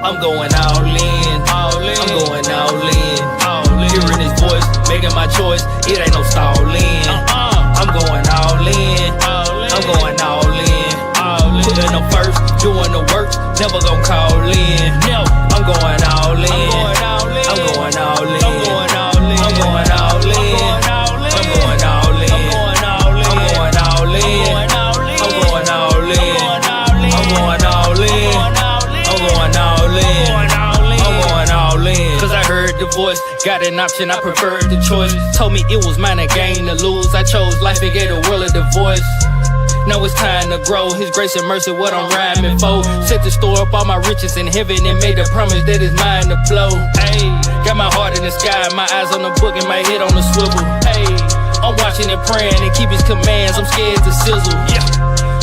I'm going all in, I'm going all in. Hearing his voice, making my choice, it ain't no stalling. I'm going all in, I'm going all in. Putting them first, doing the work, never gon' call in. I'm going all in, I'm going all in. I'm going all in, I'm going all in. I'm going all in, I'm going all in. I'm going all in, I'm going all in. I'm going all in, I'm going all in. Cause I heard the voice, got an option, I preferred the choice. Told me it was mine, a gain to lose. I chose life and gave the world a divorce. Now it's time to grow, his grace and mercy, what I'm rhyming for. Set to store up all my riches in heaven and made the promise that it's mine to flow. Ayy, got my heart in the sky, my eyes on the book and my head on the swivel. Ayy, I'm watching and praying and keep his commands, I'm scared to sizzle. Yeah,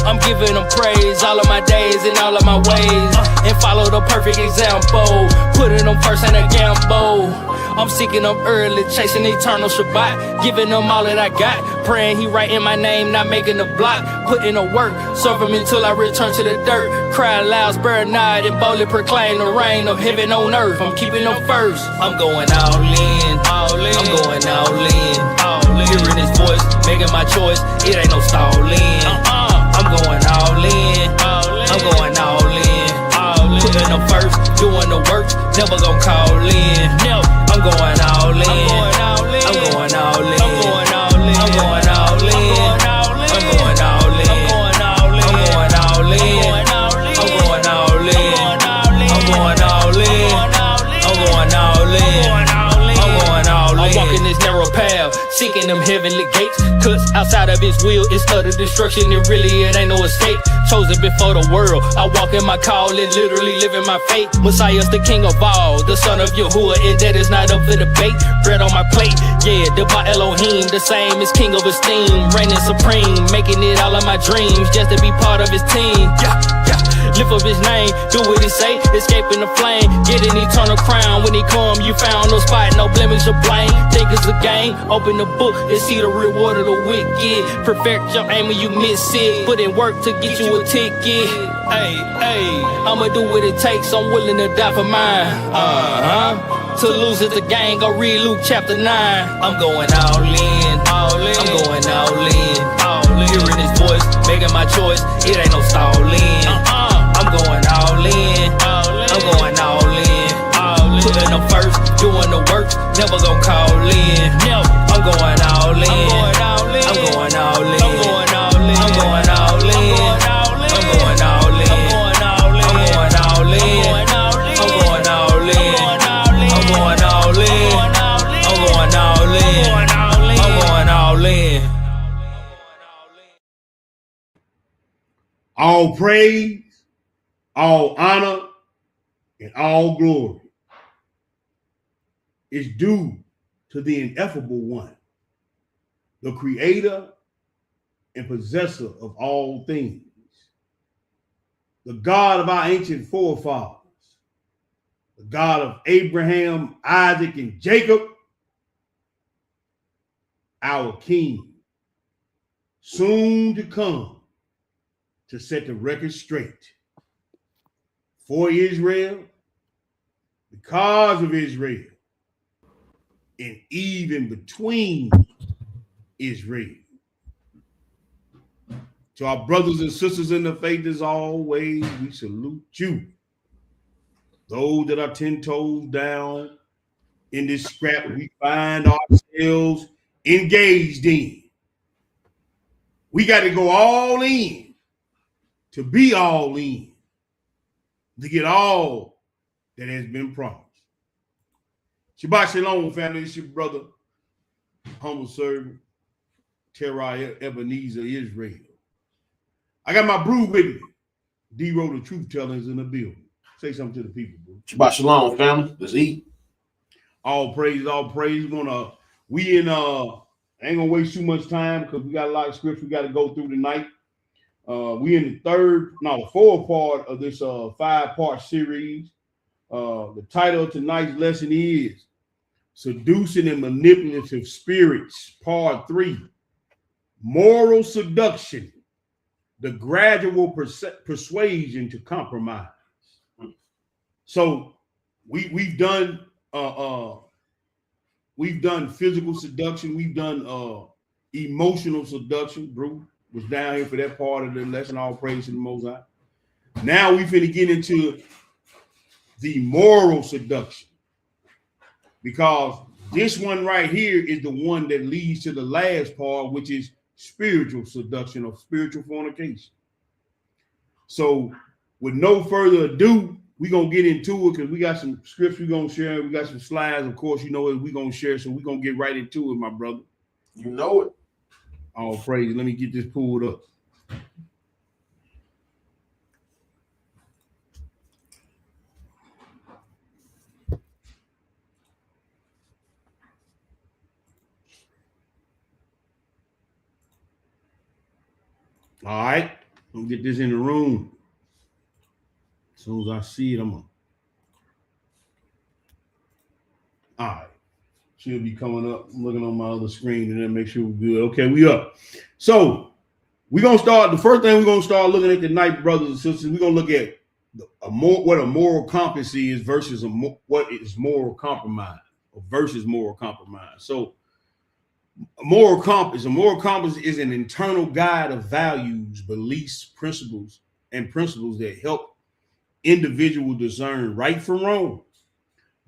I'm giving him praise all of my days and all of my ways. And follow the perfect example, putting them first in a gamble. I'm seeking them early, chasing eternal Shabbat. Giving them all that I got, praying he writing my name, not making a block. Putting the work, serve him until I return to the dirt. Cry loud, spare not, and boldly proclaim the reign of heaven on earth. I'm keeping them first. I'm going all in, I'm going all in. Hearing his voice, making my choice, it ain't no stalling. I'm going all in, I'm going all in. Putting them first, doing the work, never gon' call in. I'm going all in, I'm going all in. I'm going all in, I'm going all in. I'm going all in, I'm going all in. I'm going all in, I'm going all in. I'm going all in, I'm going all in. I'm walking this narrow path, seeking them heavenly gates. Cause outside of his will, it's utter destruction. It ain't no escape. Chosen before the world, I walk in my call and literally living my fate. Messiah's the king of all, the son of Yahuwah, and that is not up for debate. Bread on my plate, yeah, the by Elohim, the same as king of esteem, reigning supreme, making it all of my dreams, just to be part of his team. Yeah, yeah. Lift up his name, do what he say, escaping the flame, get an eternal crown. When he come, you found no spot, no blemish or blame. Think it's a game, open the book and see the reward of the wicked. Perfect your aim when you miss it, put in work to get you a ticket. Hey, hey, I'ma do what it takes, I'm willing to die for mine. To lose it the gang, go read Luke chapter 9. I'm going all in, I'm going all in. Hearing his voice, making my choice, it ain't no stalling. I'm going all in, I'm going all in. Putting them first, doing the work, never gon' call in. I'm going all in, I'm going all in. I'm going all in, I'm going all in. I'm going all in, I'm going all in. I'm going all in, I'm going all in. I'm going all in, I'm going all in. All praise, all honor, and all glory is due to the ineffable one, the creator and possessor of all things, the God of our ancient forefathers, the God of Abraham, Isaac, and Jacob, our King, soon to come to set the record straight for Israel, because of Israel, and even between Israel. To our brothers and sisters in the faith, as always, we salute you. Those that are 10 toes down in this scrap we find ourselves engaged in. We got to go all in to be all in, to get all that has been promised. Shabbat Shalom, family. It's your brother, humble servant, Terai Ebenezer Israel. I got my brew with me. D-Row, the truth teller, is in the building. Say something to the people, bro. Shabbat Shalom, family. Let's eat. All praise, all praise. I ain't gonna waste too much time because we got a lot of scripts we got to go through tonight. We in the fourth part of this 5-part series. The title of tonight's lesson is Seducing and Manipulative Spirits, Part 3. Moral Seduction the gradual persuasion to compromise. So we've done physical seduction, we've done emotional seduction. Brew was down here for that part of the lesson. All praise to the Most High. Now we finna get into the moral seduction, because this one right here is the one that leads to the last part, which is spiritual seduction or spiritual fornication. So with no further ado, we're going to get into it, because we got some scripts we're going to share. We got some slides, of course, you know what we're going to share. So we're going to get right into it, my brother. You know it. All praise. Let me get this pulled up. All right. I'm going to get this in the room. As soon as I see it, I'm going to. All right. Should be coming up. I'm looking on my other screen and then make sure we're good. Okay, we up. So we're going to start. The first thing we're going to start looking at tonight, brothers and sisters, we're going to look at what a moral compass is versus what is moral compromise, or versus moral compromise. So a moral compass is an internal guide of values, beliefs, principles that help individuals discern right from wrong,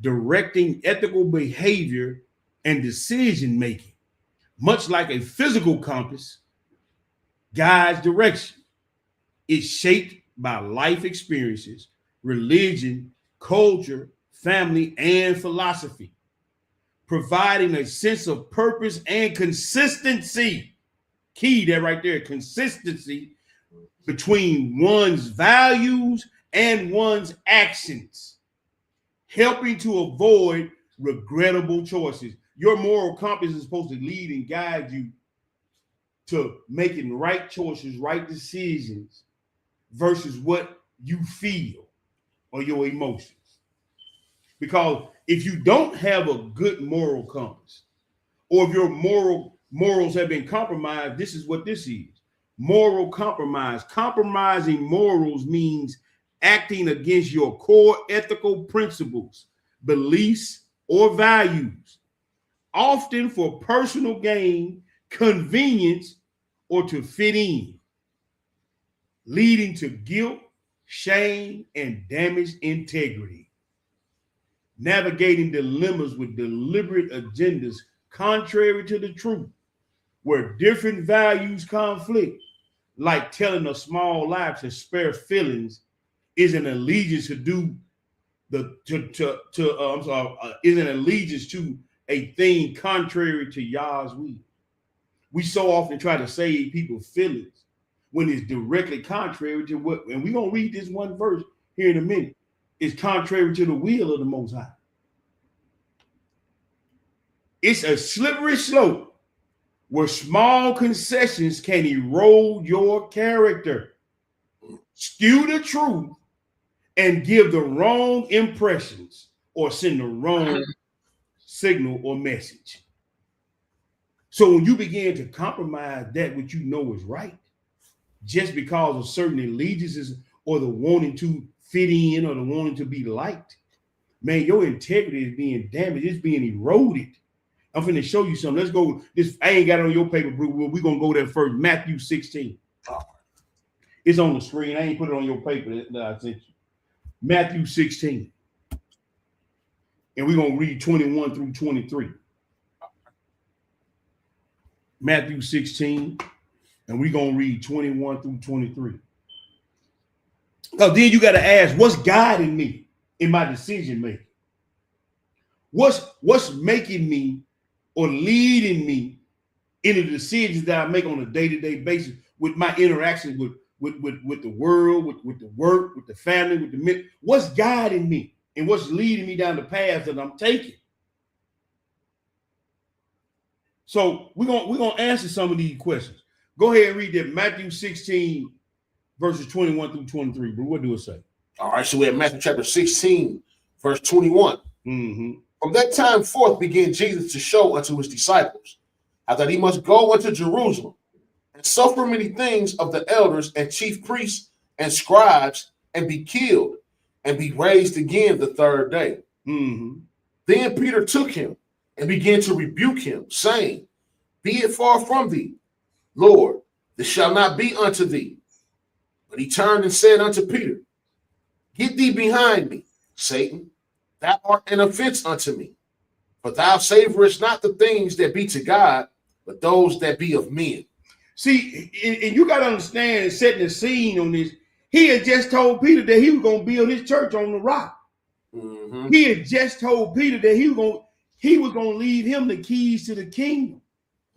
directing ethical behavior and decision making. Much like a physical compass guides direction, it's shaped by life experiences, religion, culture, family, and philosophy, providing a sense of purpose and consistency. Key there right there, consistency between one's values and one's actions, helping to avoid regrettable choices. Your moral compass is supposed to lead and guide you to making right choices, right decisions, versus what you feel or your emotions. Because if you don't have a good moral compass, or if your morals have been compromised, this is what this is. Moral compromise. Compromising morals means acting against your core ethical principles, beliefs, or values, often for personal gain, convenience, or to fit in, leading to guilt, shame, and damaged integrity. Navigating dilemmas with deliberate agendas contrary to the truth, where different values conflict, like telling a small lie to spare feelings, is an allegiance to is an allegiance to a thing contrary to Yah's will. We so often try to save people's feelings when it's directly contrary to what, and we're gonna read this one verse here in a minute, is contrary to the will of the Most High. It's a slippery slope where small concessions can erode your character, skew the truth, and give the wrong impressions or send the wrong signal or message. So when you begin to compromise that which you know is right, just because of certain allegiances or the wanting to fit in or the wanting to be liked, man, your integrity is being damaged. It's being eroded. I'm finna show you something. Let's go. I ain't got it on your paper, bro. We're gonna go there first. Matthew 16. It's on the screen. I ain't put it on your paper that I sent you. Matthew 16. And we're gonna read 21 through 23. Matthew 16, and we're gonna read 21 through 23. Because then you got to ask, what's guiding me in my decision making? What's making me or leading me in the decisions that I make on a day-to-day basis with my interactions with the world, with the work, with the family, with the men? What's guiding me and what's leading me down the path that I'm taking? So we're gonna answer some of these questions. Go ahead and read that Matthew 16, verses 21 through 23. But what do it say? All right, so we have Matthew chapter 16, verse 21. Mm-hmm. From that time forth began Jesus to show unto his disciples how that he must go unto Jerusalem and and suffer many things of the elders and chief priests and scribes, and be killed, and be raised again the third day. Mm-hmm. Then Peter took him and began to rebuke him, saying, Be it far from thee, Lord, this shall not be unto thee. But he turned and said unto Peter, Get thee behind me, Satan, thou art an offense unto me. For thou savorest not the things that be to God, but those that be of men. See, and you got to understand, setting the scene on this, he had just told Peter that he was going to build his church on the rock. Mm-hmm. He had just told Peter that he was going to leave him the keys to the kingdom.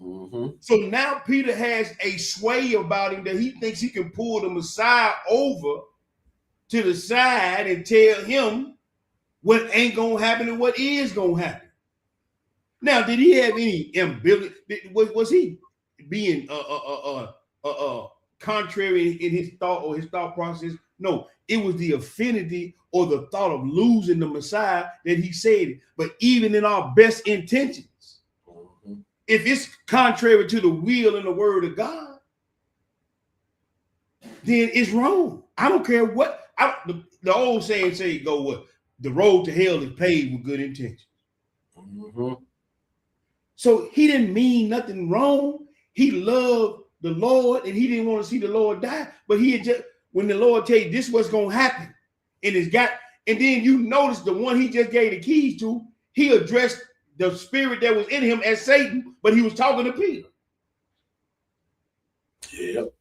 Mm-hmm. So now Peter has a sway about him that he thinks he can pull the Messiah over to the side and tell him what ain't going to happen and what is going to happen. Now, did he have any ambivalence? Was he being contrary in his thought or his thought process? No, it was the affinity or the thought of losing the Messiah that he said it. But even in our best intentions, if it's contrary to the will and the word of God, then it's wrong. I don't care what. The old saying say go what? The road to hell is paved with good intentions. Mm-hmm. So he didn't mean nothing wrong. He loved the Lord and he didn't want to see the Lord die. But he had just, when the Lord tell you this is what's going to happen, and then you notice the one he just gave the keys to, he addressed the spirit that was in him as Satan, but he was talking to Peter. Yep.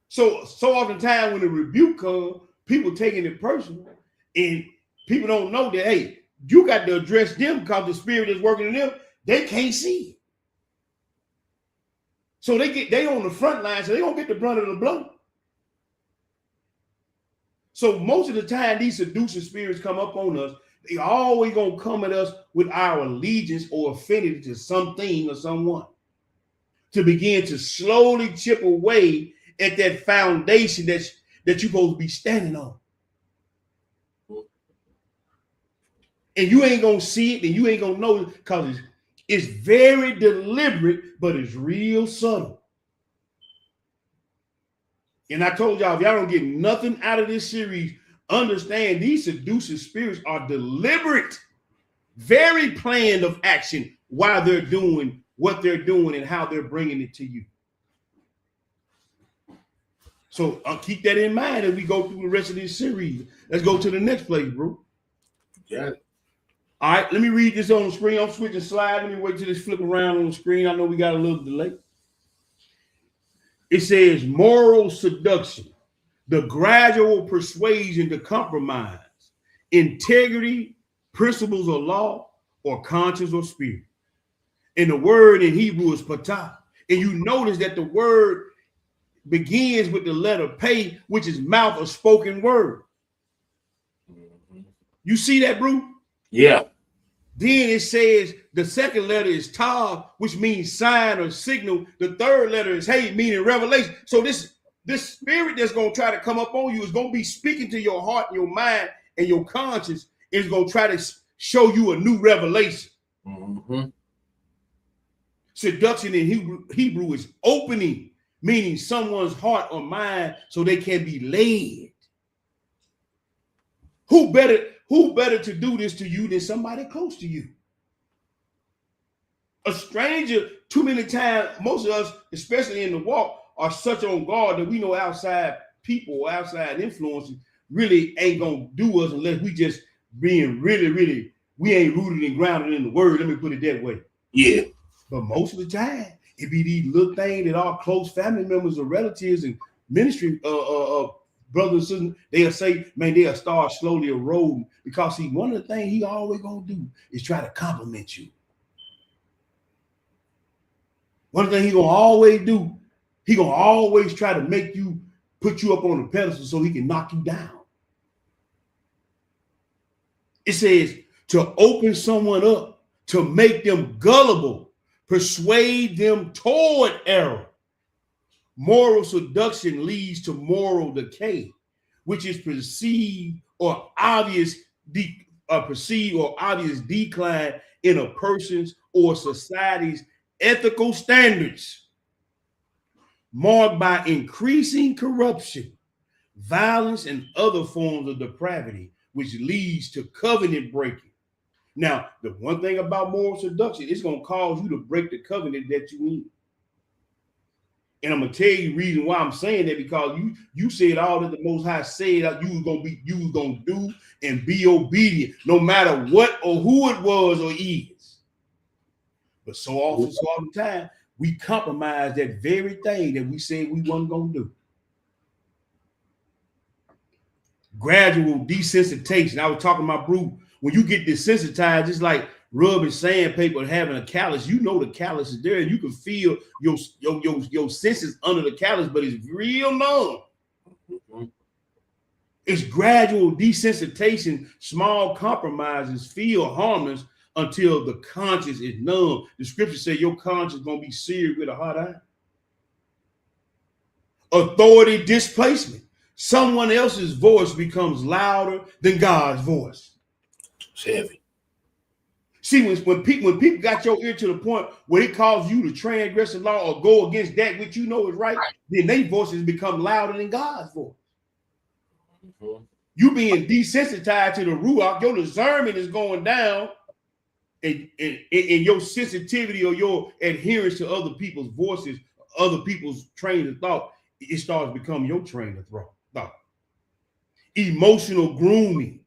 So oftentimes when the rebuke comes, people taking it personal, and people don't know that, hey, you got to address them because the spirit is working in them. They can't see it. So they on the front line, so they don't get the brunt of the blow. So most of the time, these seducing spirits come up on us. They always gonna come at us with our allegiance or affinity to something or someone, to begin to slowly chip away at that foundation that you're supposed to be standing on. And you ain't gonna see it, and you ain't gonna know it because it's very deliberate, but it's real subtle. And I told y'all, if y'all don't get nothing out of this series, understand these seducing spirits are deliberate, very planned of action while they're doing what they're doing and how they're bringing it to you. So keep that in mind as we go through the rest of this series. Let's go to the next place, bro. Yeah. All right, let me read this on the screen. I'm switching slides. Let me wait till this flip around on the screen. I know we got a little delay. It says moral seduction, the gradual persuasion to compromise, integrity, principles of law, or conscience or spirit. And the word in Hebrew is patah. And you notice that the word begins with the letter pay, which is mouth or spoken word. You see that, bro? Yeah. Then it says the second letter is tav, which means sign or signal. The third letter is hey, meaning revelation. So this spirit that's going to try to come up on you is going to be speaking to your heart and your mind and your conscience. Is going to try to show you a new revelation. Mm-hmm. Seduction in Hebrew is opening, meaning someone's heart or mind so they can be led. Who better to do this to you than somebody close to you? A stranger, too many times, most of us, especially in the walk, are such on guard that we know outside people or outside influences really ain't gonna do us unless we just being really, we ain't rooted and grounded in the word. Let me put it that way. Yeah. But most of the time, it be these little things that our close family members or relatives and ministry brothers and sisters, they'll say, man, they'll start slowly eroding because see, one of the things he always gonna do is try to compliment you. One thing he gonna always do, he gonna always try to make you put you up on a pedestal so he can knock you down. It says to open someone up, to make them gullible, persuade them toward error. Moral seduction leads to moral decay, which is perceived or obvious decline in a person's or society's ethical standards. marked by increasing corruption, violence, and other forms of depravity, which leads to covenant breaking. Now, the one thing about moral seduction, it's going to cause you to break the covenant that you in. And I'm gonna tell you the reason why I'm saying that, because you said all that the Most High said that you was gonna do and be obedient, no matter what or who it was or is. But so often, so all the time, we compromise that very thing that we said we wasn't gonna do. Gradual desensitization. I was talking about, Brew, when you get desensitized, it's like rubbing sandpaper and having a callus. You know the callus is there, and you can feel your senses under the callus, but it's real numb. Mm-hmm. It's gradual desensitization. Small compromises feel harmless until the conscience is numb. The scripture says your conscience is gonna be seared with a hot iron. Authority displacement. Someone else's voice becomes louder than God's voice. It's heavy. See, when people got your ear to the point where it causes you to transgress the law or go against that which you know is right, then their voices become louder than God's voice. Mm-hmm. You being desensitized to the ruach, your discernment is going down, and your sensitivity or your adherence to other people's voices, other people's train of thought, it starts to become your train of thought. Emotional grooming,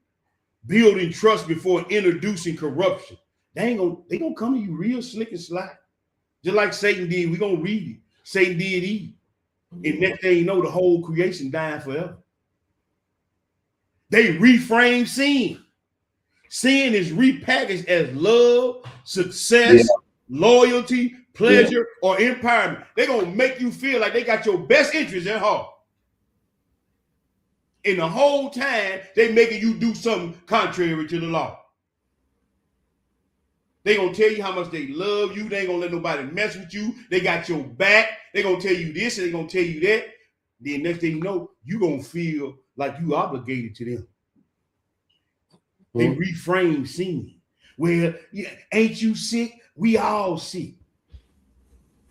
building trust before introducing corruption. They gonna come to you real slick and sly, just like Satan did. We gonna read it. Satan did Eve, and next thing you know, the whole creation died forever. They reframe sin. Sin is repackaged as love, success, loyalty, pleasure, or empowerment. They're gonna make you feel like they got your best interest at heart. And the whole time they making you do something contrary to the law. They gonna tell you how much they love you. They ain't gonna let nobody mess with you. They got your back. They gonna tell you this and they gonna tell you that. Then next thing you know, you gonna feel like you obligated to them. They reframe sin. Well, ain't you sick? We all sick.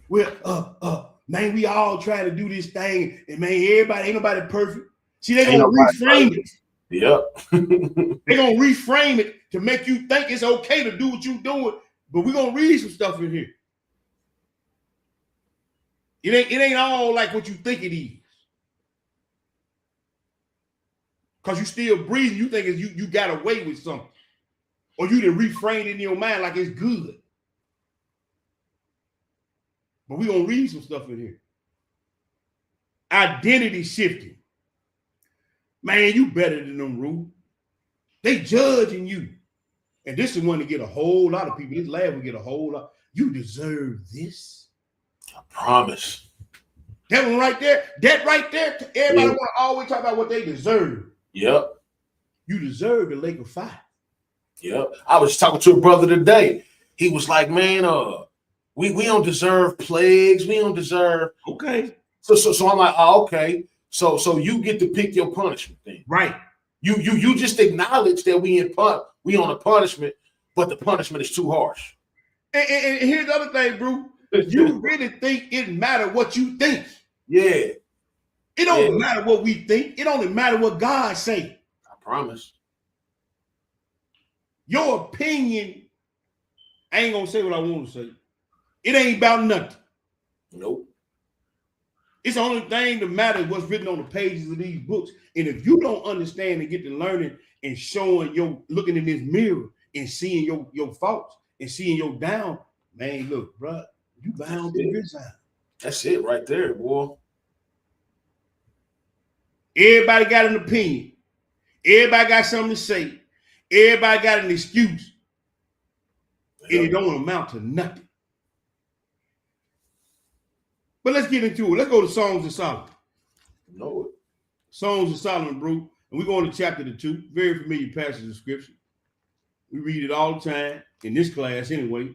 Well, man, we all try to do this thing, and man, ain't nobody perfect. See, they're gonna reframe it. Yep. They're gonna reframe it to make you think it's okay to do what you're doing, but we're gonna read some stuff in here. It ain't all like what you think it is. Because you still breathing, you think you got away with something. Or you done reframe it in your mind like it's good. But we're gonna read some stuff in here. Identity shifting. Man, you better than them, Rue. They judging you. And this is one to get a whole lot of people. This lab will get a whole lot. You deserve this. I promise. That one right there, everybody want to always talk about what they deserve. Yep. You deserve the lake of fire. Yep. I was talking to a brother today. He was like, man, we don't deserve plagues. We don't deserve. Okay. So I'm like, oh, okay. So you get to pick your punishment then. Right. You just acknowledge that we on a punishment, but the punishment is too harsh. And here's the other thing, bro. You really think it matter what you think. Yeah. It don't matter what we think. It only matter what God say. I promise. Your opinion, I ain't gonna say what I want to say. It ain't about nothing. Nope. It's the only thing that matters what's written on the pages of these books. And if you don't understand and get to learning and looking in this mirror and seeing your faults and seeing your down, man, look, bro, you bound to resign. That's it right there, boy. Everybody got an opinion. Everybody got something to say. Everybody got an excuse. And it don't amount to nothing. But let's get into it. Let's go to Songs of Solomon. No. Songs of Solomon, bro. And we're going to chapter 2. Very familiar passage of scripture. We read it all the time in this class anyway.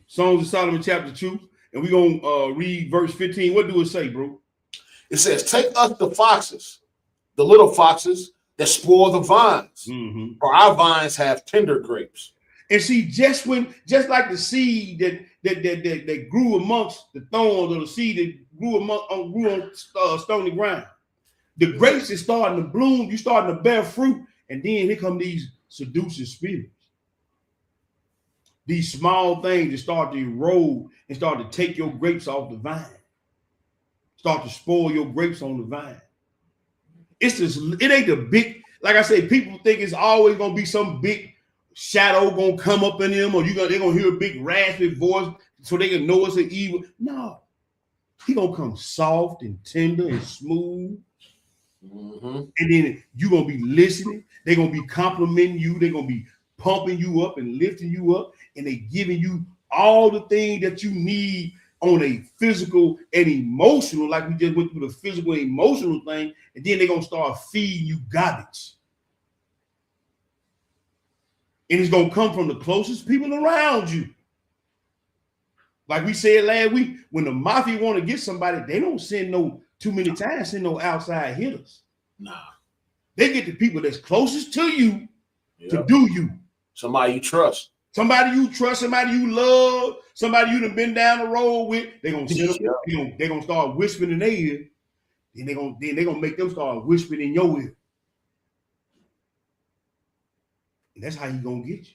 Songs of Solomon, chapter 2. And we're going to read verse 15. What do it say, bro? It says, take us the foxes, the little foxes that spoil the vines. Mm-hmm. For our vines have tender grapes. And see, just like the seed that grew amongst the thorns, or the seed that grew on stony ground, the grapes is starting to bloom, you starting to bear fruit, and then here come these seducing spirits. These small things that start to erode and start to take your grapes off the vine, start to spoil your grapes on the vine. It's just, it ain't the big, like I say, people think it's always gonna be some big shadow gonna come up in them, or they're gonna hear a big raspy voice so they can know it's an evil. No, he gonna come soft and tender and smooth. And then you're gonna be listening. They're gonna be complimenting you, they're gonna be pumping you up and lifting you up, and they giving you all the things that you need on a physical and emotional, like we just went through the physical and emotional thing, and then they're gonna start feeding you garbage. And it's gonna come from the closest people around you. Like we said last week, when the mafia want to get somebody, they don't send send no outside hitters. Nah. They get the people that's closest to you to do you. Somebody you trust. Somebody you trust, somebody you love, somebody you done been down the road with. They're gonna sit up, they're gonna start whispering in their ear, and they're gonna make them start whispering in your ear. And that's how he gonna get you.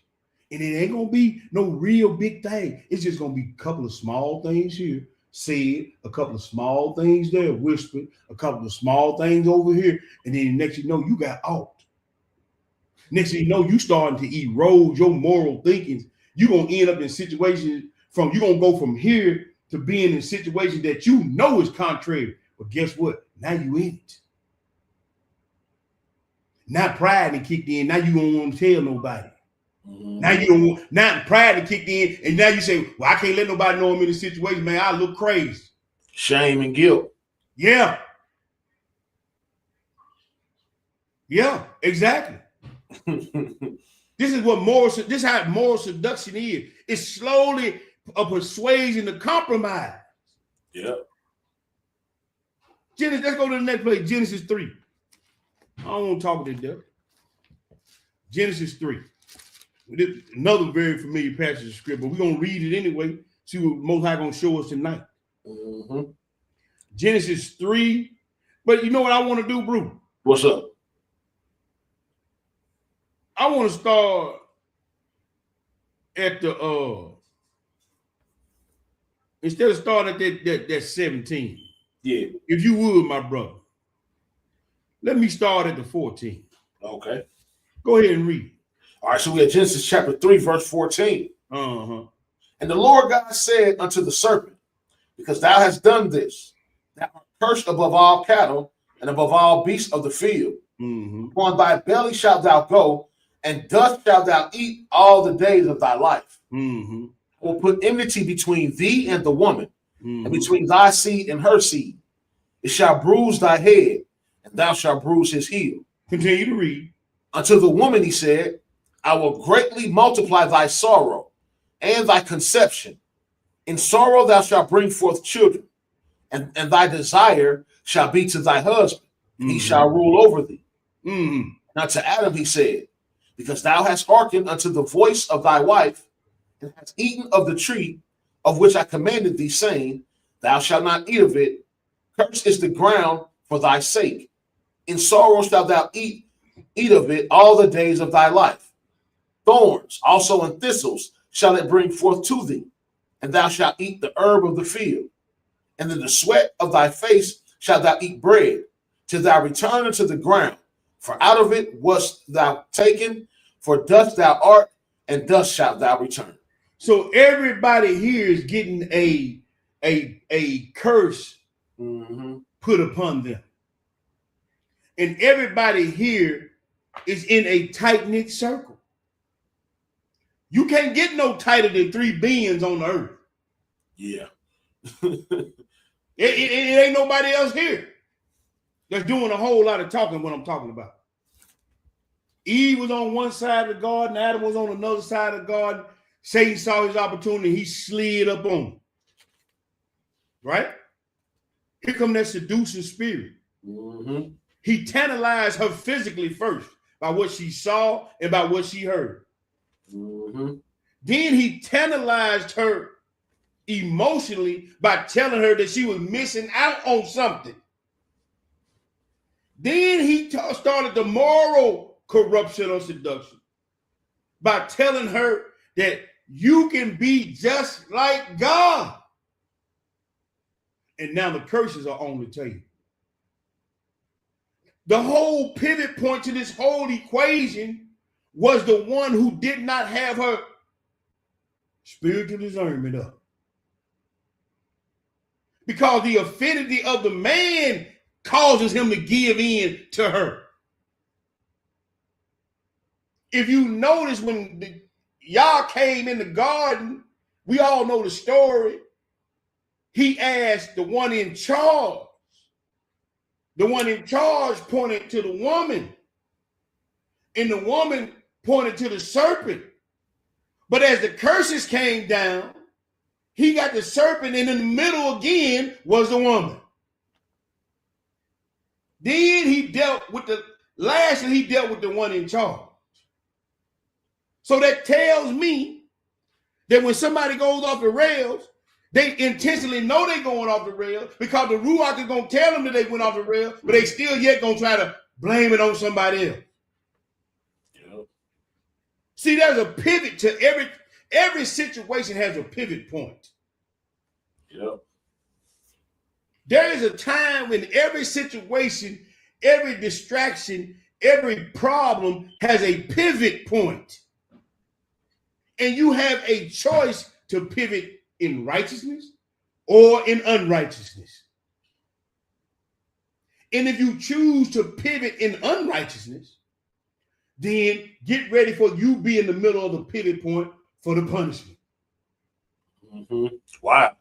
And it ain't gonna be no real big thing. It's just gonna be a couple of small things here said, a couple of small things there whispered, a couple of small things over here, and then next you know you got out. Next thing you know, you starting to erode your moral thinking. You're gonna end up in situations you're gonna go from here to being in situations that you know is contrary. But guess what? Now you in it. Now pride and kicked in. Now you don't want to tell nobody. Now you don't want, now pride and kicked in, and now you say, well, I can't let nobody know I'm in this situation, man. I look crazy. Shame and guilt. Yeah. Yeah, exactly. This is how moral seduction is. It's slowly a persuasion to compromise. Yeah. Genesis, let's go to the next place. Genesis 3. I don't want to talk about that. Genesis 3. Another very familiar passage of scripture, but we're going to read it anyway. See what Most High going to show us tonight. Genesis 3. But you know what I want to do, Brew? What's up? I want to start at the instead of starting at that 17. Yeah. If you would, my brother. Let me start at the 14. Okay. Go ahead and read. All right, so we have Genesis chapter 3, verse 14. And the Lord God said unto the serpent, because thou hast done this, thou art cursed above all cattle and above all beasts of the field. Upon thy belly shalt thou go, and dust shalt thou eat all the days of thy life. I will put enmity between thee and the woman, and between thy seed and her seed. It shall bruise thy head, and thou shalt bruise his heel. Continue to read. Unto the woman he said, I will greatly multiply thy sorrow and thy conception. In sorrow thou shalt bring forth children, and thy desire shall be to thy husband, and he shall rule over thee. And unto Adam he said, because thou hast hearkened unto the voice of thy wife, and hast eaten of the tree of which I commanded thee, saying, thou shalt not eat of it. Cursed is the ground for thy sake. In sorrow shalt thou eat of it all the days of thy life. Thorns also and thistles shall it bring forth to thee, and thou shalt eat the herb of the field. And in the sweat of thy face shalt thou eat bread, till thou return unto the ground. For out of it wast thou taken, for dust thou art, and dust shalt thou return. So everybody here is getting a curse put upon them. And everybody here is in a tight-knit circle. You can't get no tighter than 3 beings on the earth. Yeah. it ain't nobody else here that's doing a whole lot of talking what I'm talking about. Eve was on one side of the garden, Adam was on another side of the garden. Satan saw his opportunity, he slid up on him. Right? Here come that seducing spirit. He tantalized her physically first by what she saw and by what she heard. Then he tantalized her emotionally by telling her that she was missing out on something. Then he started the moral corruption of seduction by telling her that you can be just like God. And now the curses are on the table. The whole pivot point to this whole equation was the one who did not have her spiritual discernment up. Because the affinity of the man causes him to give in to her. If you notice when y'all came in the garden, we all know the story. He asked the one in charge. The one in charge pointed to the woman, and the woman pointed to the serpent. But as the curses came down, he got the serpent, and in the middle again was the woman. Then he dealt with lastly he dealt with the one in charge. So that tells me that when somebody goes off the rails, they intentionally know they're going off the rails because the Ruach is going to tell them that they went off the rails, but they still yet going to try to blame it on somebody else. Yep. See, there's a pivot to every situation has a pivot point. Yep. There is a time when every situation, every distraction, every problem has a pivot point. And you have a choice to pivot in righteousness or in unrighteousness. And if you choose to pivot in unrighteousness, then get ready for you be in the middle of the pivot point for the punishment. Mm-hmm. Wow.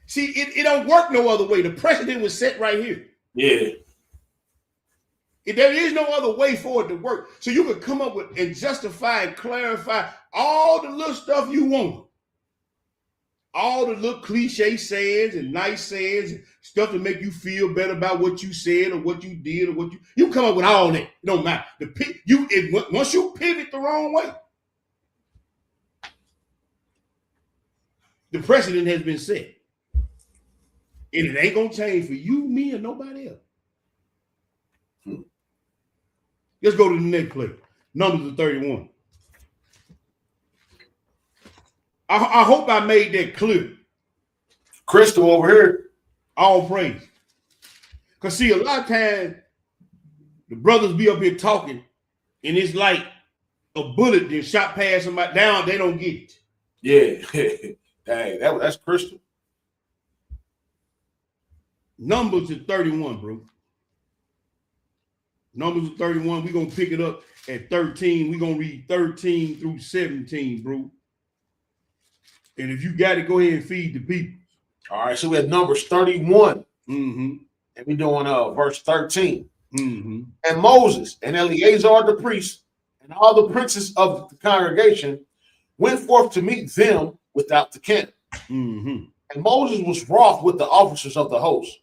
See, it don't work no other way. The precedent was set right here. Yeah. There is no other way for it to work. So you could come up with and justify and clarify all the little stuff you want. All the little cliche sayings and nice sayings, and stuff to make you feel better about what you said or what you did or what you come up with all that. It don't matter. Once you pivot the wrong way, the precedent has been set. And it ain't gonna change for you, me, or nobody else. Let's go to the next play. Numbers 31. I hope I made that clear. Crystal over here. All praise. Because see, a lot of times the brothers be up here talking, and it's like a bullet that shot past somebody down, they don't get it. Yeah. Dang, that's crystal. Numbers 31, bro. Numbers 31, we're going to pick it up at 13. We're going to read 13 through 17, bro. And if you got it, go ahead and feed the people. All right, so we have Numbers 31. Mm-hmm. And we're doing verse 13. Mm-hmm. And Moses and Eleazar the priest and all the princes of the congregation went forth to meet them without the camp. Mm-hmm. And Moses was wroth with the officers of the host,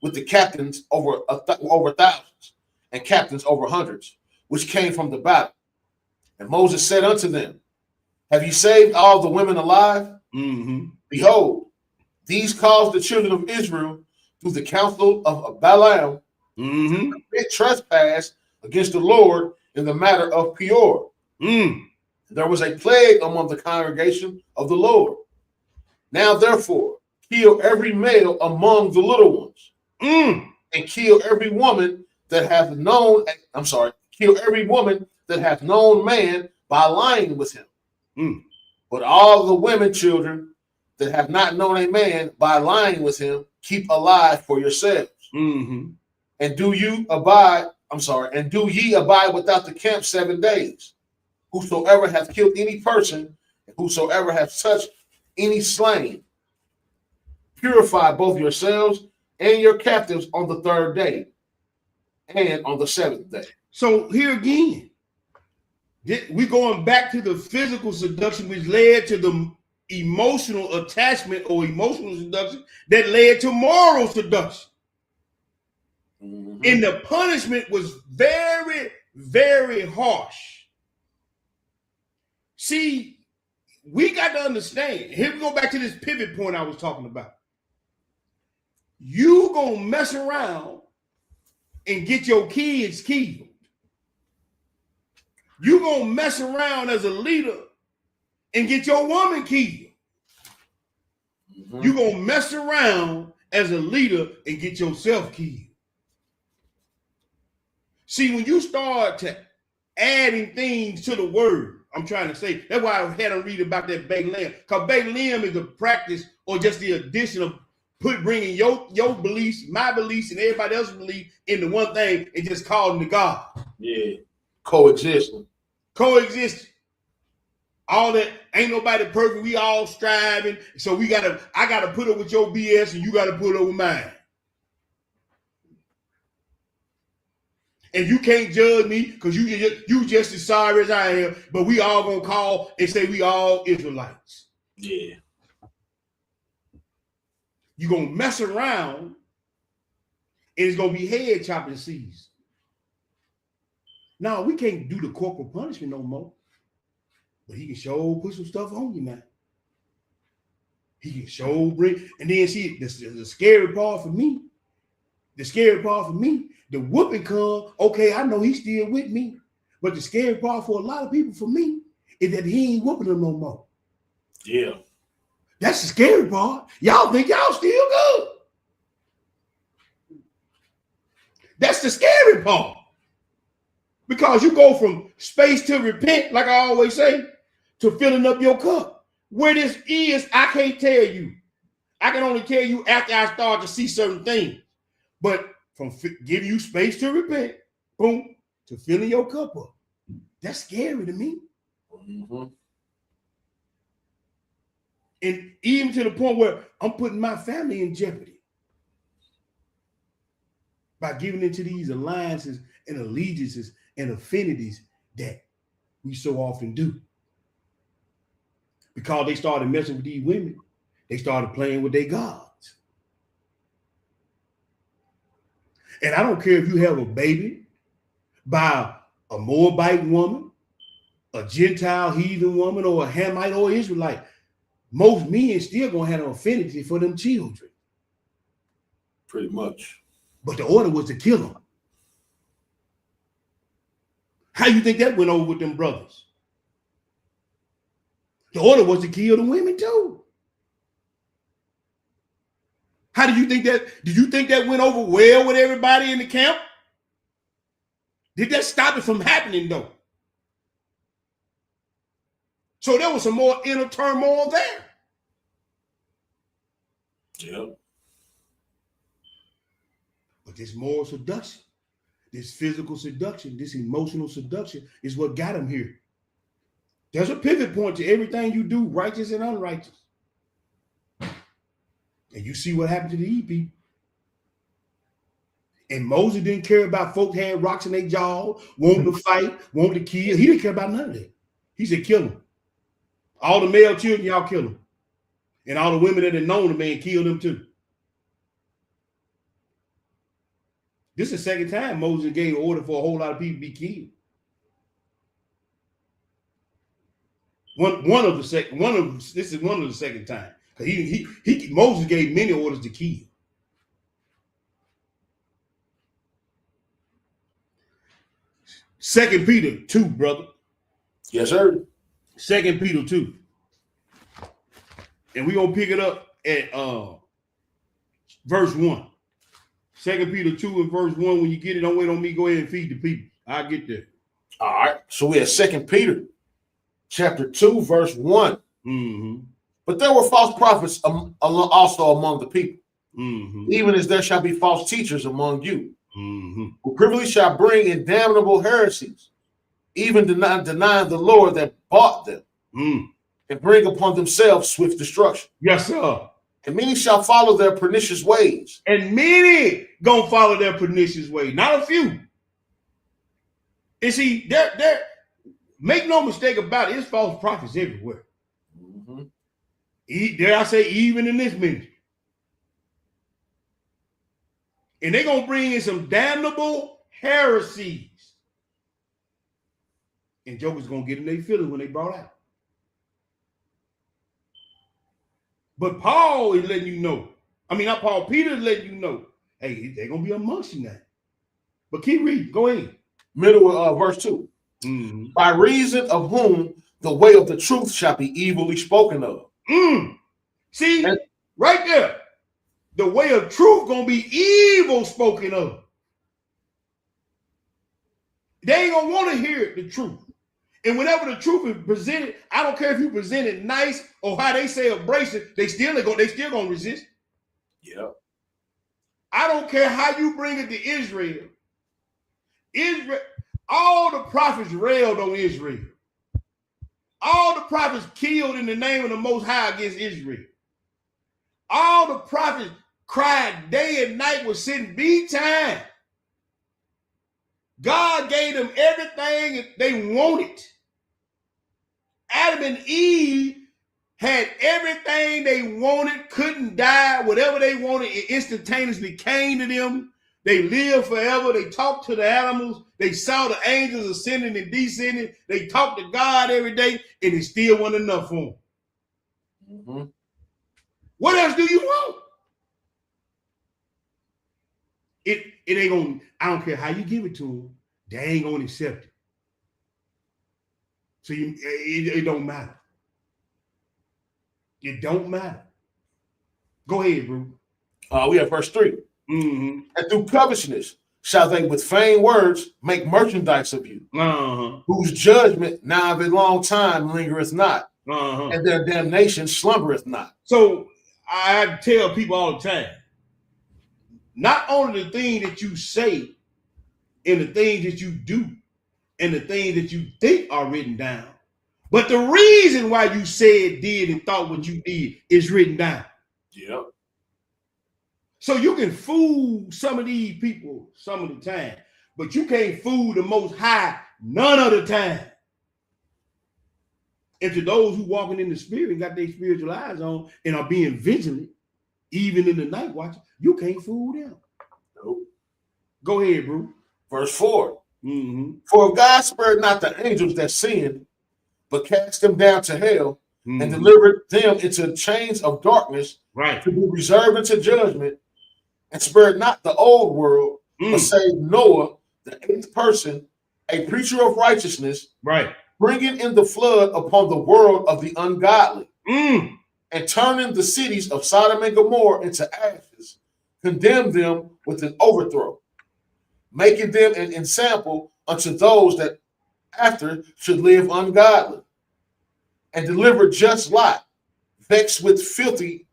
with the captains over thousands, and captains over hundreds, which came from the battle. And Moses said unto them, have you saved all the women alive? Mm-hmm. Behold, these caused the children of Israel through the counsel of Balaam to commit trespass against the Lord in the matter of Peor. There was a plague among the congregation of the Lord. Now therefore, kill every male among the little ones, and kill every woman that hath known, kill every woman that hath known man by lying with him. But all the women children that have not known a man by lying with him, keep alive for yourselves. And do ye abide without the camp 7 days. Whosoever hath killed any person, and whosoever hath touched any slain, purify both yourselves and your captives on the 3rd day and on the 7th day. So here again, we're going back to the physical seduction, which led to the emotional attachment or emotional seduction that led to moral seduction. And the punishment was very, very harsh. See, we got to understand. Here we go back to this pivot point I was talking about. You gonna mess around and get your kids killed. You gonna mess around as a leader and get your woman killed. You gonna mess around as a leader and get yourself killed. See, when you start to adding things to the word, I'm trying to say, that's why I had to read about that Balaam. Because Balaam is the practice or just the addition of bringing your beliefs, my beliefs, and everybody else's belief into one thing and just calling to God. Yeah. Coexisting. All that, ain't nobody perfect. We all striving. So I gotta put up with your BS and you gotta put up with mine. And you can't judge me because you just as sorry as I am, but we all gonna call and say we all Israelites. Yeah. You're gonna mess around and it's gonna be head chopping season. No, we can't do the corporal punishment no more. But he can show put some stuff on you now. He can show bring, and then see the scary part for me. The whooping come, okay, I know he's still with me. But the scary part for a lot of people, for me, is that he ain't whooping them no more. Yeah. That's the scary part. Y'all think y'all still good. That's the scary part. Because you go from space to repent, like I always say, to filling up your cup. Where this is, I can't tell you. I can only tell you after I start to see certain things. But from giving you space to repent, boom, to filling your cup up. That's scary to me. Mm-hmm. And even to the point where I'm putting my family in jeopardy by giving into these alliances and allegiances and affinities that we so often do. Because they started messing with these women, they started playing with their gods. And I don't care if you have a baby by a Moabite woman, a Gentile heathen woman, or a Hamite or Israelite. Most men still gonna have an affinity for them children. Pretty much. But the order was to kill them. How you think that went over with them brothers? The order was to kill the women too. How do you think that? Did you think that went over well with everybody in the camp? Did that stop it from happening though? So there was some more inner turmoil there. Yeah. But this moral seduction, this physical seduction, this emotional seduction is what got him here. There's a pivot point to everything you do, righteous and unrighteous. And you see what happened to the people. And Moses didn't care about folks having rocks in their jaw, wanting to fight, wanting to kill. He didn't care about none of that. He said, kill them. All the male children, y'all kill them. And all the women that had known the man, kill them too. This is the second time Moses gave order for a whole lot of people to be killed. This is one of the second time. Because Moses gave many orders to kill. Second Peter 2, brother. Yes, sir. 2 Peter 2. And we're going to pick it up at verse 1. 2 Peter 2 and verse 1. When you get it, don't wait on me. Go ahead and feed the people. I'll get there. All right. So we have 2 Peter chapter 2, verse 1. Mm-hmm. But there were false prophets also among the people, Mm-hmm. even as there shall be false teachers among you, Mm-hmm. who privily shall bring in damnable heresies, even denying the Lord that bought them, and bring upon themselves swift destruction. Yes, sir. And many shall follow their pernicious ways. And many gonna follow their pernicious way. Not a few. And see, there, make no mistake about it, it's false prophets everywhere. Mm-hmm. Dare I say, even in this ministry. And they're gonna bring in some damnable heresies. And jokers gonna get in their feelings when they brought out. But Paul is letting you know. I mean, not Paul, Peter is letting you know. Hey, they're going to be amongst you now. But keep reading. Go ahead. Middle of verse 2. Mm-hmm. By reason of whom the way of the truth shall be evilly spoken of. See, right there. The way of truth going to be evil spoken of. They ain't going to want to hear the truth. And whenever the truth is presented, I don't care if you present it nice or how they say abrasive, they still going to resist. Yeah. I don't care how you bring it to Israel. Israel, all the prophets railed on Israel. All the prophets killed in the name of the Most High against Israel. All the prophets cried day and night, was sitting be time. God gave them everything they wanted. Adam and Eve had everything they wanted, couldn't die, whatever they wanted, it instantaneously came to them. They lived forever. They talked to the animals. They saw the angels ascending and descending. They talked to God every day, and it still wasn't enough for them. Mm-hmm. What else do you want? It ain't gonna, I don't care how you give it to them, they ain't gonna accept it. So it don't matter. It don't matter. Go ahead, bro. We have verse 3. Mm-hmm. And through covetousness shall they with vain words make merchandise of you, whose judgment now of a long time lingereth not, and their damnation slumbereth not. So I tell people all the time, not only the thing that you say and the things that you do and the things that you think are written down, but the reason why you said, did, and thought what you did is written down. Yep. So you can fool some of these people some of the time, but you can't fool the Most High none of the time. And to those who walking in the spirit and got their spiritual eyes on and are being vigilant, even in the night watching, you can't fool them. Nope. Go ahead, bro. Verse 4. Mm-hmm. For if God spared not the angels that sinned, but cast them down to hell, and delivered them into chains of darkness, to be reserved unto judgment, and spared not the old world, but saved Noah, the 8th person, a preacher of righteousness, bringing in the flood upon the world of the ungodly, and turning the cities of Sodom and Gomorrah into ashes, condemned them with an overthrow, making them an ensample unto those that after should live ungodly, and delivered just Lot, vexed with filthy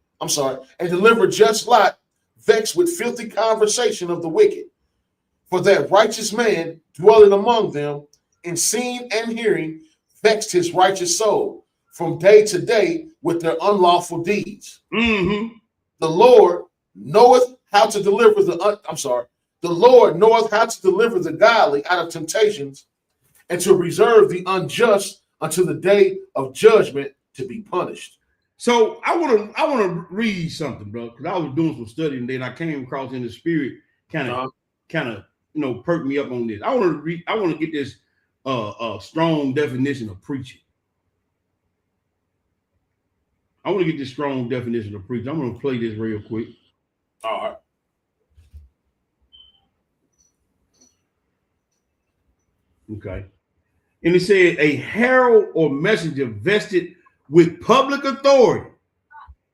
conversation of the wicked. For that righteous man dwelling among them, in seeing and hearing, vexed his righteous soul from day to day with their unlawful deeds. The Lord knoweth how to deliver the Lord knoweth how to deliver the godly out of temptations, and to reserve the unjust until the day of judgment to be punished. So I want to read something, bro, because I was doing some studying today and I came across in the spirit, kind of perked me up on this. I want to get this strong definition of preaching. I want to get this strong definition of preaching. I'm going to play this real quick. All right. Okay. And it said a herald or messenger vested with public authority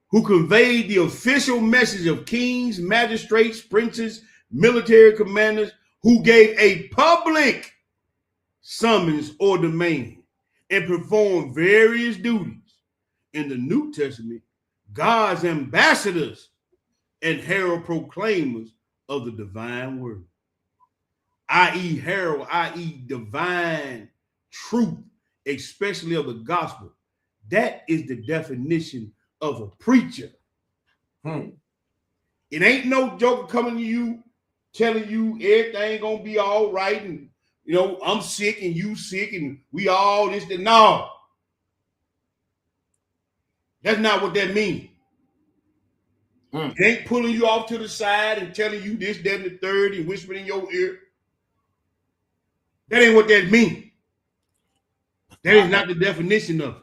who conveyed the official message of kings, magistrates, princes, military commanders, who gave a public summons or demand and performed various duties. In the New Testament, God's ambassadors and herald proclaimers of the divine word, i.e. herald, i.e. divine truth, especially of the gospel. That is the definition of a preacher. It ain't no joker coming to you telling you everything gonna be all right and I'm sick and you sick and we all this that. No, that's not what that means. It ain't pulling you off to the side and telling you this, that, and the third and whispering in your ear. That ain't what that means. That is not the definition of it.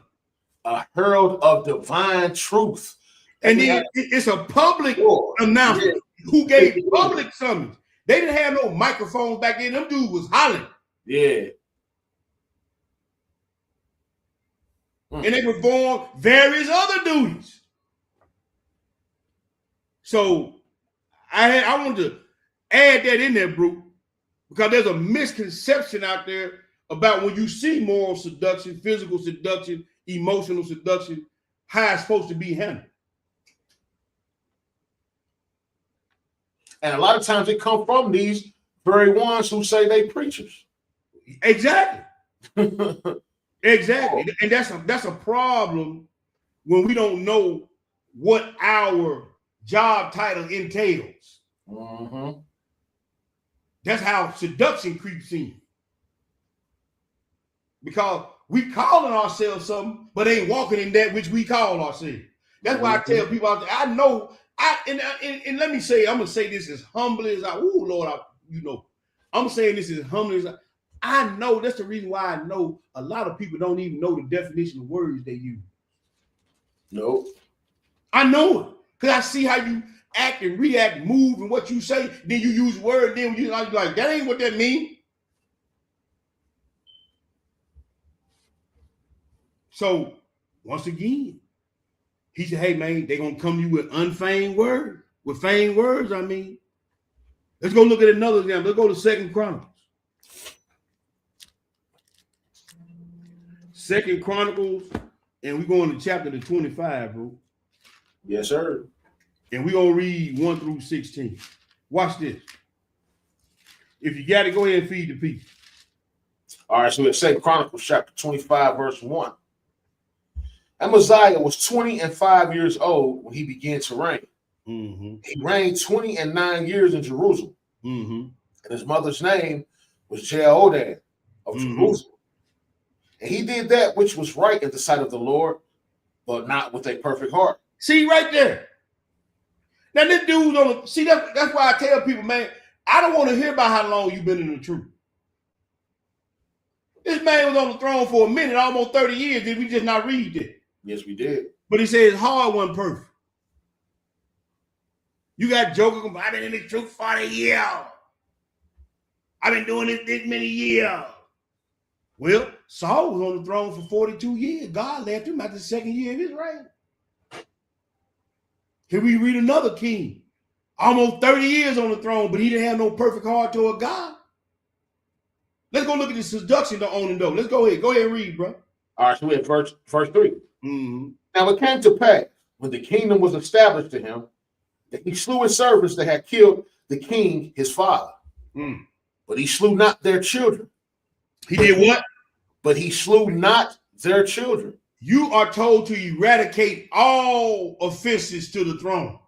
A herald of divine truth, And then it's a public announcement. Who gave public summons? They didn't have no microphones back then. Them dudes was hollering. Yeah. And they performed various other duties. So I wanted to add that in there, Brute, because there's a misconception out there about when you see moral seduction, physical seduction, emotional seduction, how it's supposed to be handled. And a lot of times it comes from these very ones who say they preachers. Exactly. Exactly. And that's a problem when we don't know what our job title entails. Mm-hmm. That's how seduction creeps in. Because we calling ourselves something, but ain't walking in that which we call ourselves. That's why I tell people out there, I know, and let me say, I'm gonna say this as humbly as I'm saying this as humbly as I know. That's the reason why I know a lot of people don't even know the definition of words they use. Nope. I know it because I see how you act and react, move, and what you say. Then you use word. Then you like that ain't what that means. So once again, he said, "Hey man, they're gonna come to you with unfeigned words. With feigned words, I mean." Let's go look at another example. Let's go to 2 Chronicles. 2 Chronicles, and we're going to chapter 25, bro. Yes, sir. And we're going to read 1 through 16. Watch this. If you got it, go ahead and feed the people. All right, so we're at 2 Chronicles chapter 25, verse 1. Amaziah was 20 and 5 years old when he began to reign. Mm-hmm. He reigned 20 and 9 years in Jerusalem. Mm-hmm. And his mother's name was Jehoadan of Jerusalem. And he did that which was right in the sight of the Lord, but not with a perfect heart. See right there. Now this dude's on the, see that's why I tell people, man, I don't want to hear about how long you've been in the truth. This man was on the throne for a minute, almost 30 years. Did we just not read it? Yes, we did. But he said his heart wasn't perfect. You got jokers, I've been in the truth 40 years. I've been doing this many years. Well, Saul was on the throne for 42 years. God left him after the second year of his reign. Here we read another king, almost 30 years on the throne, but he didn't have no perfect heart toward God. Let's go look at the seduction to own and though. Let's go ahead and read, bro. All right, so we're at verse 3. Mm-hmm. Now it came to pass, when the kingdom was established to him, that he slew his servants that had killed the king, his father. But he slew not their children. He did what? But he slew not their children. You are told to eradicate all offenses to the throne.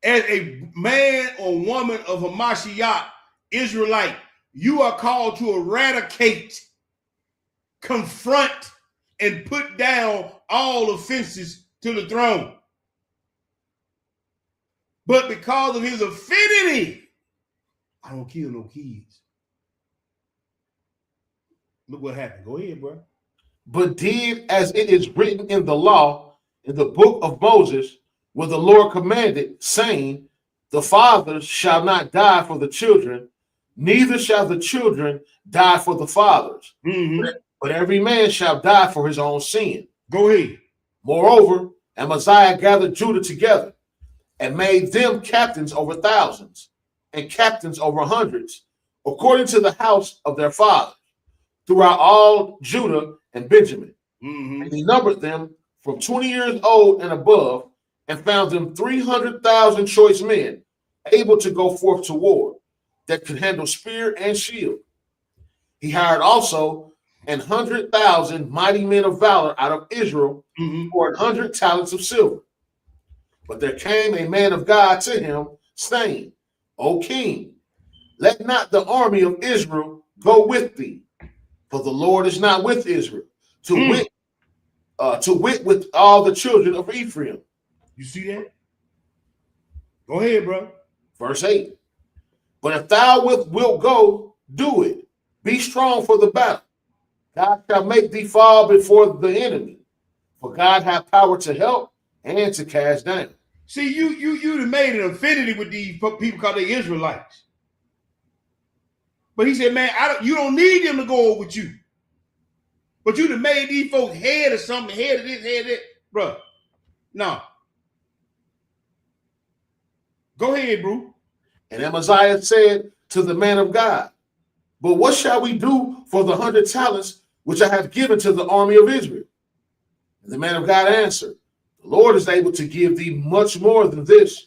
As a man or woman of Hamashiach, Israelite, you are called to eradicate, confront, and put down all offenses to the throne. But because of his affinity, I don't kill no kids. Look what happened. Go ahead, bro. But did as it is written in the law, in the book of Moses, where the Lord commanded, saying, the fathers shall not die for the children, neither shall the children die for the fathers. But every man shall die for his own sin. Go ahead. Moreover, Amaziah gathered Judah together and made them captains over thousands and captains over hundreds, according to the house of their fathers, throughout all Judah and Benjamin. And he numbered them from 20 years old and above, and found them 300,000 choice men, able to go forth to war, that could handle spear and shield. He hired also 100,000 mighty men of valor out of Israel for 100 talents of silver. But there came a man of God to him, saying, O king, let not the army of Israel go with thee, for the Lord is not with Israel, to wit with all the children of Ephraim. You see that? Go ahead, bro. Verse 8. But if thou wilt go, do it. Be strong for the battle. God shall make thee fall before the enemy. For God hath power to help, and to cast down. See, you made an affinity with these people called the Israelites. But he said, man, you don't need them to go over with you. But you done made these folks head of something, head of this, head of that. Bro, no. Go ahead, bro. And Amaziah said to the man of God, but what shall we do for the 100 talents which I have given to the army of Israel? And the man of God answered, the Lord is able to give thee much more than this.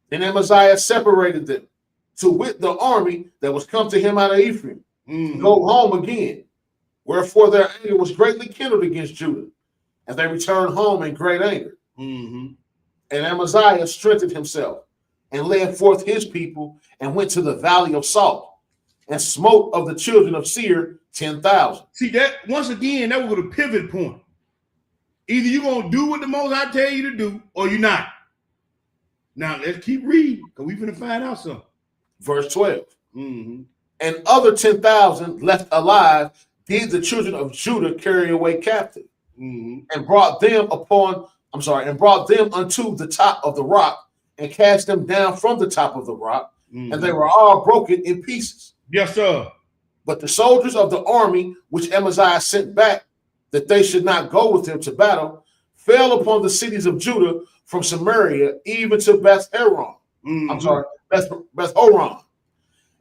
Then Amaziah separated them, to wit the army that was come to him out of Ephraim, to go home again. Wherefore their anger was greatly kindled against Judah, and they returned home in great anger. And Amaziah strengthened himself, and led forth his people, and went to the valley of Salt, and smote of the children of Seir 10,000. See, that once again, that was a pivot point. Either you're going to do what the Most High tell you to do, or you're not. Now, let's keep reading, because we're going to find out something. Verse 12. And other 10,000 left alive did the children of Judah carry away captive, and brought them unto the top of the rock, and cast them down from the top of the rock, and they were all broken in pieces. Yes, sir. But the soldiers of the army which Amaziah sent back, that they should not go with him to battle, fell upon the cities of Judah from Samaria even to Beth Horon,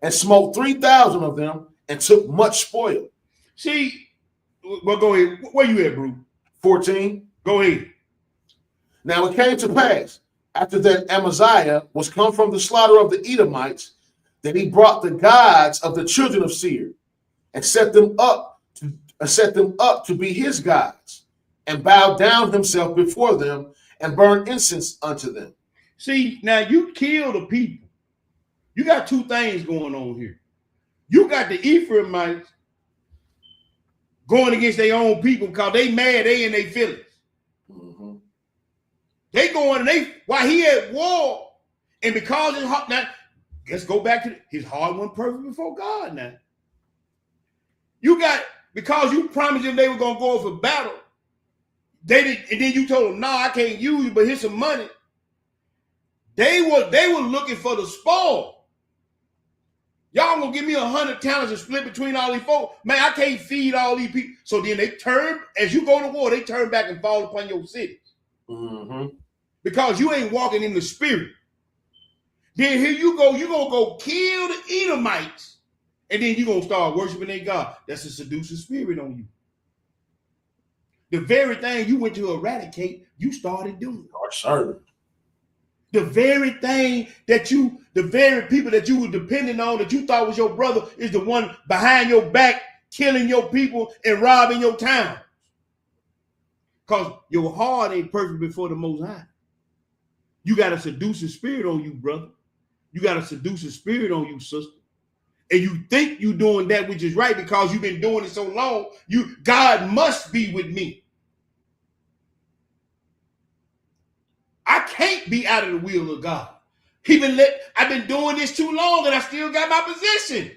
and smote 3,000 of them, and took much spoil. See, well, go ahead. Where you at, bro? 14. Go ahead. Now it came to pass, after that Amaziah was come from the slaughter of the Edomites, that he brought the gods of the children of Seir, and set them up to be his gods, and bowed down himself before them, and burned incense unto them. See, now you kill the people. You got two things going on here. You got the Ephraimites going against their own people because they mad, they in their feelings. They going while he at war, and because his heart, now let's go back to his heart wasn't perfect before God. Now you got, because you promised them they were gonna go for battle, they did, and then you told them, no, I can't use you, but here's some money. They were looking for the spoil. Y'all gonna give me 100 talents and split between all these folks? Man, I can't feed all these people. So then they turn, as you go to war, they turn back and fall upon your cities. Because you ain't walking in the spirit. Then here you go, you're gonna go kill the Edomites, and then you're gonna start worshiping their God. That's a seducing spirit on you. The very thing you went to eradicate, you started doing. The very thing the very people that you were depending on, that you thought was your brother, is the one behind your back, killing your people and robbing your town. Because your heart ain't perfect before the Most High. You got a seducing spirit on you, brother. You got a seducing spirit on you, sister. And you think you're doing that which is right because you've been doing it so long. God must be with me. I can't be out of the will of God. I've been doing this too long, and I still got my position.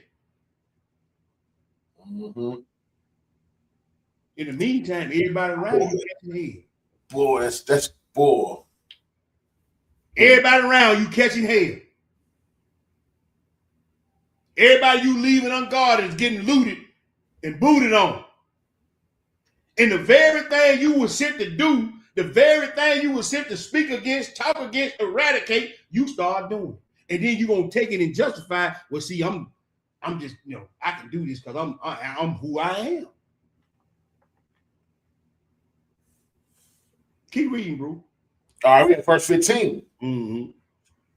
In the meantime, everybody around you catching hell. Boy, that's boy. Everybody around you catching hell. Everybody you leaving unguarded is getting looted and booted on. And the very thing you were sent to do, the very thing you were sent to speak against, talk against, eradicate, you start doing. And then you're gonna take it and justify, well, see, I'm just, I can do this because I'm who I am. Keep reading, bro. All right, we at verse 15.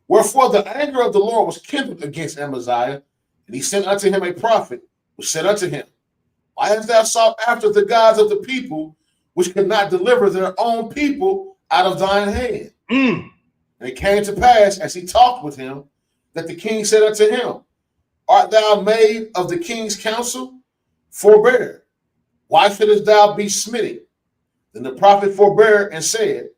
Wherefore the anger of the Lord was kindled against Amaziah, and he sent unto him a prophet, who said unto him, why hast thou sought after the gods of the people, which could not deliver their own people out of thine hand? And it came to pass, as he talked with him, that the king said unto him, art thou made of the king's counsel? Forbear. Why shouldest thou be smitten? Then the prophet forbore and said,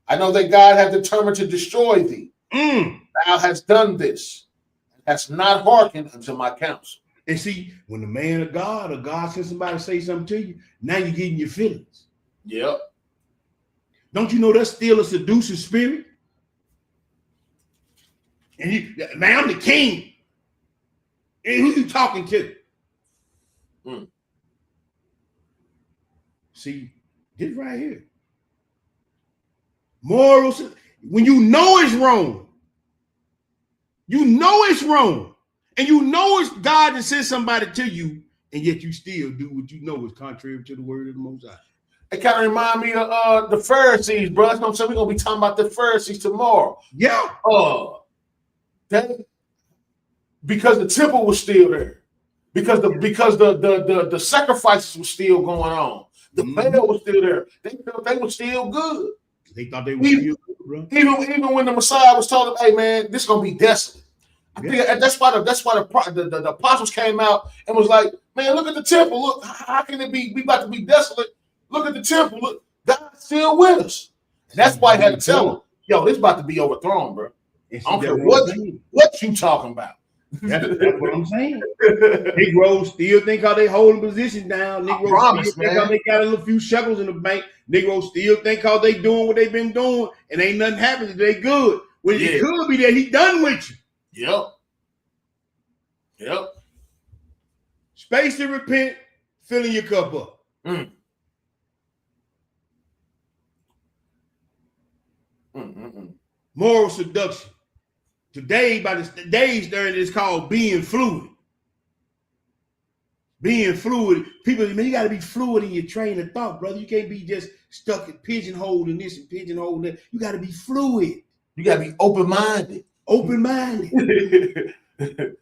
I know that God hath determined to destroy thee. Thou hast done this, and hast not hearkened unto my counsel. And see, when the man of God or God sends somebody to say something to you, now you're getting your feelings. Yep. Don't you know that's still a seducing spirit? And you, man, I'm the king. And who you talking to? See, this right here. Morals, when you know it's wrong, and you know it's God that sent somebody to you, and yet you still do what you know is contrary to the word of the Most High. It kind of remind me of the Pharisees, bro. That's what I'm saying. We're gonna be talking about the Pharisees tomorrow. Yeah. Because the temple was still there, because the sacrifices were still going on, the veil was still there. They felt they were still good. They thought they were still good, bro. Even when the Messiah was told them, "Hey, man, this is gonna be desolate." I think that's why the apostles came out and was like, "Man, look at the temple. Look, how can it be? We about to be desolate. Look at the temple. Look, God's still with us." And that's why I had to tell them, "Yo, this about to be overthrown, bro. I don't care what you talking about." That's what I'm saying. Negroes still think how they holding position down. Negroes still think how they got a little few shekels in the bank. Negroes still think how they doing what they've been doing, and ain't nothing happening. They good. Well, it could be that he done with you. Yep. Space to repent, filling your cup up. Moral seduction. Today, by the days there, it's called being fluid. Being fluid. People, man, you got to be fluid in your train of thought, brother. You can't be just stuck at pigeonhole in this and pigeonhole that. You got to be fluid. You got to be open-minded.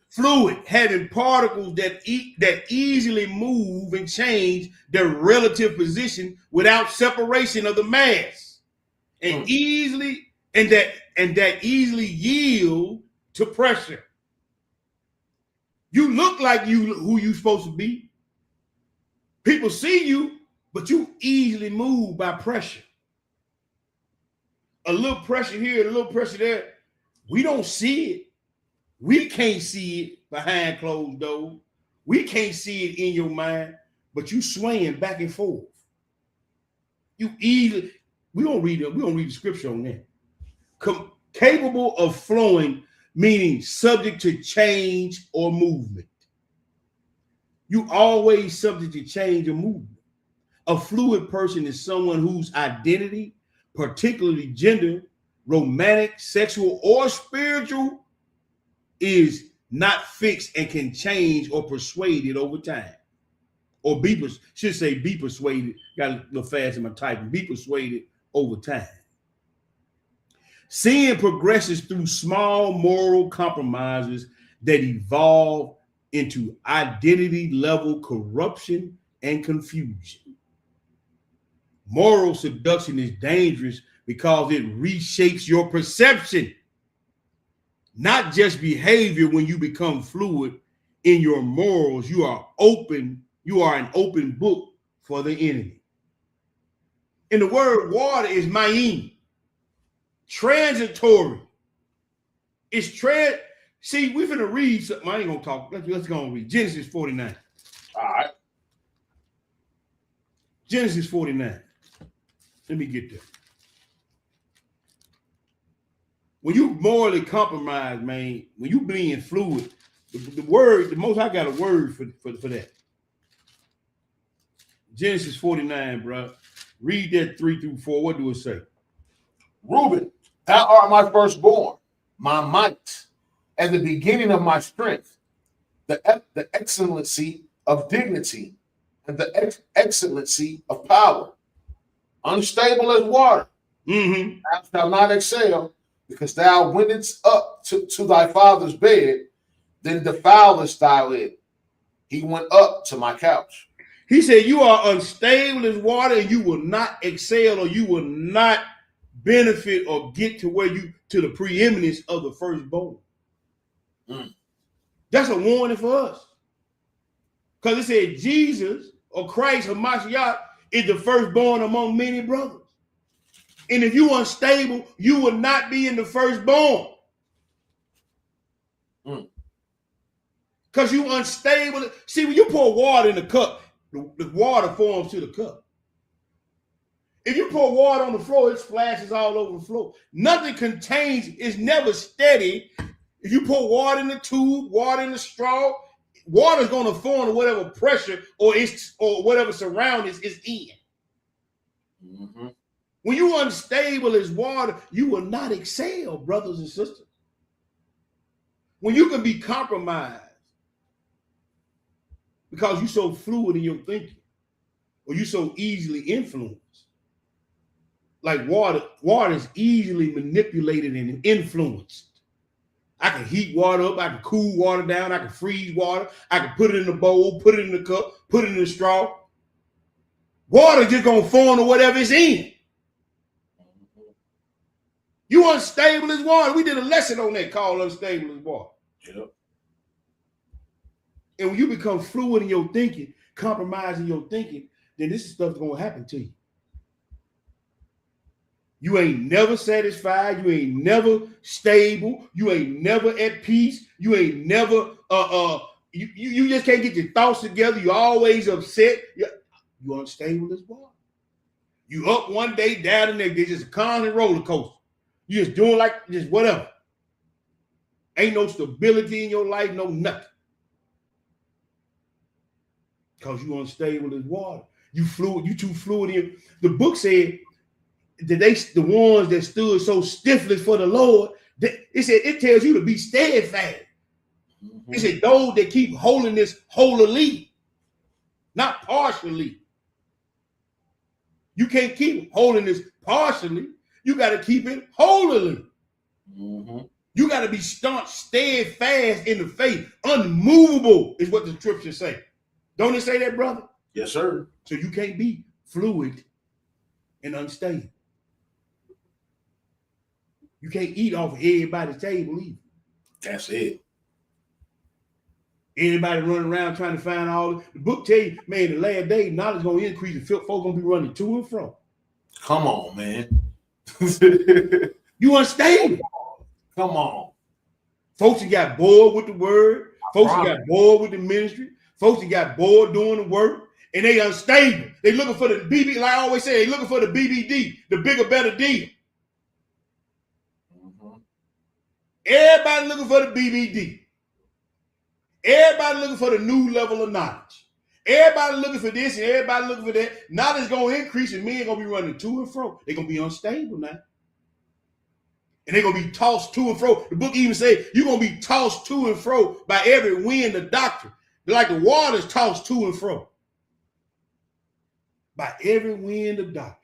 Fluid, having particles that easily move and change their relative position without separation of the mass, and that easily yield to pressure. You look like who you supposed to be. People see you, but you easily move by pressure. A little pressure here, a little pressure there. We don't see it. We can't see it behind closed doors. We can't see it in your mind, but you swaying back and forth. You easily. We don't read the scripture on that. Capable of flowing, meaning subject to change or movement. You always subject to change or movement. A fluid person is someone whose identity, particularly gender, romantic, sexual, or spiritual, is not fixed and can change or persuaded over time. Or be persuaded. Got a little fast in my typing. Be persuaded over time. Sin progresses through small moral compromises that evolve into identity level corruption and confusion. Moral seduction is dangerous because it reshapes your perception, not just behavior. When you become fluid in your morals, you are an open book for the enemy. And the word water is ma'in. Transitory. It's See, we're gonna read something. I ain't gonna talk. Let's go and read Genesis 49. All right. Genesis 49. Let me get there. When you morally compromise, man, when you being fluid, the most I got a word for that. Genesis 49, bro. Read that 3-4. What do it say? Reuben, thou art my firstborn, my might, and the beginning of my strength, the excellency of dignity, and the excellency of power. Unstable as water, thou shalt not excel, because thou wentest up to thy father's bed, then defilest thou it. He went up to my couch. He said, you are unstable as water, and you will not excel, or you will not benefit or get to to the preeminence of the firstborn. That's a warning for us. Because it said Jesus or Christ or Mashiach is the firstborn among many brothers. And if you're unstable, you will not be in the firstborn. Because you're unstable. See, when you pour water in a cup, the water forms to the cup. If you pour water on the floor, it splashes all over the floor. Nothing contains, is never steady. If you pour water in the tube, water in the straw, water is going to form to whatever pressure or whatever surroundings is in. Mm-hmm. When you unstable as water, you will not excel, brothers and sisters. When you can be compromised because you're so fluid in your thinking, or you're so easily influenced. Like water is easily manipulated and influenced. I can heat water up, I can cool water down, I can freeze water, I can put it in a bowl, put it in the cup, put it in the straw. Water just gonna form to whatever it's in. You unstable as water. We did a lesson on that called unstable as water. Yep. And when you become fluid in your thinking, compromising your thinking, then this stuff's gonna happen to you. You ain't never satisfied. You ain't never stable. You ain't never at peace. You ain't never you just can't get your thoughts together. You always upset. You unstable as water. You up one day, down the next. It's just a constant roller coaster. You just doing like just whatever. Ain't no stability in your life, no nothing. Because you unstable as water. You fluid, you too fluid in. The book said that the ones that stood so stiffly for the Lord, it said it tells you to be steadfast. Mm-hmm. It said those that keep holding this wholly, not partially. You can't keep holding this partially. You got to keep it wholly. Mm-hmm. You got to be staunch, steadfast in the faith. Unmovable is what the scriptures say. Don't it say that, brother? Yes, sir. So you can't be fluid and unstable. You can't eat off of everybody's table either. That's it. Anybody running around trying to find all the book tell you, man, the last day knowledge gonna increase and folks gonna be running to and fro. Come on, man. You unstable. Come on. Folks that got bored with the word, folks that got bored with the ministry, folks that got bored doing the work, and they unstable. They looking for the BB, like I always say, they looking for the BBD, the bigger, better deal. Mm-hmm. Everybody looking for the BBD. Everybody looking for the new level of knowledge. Everybody looking for this and everybody looking for that. Knowledge gonna increase and men gonna be running to and fro. They're gonna be unstable now. And they're gonna be tossed to and fro. The book even say you're gonna be tossed to and fro by every wind of doctrine. Like the water's tossed to and fro. By every wind of doctrine.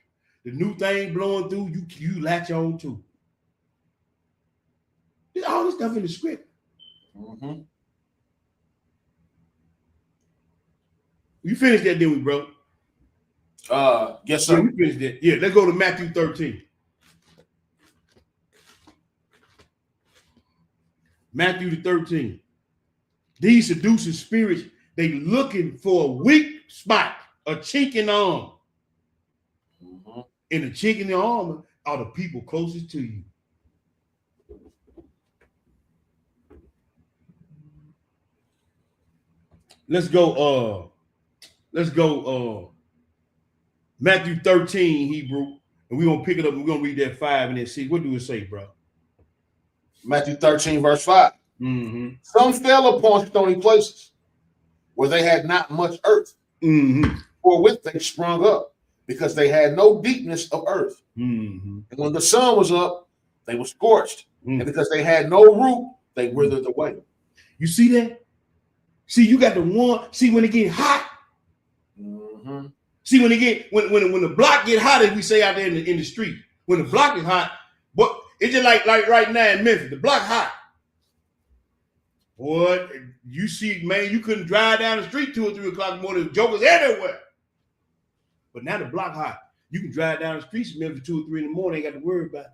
The new thing blowing through, you latch on to. There's all this stuff in the script. Mm-hmm. You finished that, didn't we, bro? Yes, sir. Yeah, we finished that. Yeah, let's go to Matthew 13. Matthew the 13. These seducing spirits, they looking for a weak spot, a chink in the armor. Mm-hmm. And the chink in the armor are the people closest to you. Let's go Matthew 13, Hebrew, and we're gonna pick it up and we're gonna read that 5 and then see what do it say, bro. Matthew 13, verse 5. Mm-hmm. Some fell upon stony places where they had not much earth, forthwith they sprung up, because they had no deepness of earth. Mm-hmm. And when the sun was up, they were scorched, and because they had no root, they withered away. You see that? See, you got the one. See, when it get hot. Mm-hmm. See, when the block get hot, as we say out there in the street, when the block is hot, but it's just like right now in Memphis, the block hot. Boy, you see, man, you couldn't drive down the street 2 or 3 o'clock in the morning. Jokers everywhere. But now the block hot. You can drive down the streets in Memphis 2 or 3 in the morning. Ain't got to worry about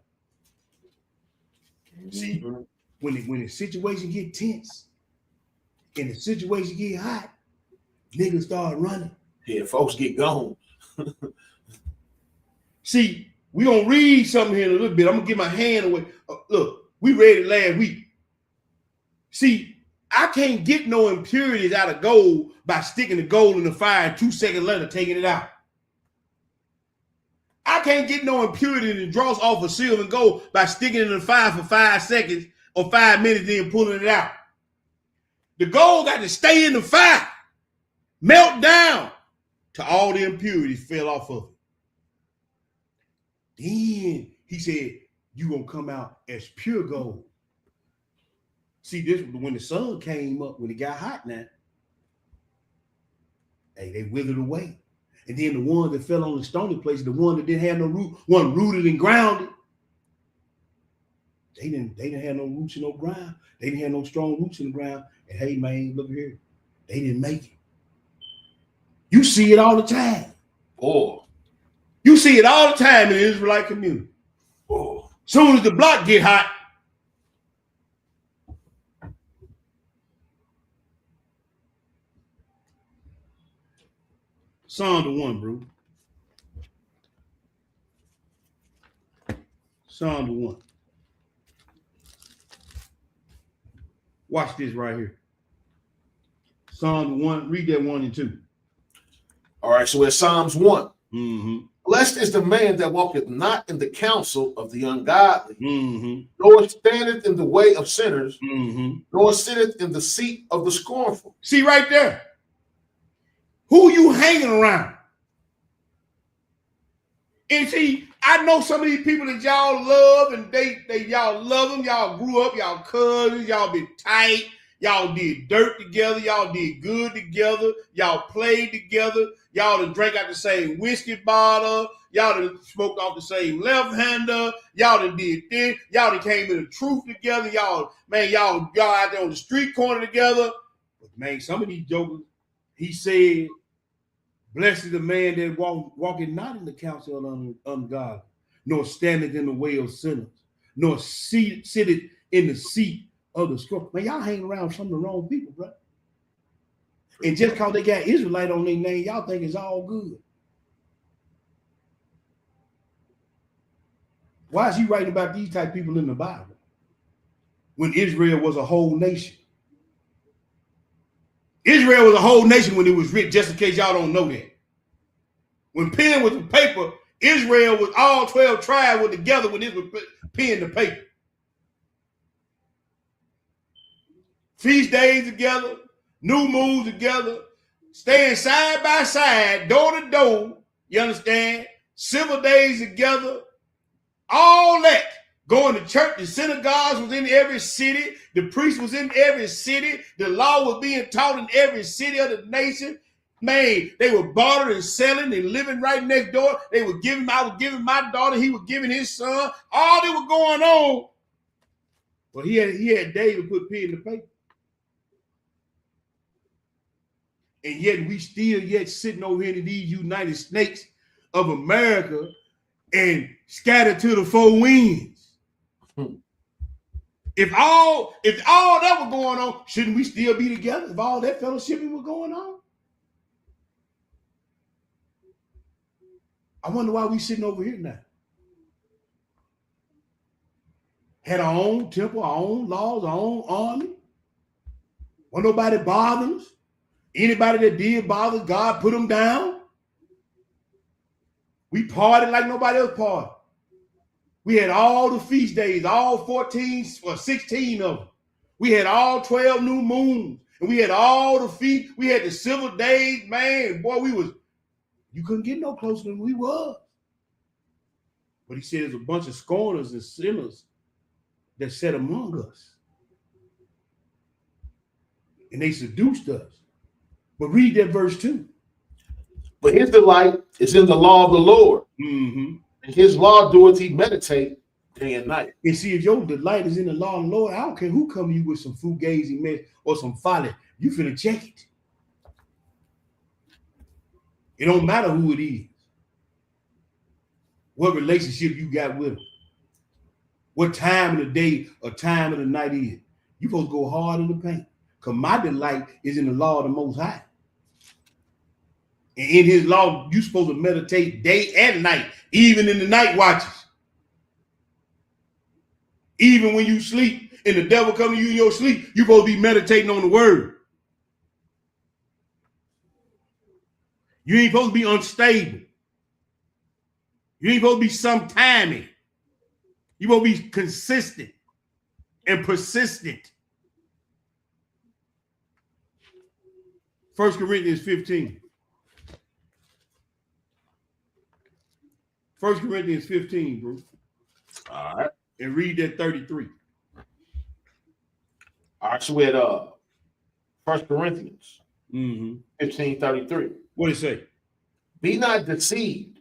it. See, when the situation get tense and the situation get hot, niggas start running. Yeah, folks get gone. See, we gonna read something here in a little bit. I'm gonna get my hand away. Look, we read it last week. See, I can't get no impurities out of gold by sticking the gold in the fire and 2 seconds later taking it out. I can't get no impurity and dross off of silver and gold by sticking it in the fire for 5 seconds or 5 minutes, then pulling it out. The gold got to stay in the fire, melt down till all the impurities fell off of it. Then he said, you're going to come out as pure gold. See, this when the sun came up, when it got hot now, hey, they withered away. And then the ones that fell on the stony place, the one that didn't have no root, one rooted and grounded, they didn't have no roots in no ground. They didn't have no strong roots in the ground. And hey, man, look here. They didn't make it. You see it all the time. Oh. You see it all the time in the Israelite community. Oh. Soon as the block get hot, Psalm 1, bro. Psalm 1. Watch this right here. Psalm 1, read that 1 and 2. All right, so it's Psalms 1. Mm-hmm. Blessed is the man that walketh not in the counsel of the ungodly, Mm-hmm. nor standeth in the way of sinners, Mm-hmm. nor sitteth in the seat of the scornful. See right there. Who you hanging around? And see, I know some of these people that y'all love, and they y'all love them. Y'all grew up, y'all cousins, y'all been tight, y'all did dirt together, y'all did good together, y'all played together, y'all done drank out the same whiskey bottle, y'all done smoked off the same left-hander, y'all done did this, y'all done came in the truth together, y'all out there on the street corner together. But man, some of these jokers, he said, blessed is the man that walking not in the counsel of the ungodly, nor standeth in the way of sinners, nor sitteth in the seat of the scornful. Man, y'all hanging around some of the wrong people, bro. And just because they got Israelite on their name, y'all think it's all good. Why is he writing about these type of people in the Bible when Israel was a whole nation? Israel was a whole nation when it was written, just in case y'all don't know that. When pen was the paper, Israel was all 12 tribes were together when it was pen to paper. Feast days together, new moons together, staying side by side, door to door, you understand? Civil days together, all that. Going to church, the synagogues was in every city. The priest was in every city. The law was being taught in every city of the nation. Man, they were bartering and selling and living right next door. I was giving my daughter, he was giving his son. All that was going on. Well, he had David put pen to paper. And yet we still sitting over here in these United States of America and scattered to the four winds. If all that was going on, shouldn't we still be together? If all that fellowshipping was going on? I wonder why we sitting over here now. Had our own temple, our own laws, our own army. Wasn't nobody bothering us. Anybody that did bother, God put them down. We partied like nobody else partied. We had all the feast days, all 14 or 16 of them. We had all 12 new moons. And we had all the feast. We had the civil days, man. Boy, you couldn't get no closer than we was. But he said there's a bunch of scorners and sinners that sat among us. And they seduced us. But read that verse 2. But his delight is in the law of the Lord. Mm-hmm. And his law doeth he meditate day and night. And see, if your delight is in the law of the Lord, I don't care who come to you with some fugazi mess or some folly. You finna check it. It don't matter who it is. What relationship you got with them. What time of the day or time of the night is. You supposed to go hard in the paint. Because my delight is in the law of the Most High. And in his law, you're supposed to meditate day and night, even in the night watches. Even when you sleep and the devil come to you in your sleep, you're supposed to be meditating on the word. You ain't supposed to be unstable. You ain't supposed to be sometimey. You supposed to be consistent and persistent. 1 Corinthians 15. 1 Corinthians 15, bro. All right. And read that 33. All right, so we had 1 Corinthians Mm-hmm. 15:33. What did it say? Be not deceived.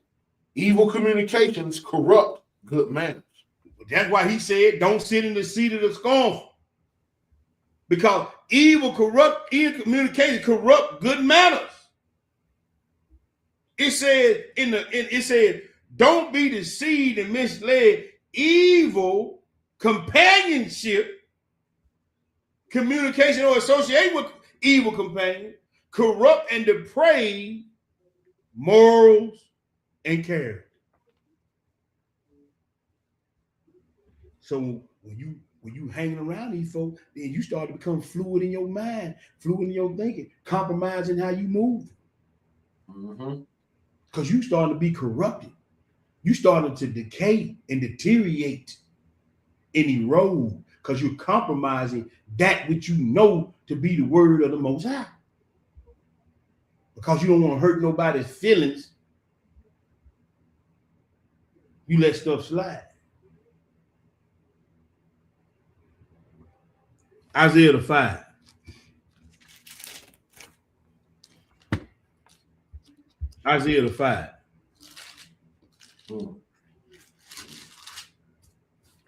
Evil communications corrupt good manners. That's why he said, don't sit in the seat of the scornful. Because evil communication corrupt good manners. It said, don't be deceived and misled. Evil companionship, communication or association with evil companions, corrupt and deprave morals and character. So when you hanging around these folks, then you start to become fluid in your mind, fluid in your thinking, compromising how you move. Because you starting to be corrupted. You starting to decay and deteriorate and erode because you're compromising that which you know to be the word of the Most High. Because you don't want to hurt nobody's feelings, you let stuff slide. Isaiah 5. Isaiah 5.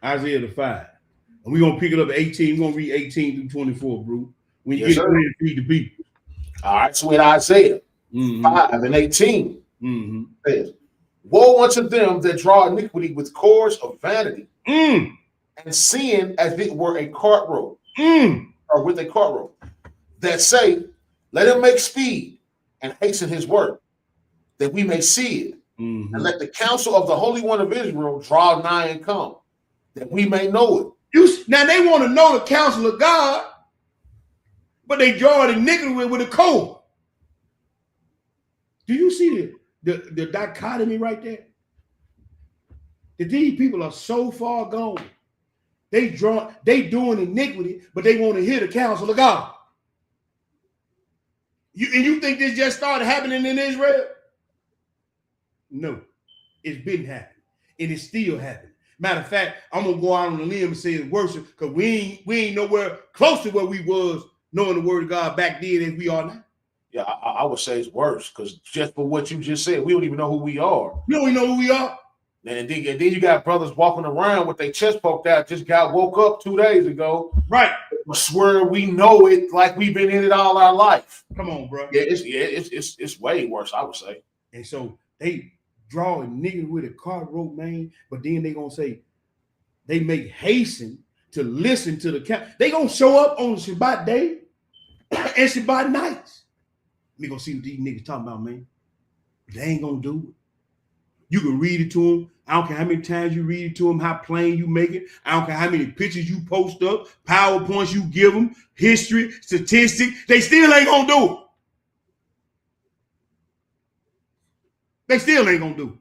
Isaiah 5. And we're going to pick it up at 18. We're going to read 18 through 24, bro. When you get ready to feed the people. All right, so in Isaiah 5 and 18, says, woe unto them that draw iniquity with cords of vanity, and sin as it were a cart rope, or with a cart rope, that say, let him make speed and hasten his work, that we may see it. And let the counsel of the Holy One of Israel draw nigh and come, that we may know it. Now they want to know the counsel of God, but they draw the iniquity with a cord. Do you see the dichotomy right there? That these people are so far gone. They doing iniquity, but they want to hear the counsel of God. You think this just started happening in Israel? No, it's been happening, and it's still happening. Matter of fact, I'm gonna go out on a limb and say it's worse because we ain't nowhere close to where we was knowing the word of God back then as we are now. Yeah, I would say it's worse because just for what you just said, we don't even know who we are. We don't even know who we are. And then you got brothers walking around with their chest poked out, just woke up 2 days ago. Right. I swear we know it like we've been in it all our life. Come on, bro. It's way worse, I would say. And so they draw a nigga with a cart rope, man, but then they gonna say they make hasten to listen to the count. They gonna show up on Shabbat day and Shabbat nights. We gonna see what these niggas talking about, man. They ain't gonna do it. You can read it to them. I don't care how many times you read it to them, how plain you make it. I don't care how many pictures you post up, PowerPoints you give them, history, statistics. They still ain't gonna do it. They still ain't gonna do it.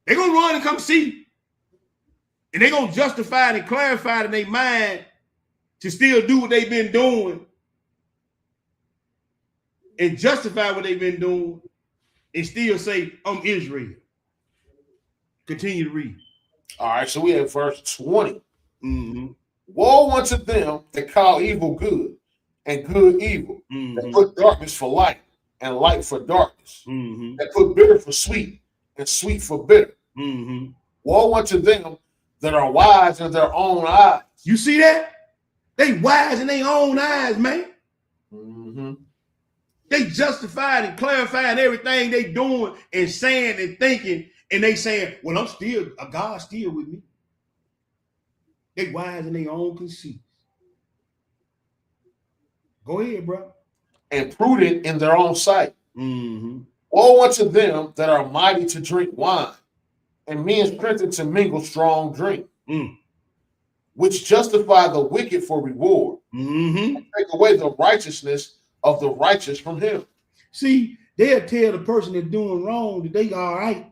They're gonna run and come see. And they're gonna justify it and clarify it in their mind to still do what they've been doing. And justify what they've been doing and still say, I'm Israel. Continue to read. All right, so we have verse 20. Woe unto them that call evil good and good evil, that put darkness for light and light for darkness, that put bitter for sweet and sweet for bitter. Woe unto them that are wise in their own eyes. You see that? They wise in their own eyes, man. They justified and clarified everything they doing and saying and thinking, and they saying, well, I'm still, God's still with me. They wise in their own conceit. Go ahead, bro. And prudent in their own sight. Woe unto them that are mighty to drink wine, and men strengthened to mingle strong drink, which justify the wicked for reward, and take away the righteousness of the righteous from him. See, they'll tell the person that's doing wrong that they all right,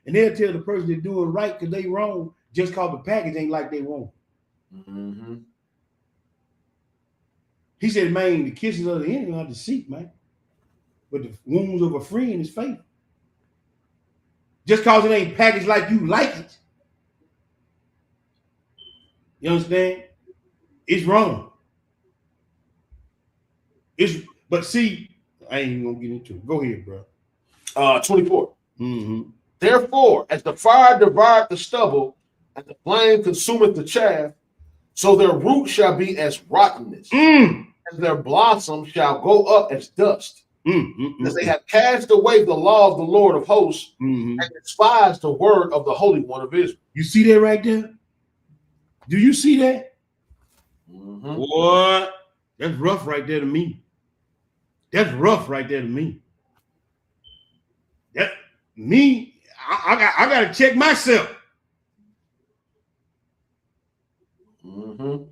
And they'll tell the person they're doing right because they wrong just because the package ain't like they want. Mm-hmm. He said, man, the kisses of the enemy are deceit, man. But the wounds of a friend is faith. Just because it ain't packaged like you like it. You understand? It's wrong. But see, I ain't even gonna get into it. Go ahead, bro. 24. Mm-hmm. Therefore, as the fire devoured the stubble, and the flame consumeth the chaff, so their root shall be as rottenness, and their blossom shall go up as dust. As they have cast away the law of the Lord of hosts, and despised the word of the Holy One of Israel. You see that right there? Do you see that? What? That's rough right there to me. That's rough right there to me. That me, I gotta check myself.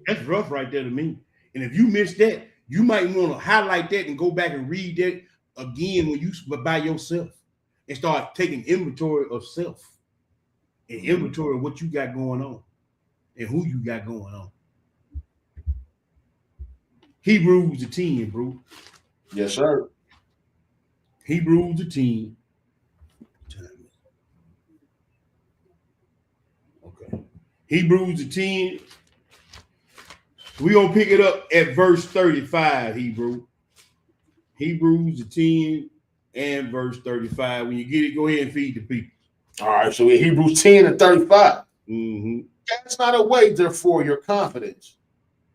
That's rough right there to me. And if you missed that, you might want to highlight that and go back and read that again when you by yourself and start taking inventory of self and inventory of what you got going on and who you got going on. Hebrews the 10, bro. Yes, sir. Hebrews the 10. Okay. Hebrews the 10. We're going to pick it up at verse 35, Hebrews the 10 and verse 35. When you get it, go ahead and feed the people. All right, so in Hebrews 10 and 35. Mm-hmm. Cast not away, therefore, your confidence,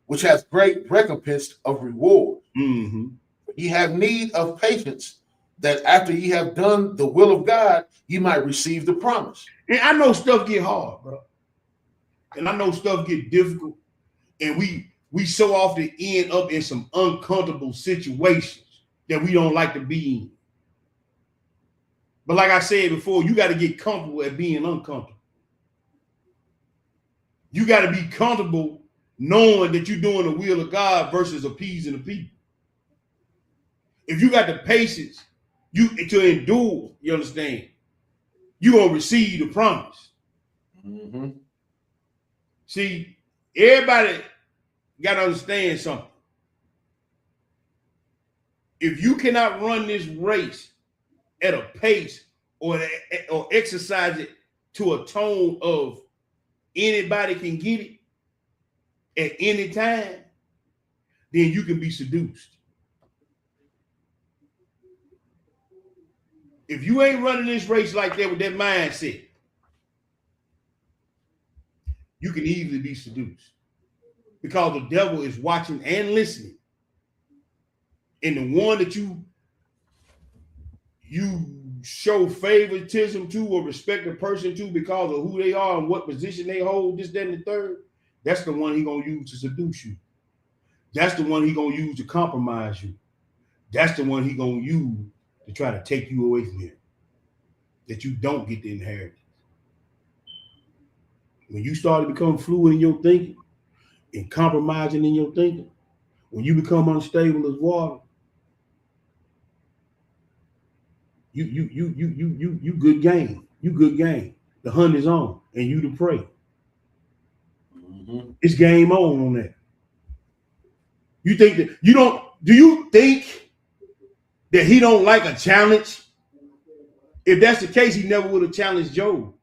which has great recompense of reward. Mm-hmm. Ye have need of patience, that after ye have done the will of God, ye might receive the promise. And I know stuff get hard, bro. And I know stuff get difficult. And we so often end up in some uncomfortable situations that we don't like to be in. But like I said before, you got to get comfortable at being uncomfortable. You got to be comfortable knowing that you're doing the will of God versus appeasing the people. If you got the patience to endure, you understand, you're going to receive the promise. See, everybody got to understand something. If you cannot run this race at a pace or exercise it to a tone of anybody can get it at any time, then you can be seduced. If you ain't running this race like that with that mindset, you can easily be seduced because the devil is watching and listening. And the one that you show favoritism to or respect a person to because of who they are and what position they hold, this, that, and the third, that's the one he's going to use to seduce you. That's the one he's going to use to compromise you. That's the one he's going to use to try to take you away from him, that you don't get the inheritance. When you start to become fluid in your thinking and compromising in your thinking, when you become unstable as water, you good game. You good game. The hunt is on, and you the prey. It's game on that. You think that you don't? Do you think that he don't like a challenge? If that's the case, he never would have challenged Job.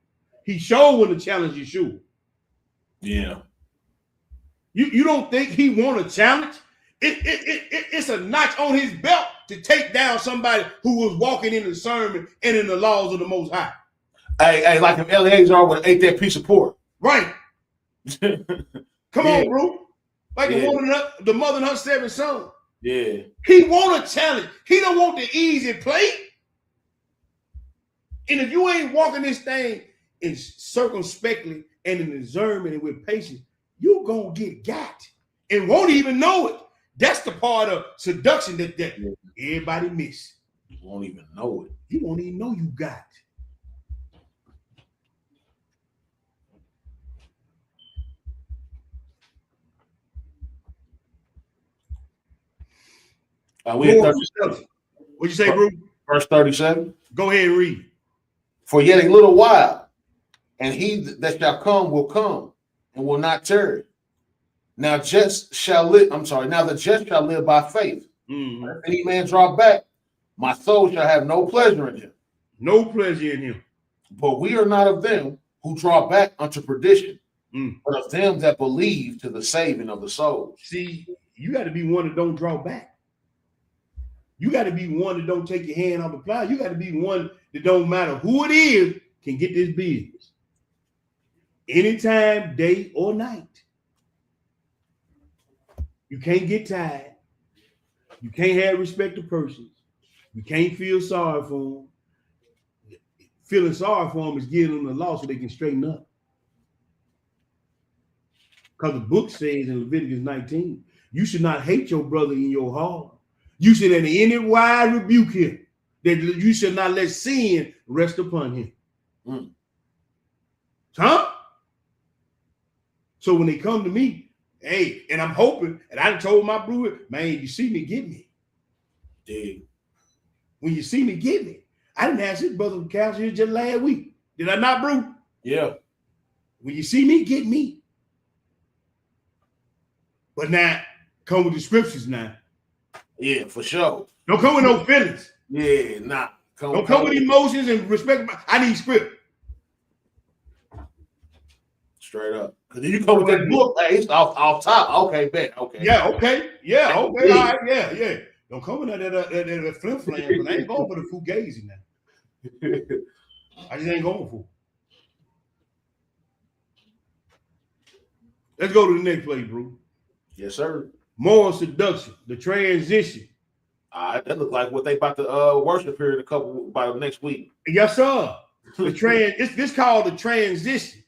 He sure would have challenged Yeshua. Yeah. You don't think he want a challenge? It's a notch on his belt to take down somebody who was walking in the sermon and in the laws of the Most High. Hey, like if Eleazar would have ate that piece of pork. Right. Come on, bro. Like the mother and her 7 sons. Yeah. He want a challenge. He don't want the easy plate. And if you ain't walking this thing in circumspectly and in discernment and with patience, you gonna get got and won't even know it. That's the part of seduction that everybody miss. You won't even know it. You won't even know you got. We at 37. What'd you say, bro? Verse 37. Go ahead and read. For yet a little while, and he that shall come will come and will not tarry. Now just shall live. I'm sorry. Now the just shall live by faith. If any man draw back, my soul shall have no pleasure in him. No pleasure in him. But we are not of them who draw back unto perdition, but of them that believe to the saving of the soul. See, you got to be one that don't draw back. You got to be one that don't take your hand off the plow. You got to be one that don't matter who it is can get this business. Anytime, day or night. You can't get tired. You can't have respect to persons. You can't feel sorry for them. Feeling sorry for them is giving them the law so they can straighten up. Because the book says in Leviticus 19, you should not hate your brother in your heart. You should in any wise rebuke him. That you should not let sin rest upon him. Huh? So when they come to me, hey, and I'm hoping, and I told my brother, man, you see me, get me. Dude. When you see me, get me. I didn't ask his brother for counsel here just last week. Did I not, bro? Yeah. When you see me, get me. But now, come with the scriptures now. Yeah, for sure. Don't come with no feelings. Yeah, nah. Don't come with emotions and respect. I need script. Straight up. Because you come with that book, hey, it's off top. Okay, bet. Okay. Yeah, okay. Yeah, okay. All right. Yeah. Don't come with that flim flam, because I ain't going for the fugazi now. I just ain't going for it. Let's go to the next place, bro. Yes, sir. Moral seduction, the transition. All right, that looks like what they about to worship here by next week. Yes, sir. The this called the transition.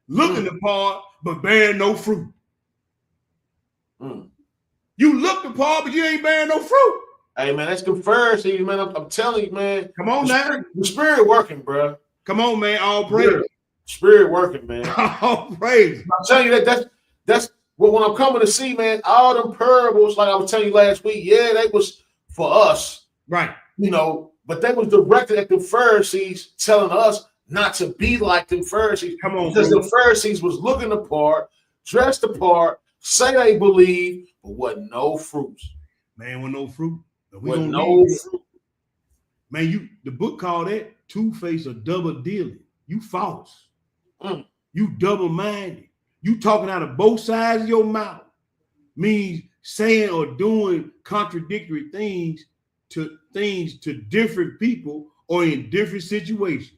Looking the part, but bearing no fruit. You look the part, but you ain't bearing no fruit. Hey, man, that's the Pharisees, man. I'm telling you, man. Come on now. The spirit working, bro. Come on, man. All praise. Spirit working, man. All praise. I'm telling you that's what when I'm coming to see, man, all them parables, like I was telling you last week, yeah, they was for us. Right. You know, but they was directed at the Pharisees telling us not to be like them Pharisees. Come on. Because the Pharisees was looking the part, dressed the part, say they believe, but wasn't no fruits. Man, with no fruit. With no fruit. Man, the book called that two-faced or double dealing. You false. You double-minded. You talking out of both sides of your mouth. Means saying or doing contradictory things to different people or in different situations.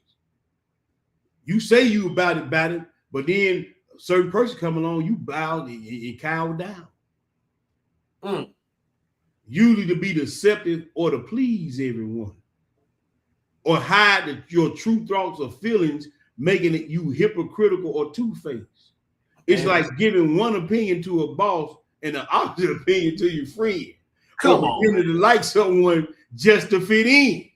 You say you about it, but then a certain person come along, you bow and cower down. Usually to be deceptive or to please everyone. Or hide your true thoughts or feelings, making it you hypocritical or two-faced. It's like giving one opinion to a boss and the opposite opinion to your friend. Come on. Beginning to like someone just to fit in.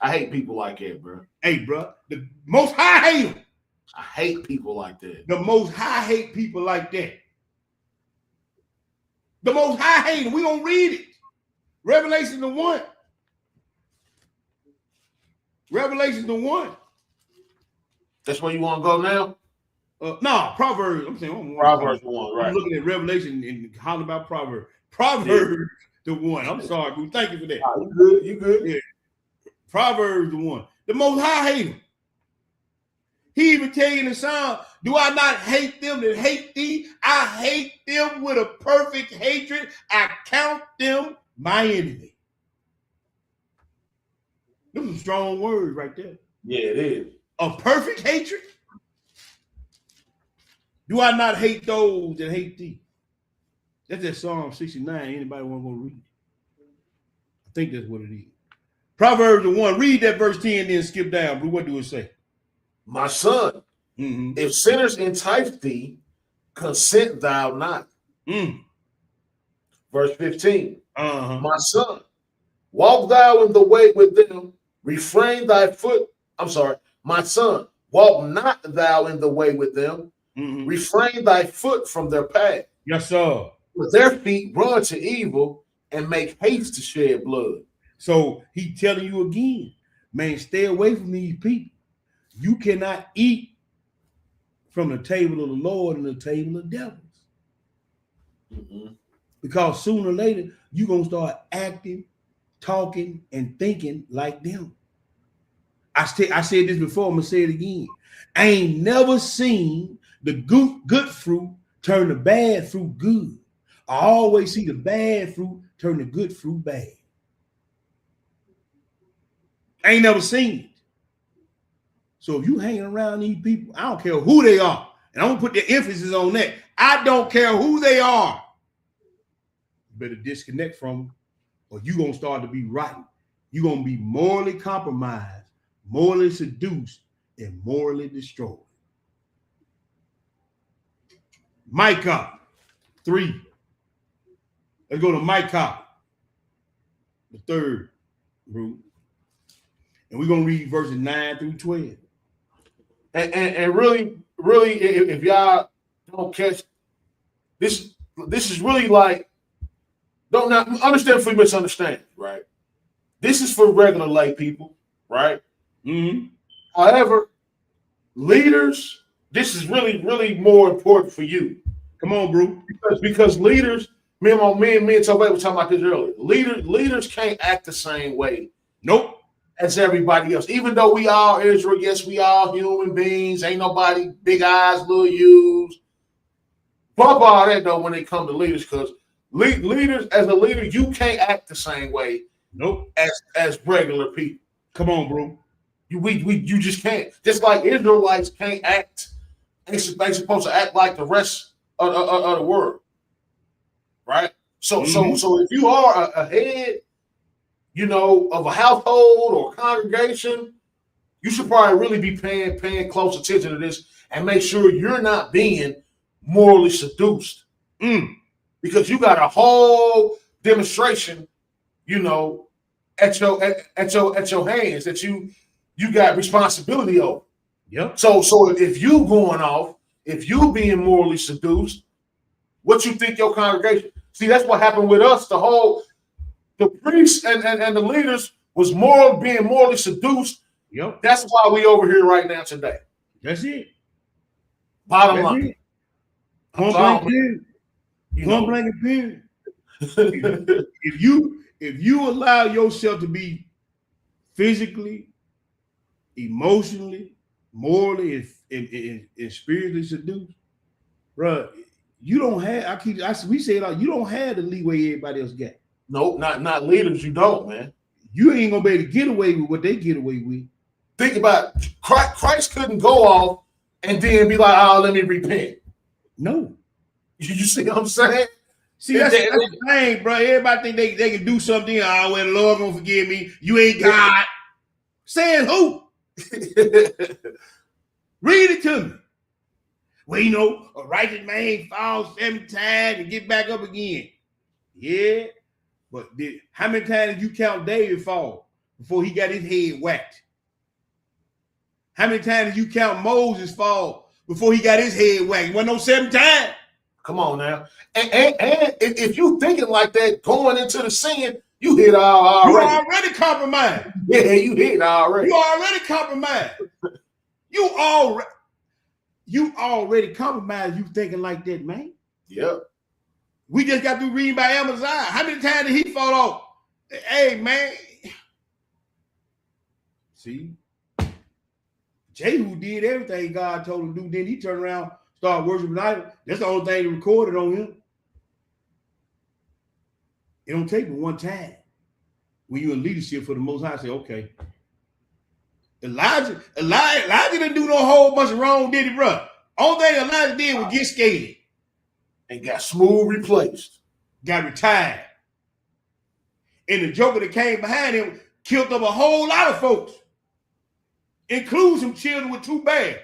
I hate people like that, bro. Hey, bro, the most high hate them. I hate people like that. The most high hate people like that. The most high hate them. We gonna read it. Revelation 1. Revelation 1. That's where you want to go now? No, Proverbs. I'm saying Proverbs 1, right? I'm looking at Revelation and hollering about Proverbs. Proverbs 1. I'm sorry, boo. Thank you for that. You good? You good? Yeah. Proverbs 1. The most high hate him. He even tell you in the Psalm, do I not hate them that hate thee? I hate them with a perfect hatred. I count them my enemy. Those are strong words right there. Yeah, it is. A perfect hatred? Do I not hate those that hate thee? That's that Psalm 69. Anybody want to go read it? I think that's what it is. Proverbs 1. Read that verse 10, then skip down. What do it say? My son, if sinners entice thee, consent thou not. Verse 15. My son, walk thou in the way with them, refrain thy foot. I'm sorry, my son, walk not thou in the way with them, refrain thy foot from their path. Yes, sir. With their feet run to evil and make haste to shed blood. So he telling you again, man, stay away from these people. You cannot eat from the table of the Lord and the table of devils. Because sooner or later, you're going to start acting, talking, and thinking like them. I said this before, I'm going to say it again. I ain't never seen the good fruit turn the bad fruit good. I always see the bad fruit turn the good fruit bad. I ain't never seen it. So if you hanging around these people, I don't care who they are. And I'm going to put the emphasis on that. I don't care who they are. You better disconnect from them or you're going to start to be rotten. You're going to be morally compromised, morally seduced, and morally destroyed. Micah 3. Let's go to Micah, the third group. And we're going to read verses 9 through 12. And really, if y'all don't catch this is really like, don't not understand for misunderstand, right? This is for regular lay people, right? Mm-hmm. However, leaders, this is really more important for you. Come on, bro. Because leaders, me and Tobey were talking about this earlier. Leaders can't act the same way. Nope. As everybody else. Even though we all Israel, yes, we all human beings. Ain't nobody big eyes, little U's. Bump all that though when it comes to leaders, because leaders, as a leader, you can't act the same way. Nope. As regular people. Come on, bro. You just can't. Just like Israelites can't act. They supposed to act like the rest of the world, right? So if you are a head, of a household or congregation, you should probably really be paying close attention to this and make sure you're not being morally seduced. Because you got a whole demonstration, at your hands that you got responsibility over. Yep. So if you going off, if you being morally seduced, what you think your congregation? See, that's what happened with us. The priests and the leaders was being morally seduced. Yep. That's why we over here right now today. That's it. Bottom line. Point blank period. If you allow yourself to be physically, emotionally, morally, and spiritually seduced, bro, you don't have. We say it all. You don't have the leeway everybody else got. Nope, not leaders. You don't, man. You ain't gonna be able to get away with what they get away with. Think about it. Christ couldn't go off and then be like, "Oh, let me repent." No. You see what I'm saying? See, that's the thing, bro. Everybody think they can do something. Oh, well, the Lord gonna forgive me. You ain't God. Saying who? Read it to me. Well, a righteous man falls 7 times and get back up again. Yeah. But how many times did you count David fall before he got his head whacked? How many times did you count Moses fall before he got his head whacked? It wasn't no 7 times. Come on now. And if you thinking like that going into the sin, you hit already. You already compromised. Yeah, you hit already. You already compromised. You already compromised. You thinking like that, man. Yep. We just got through reading by Amaziah. How many times did he fall off? Hey, man. See? Jehu did everything God told him to do. Then he turned around, started worshiping idols. That's the only thing recorded on him. It don't take but one time. When you're in leadership for the Most High, say, okay. Elijah didn't do no whole bunch of wrong, did he, bro? Only thing Elijah did was get scared. And got smooth replaced. Got retired. And the joker that came behind him killed up a whole lot of folks, including some children with 2 bears.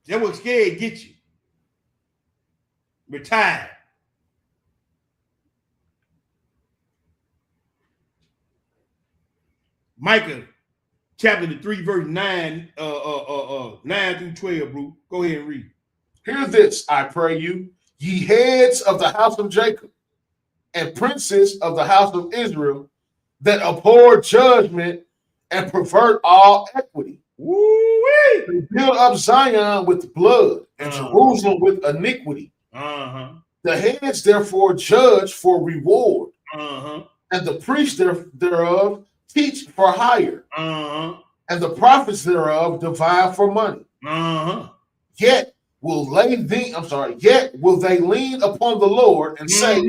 That was scared get you. Retired. Micah chapter 3, verse 9, 9 through 12, bro. Go ahead and read. Hear this, I pray you, ye heads of the house of Jacob, and princes of the house of Israel, that abhor judgment and pervert all equity. Woo-wee. They build up Zion with blood and Jerusalem with iniquity. The heads therefore judge for reward, and the priests thereof teach for hire, and the prophets thereof divide for money. Yet will they lean upon the Lord and say,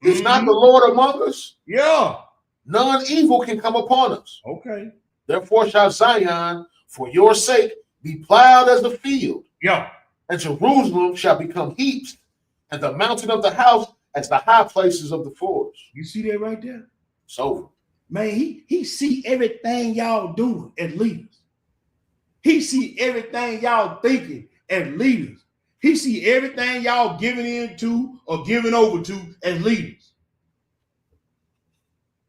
is not the Lord among us? Yeah. None evil can come upon us. Okay. Therefore shall Zion, for your sake, be plowed as the field. Yeah. And Jerusalem shall become heaps, and the mountain of the house as the high places of the forest. You see that right there? It's over. Man, he see everything y'all doing as leaders. He see everything y'all thinking as leaders. He see everything y'all giving into or giving over to as leaders.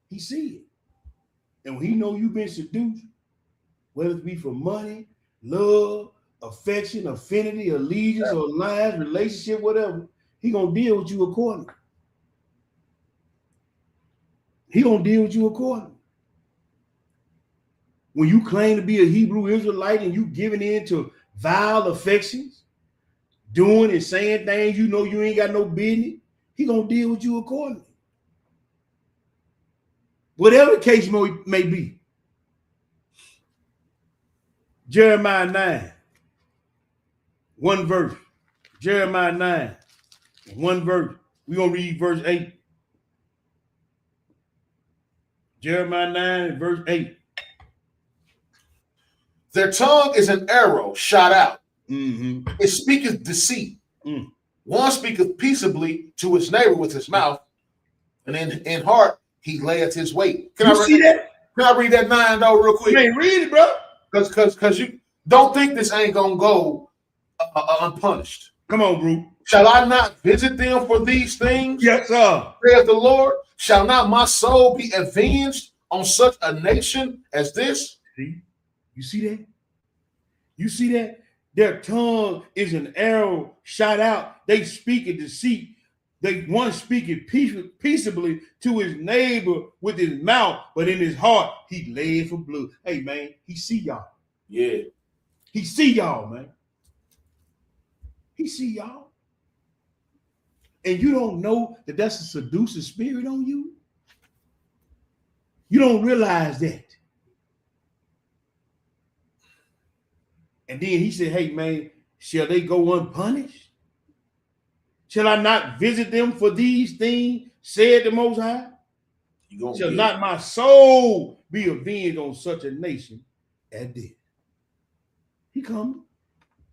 He see it. And when he know you've been seduced, whether it be for money, love, affection, affinity, allegiance, or alliance, relationship, whatever, he gonna deal with you accordingly. He gonna deal with you accordingly. When you claim to be a Hebrew Israelite and you giving in to vile affections, doing and saying things you know you ain't got no business, he gonna deal with you accordingly. Whatever the case may be. Jeremiah 9, one verse. Jeremiah 9, one verse. We're gonna read verse 8. Jeremiah 9, verse 8. Their tongue is an arrow shot out. It speaketh deceit. One speaketh peaceably to his neighbor with his mouth, and in heart he layeth his weight. Can I read that 9 though real quick? Hey, read it, bro. Because you don't think this ain't gonna go unpunished. Come on, bro. Shall I not visit them for these things? Yes, sir. Saith the Lord. Shall not my soul be avenged on such a nation as this? See? You see that? You see that? Their tongue is an arrow shot out. They speak in deceit. One speaking peaceably to his neighbor with his mouth, but in his heart he laid for blood. Hey, man, he see y'all. Yeah. He see y'all, man. He see y'all. And you don't know that that's a seducing spirit on you? You don't realize that. And then he said, hey, man, shall they go unpunished? Shall I not visit them for these things, said the Most High? Shall not my soul be avenged on such a nation as this? He coming.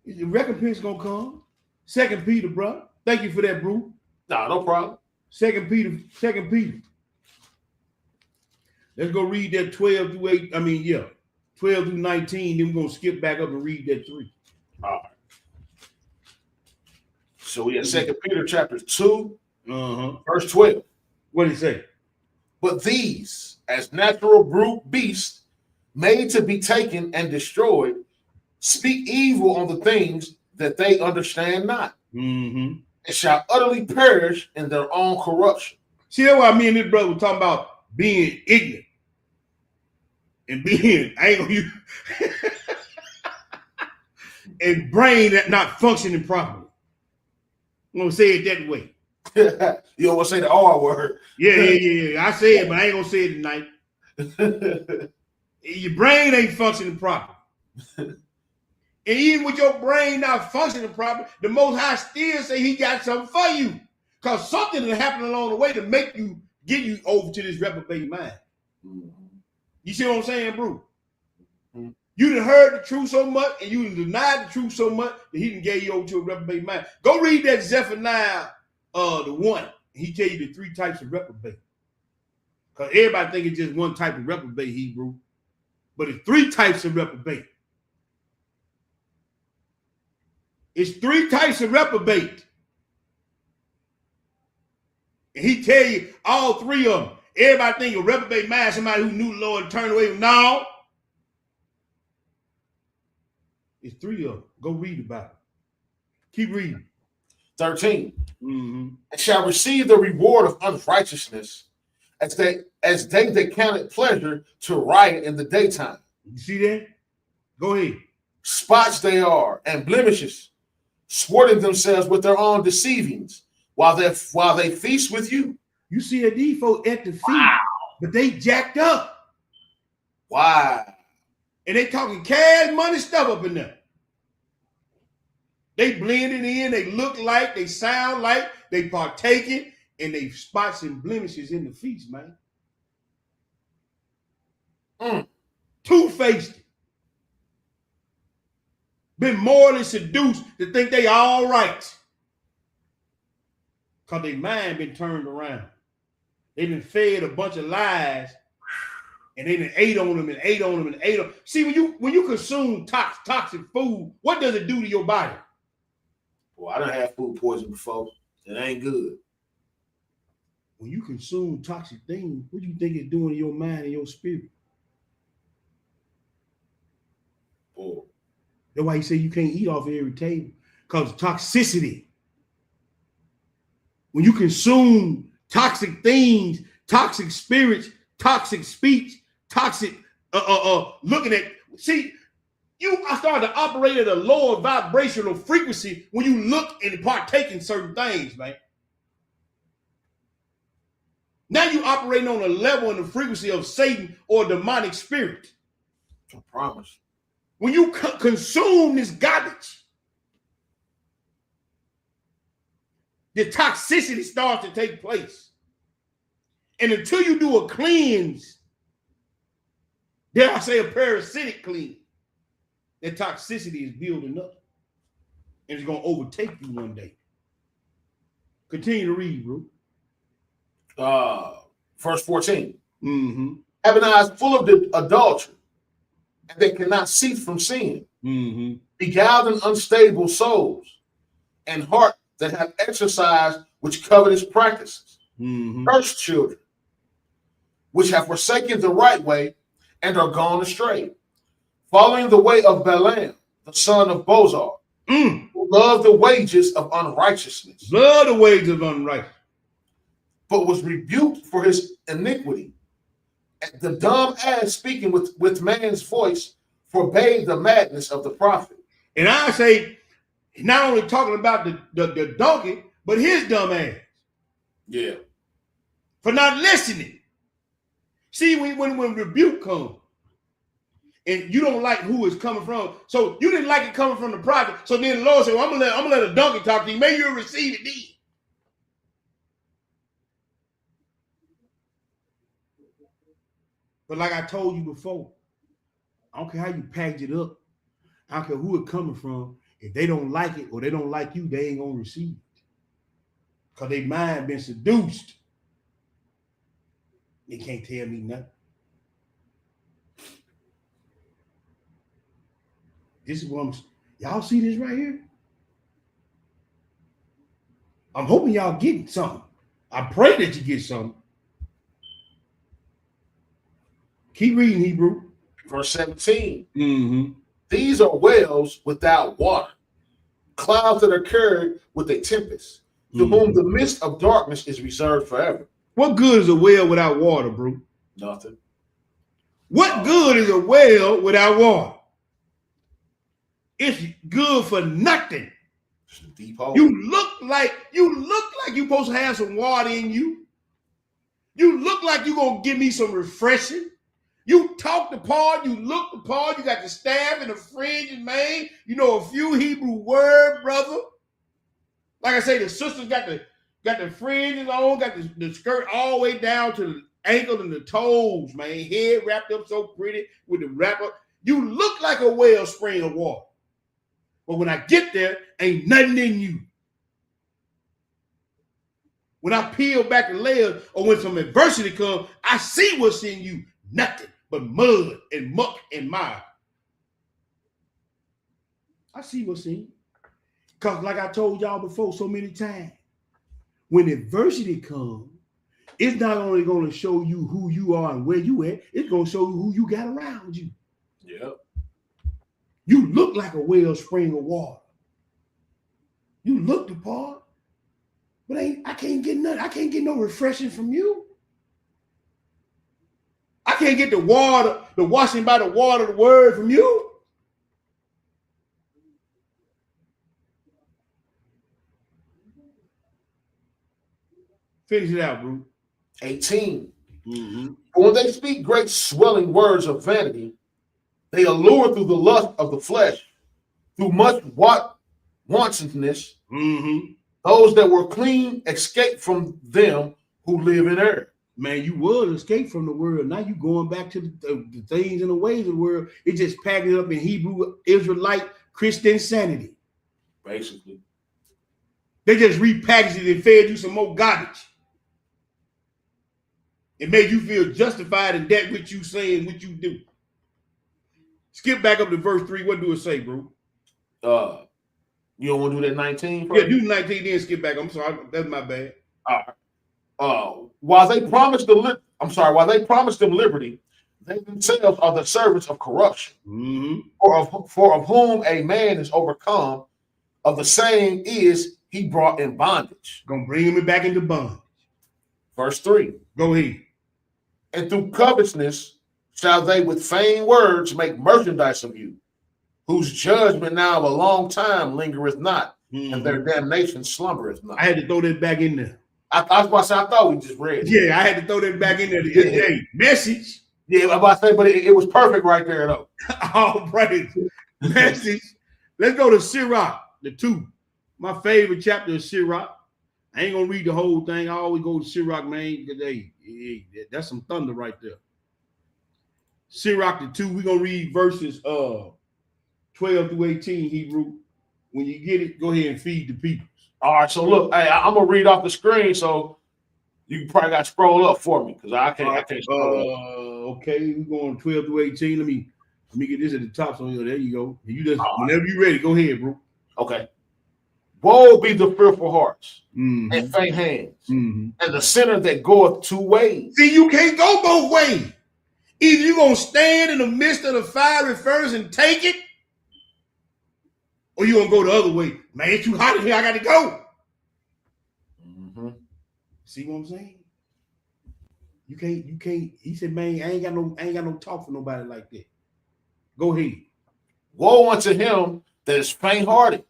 The recompense gonna come. 2 Peter, bro. Thank you for that, bro. Nah, no problem. 2 Peter. Let's go read that 12 through 8. 12 through 19. Then we're gonna skip back up and read that 3. All right. So we have 2 Peter chapter 2, verse 12. What did he say? But these, as natural brute beasts, made to be taken and destroyed, speak evil on the things that they understand not, and shall utterly perish in their own corruption. See, that's why me and this brother were talking about being ignorant and being, I ain't gonna use, and brain that not functioning properly. I'm gonna say it that way. You don't want to say the R word. Yeah. I say it, but I ain't gonna say it tonight. Your brain ain't functioning properly. And even with your brain not functioning properly, the Most High still say he got something for you. Because something will happen along the way to make you, get you over to this reprobate mind. You see what I'm saying, bro? You done heard the truth so much and you done denied the truth so much that he done gave you over to a reprobate mind. Go read that Zephaniah, the 1. He tell you the 3 types of reprobate. Because everybody think it's just one type of reprobate, Hebrew. But it's 3 types of reprobate. It's 3 types of reprobate. And he tell you all 3 of them. Everybody think a reprobate mind, somebody who knew the Lord and turned away from. No. It's 3 of them. Go read about it. Keep reading. 13. And shall receive the reward of unrighteousness, as they that counted pleasure to riot in the daytime. You see that? Go ahead. Spots they are and blemishes, sporting themselves with their own deceivings, while they feast with you. You see that these folks at the feet, but they jacked up. Why? And they talking cash money stuff up in there. They blending in, they look like, they sound like, they partaking, and they spots and blemishes in the feast, man. Two-faced. Been morally seduced to think they all right. Because their mind been turned around. They been fed a bunch of lies, and they done ate on them and ate on them and ate on them. See, when you consume toxic food, what does it do to your body? Well, I done had food poisoning before. It ain't good. When you consume toxic things, what do you think it's doing to your mind and your spirit? Boy. That's why you say you can't eat off every table, because toxicity. When you consume toxic things, toxic spirits, toxic speech, toxic looking at, see, I started to operate at a lower vibrational frequency when you look and partake in certain things, man. Now you operating on a level in the frequency of Satan or demonic spirit. I promise. When you consume this garbage, the toxicity starts to take place. And until you do a cleanse, dare I say a parasitic cleanse, that toxicity is building up. And it's going to overtake you one day. Continue to read, bro. Verse 14. Mm-hmm. Having eyes full of the adultery, and they cannot cease from sin. Mm-hmm. Beguiled and unstable souls, and heart that have exercised which covetous practices. Mm-hmm. Cursed children, which have forsaken the right way and are gone astray, following the way of Balaam, the son of Bozar, who loved the wages of unrighteousness. Love the wages of unrighteousness. But was rebuked for his iniquity. And the dumb ass speaking with man's voice forbade the madness of the prophet. And I say, not only talking about the donkey, but his dumb ass. Yeah. For not listening. See, when rebuke comes, and you don't like who it's coming from, so you didn't like it coming from the prophet, so then the Lord said, well, I'm gonna let a donkey talk to you. Maybe you'll receive it then. But like I told you before, I don't care how you package it up. I don't care who it coming from. If they don't like it or they don't like you, they ain't gonna receive it. Because their mind been seduced. They can't tell me nothing. This is what y'all see this right here? I'm hoping y'all get something. I pray that you get something. Keep reading, Hebrew. Verse 17. Mm-hmm. These are wells without water, clouds that are carried with a tempest, to whom the mist of darkness is reserved forever. What good is a well without water, bro? Nothing. What good is a well without water? It's good for nothing. It's a deep hole. You look like you're supposed to have some water in you. You look like you're gonna give me some refreshing. You talk the part, you look the part, you got the staff and the fringe and mane, you know a few Hebrew words, brother. Like I say, the sisters got the fringes on, got the skirt all the way down to the ankle and the toes, man. Head wrapped up so pretty with the wrapper. You look like a wellspring of water. But when I get there, ain't nothing in you. When I peel back the layers or when some adversity comes, I see what's in you. Nothing but mud and muck and mire. I see what's in you. Because like I told y'all before so many times, when adversity comes, it's not only going to show you who you are and where you at, it's going to show you who you got around you. Yep. You look like a wellspring of water. You look the part, but I can't get nothing. I can't get no refreshing from you. can't get the water, the washing by the water of the word from you. Finish it out, bro. 18. Mm-hmm. When they speak great swelling words of vanity, they allure through the lust of the flesh, through much wantonness. Mm-hmm. Those that were clean escape from them who live in error. Man, you would escape from the world. Now you going back to the things and the ways of the world. It just packed it up in Hebrew Israelite Christian sanity. Basically. They just repackaged it and fed you some more garbage. It made you feel justified in that which you say and what you do. Skip back up to verse 3. What do it say, bro? You don't want to do that 19? Yeah, do 19, then skip back. I'm sorry. That's my bad. While they promised them liberty, they themselves are the servants of corruption. Mm-hmm. For of whom a man is overcome, of the same is he brought in bondage. Gonna bring him back into bondage. Verse 3. Go ahead. And through covetousness shall they with vain words make merchandise of you, whose judgment now of a long time lingereth not, and their damnation slumbereth not. I had to throw that back in there. I thought we just read it. Yeah, I had to throw that back in there. Hey, message. Yeah, I'm about to say, but it was perfect right there, though. All praise. Message. Let's go to Sirach, the 2. My favorite chapter is Sirach. I ain't gonna read the whole thing. I always go to Sirach, man, because hey, that's some thunder right there. Sirach, the 2. We're gonna read verses 12 through 18 Hebrew. When you get it, go ahead and feed the people. All right, so look, hey, I'm gonna read off the screen, so you probably got to scroll up for me because I can't scroll up. Okay, we're going 12 through 18. Let me get this at the top. So there you go. You just whenever you're ready, go ahead, bro. Okay. Woe be the fearful hearts and faint hands, and the sinner that goeth 2 ways. See, you can't go both ways. Either you're gonna stand in the midst of the fiery furnace and take it, or you gonna go the other way. Man, it's too hot in here. I got to go. See what I'm saying? You can't. He said, man, I ain't got no talk for nobody like that. Go ahead. Woe unto him that is faint-hearted,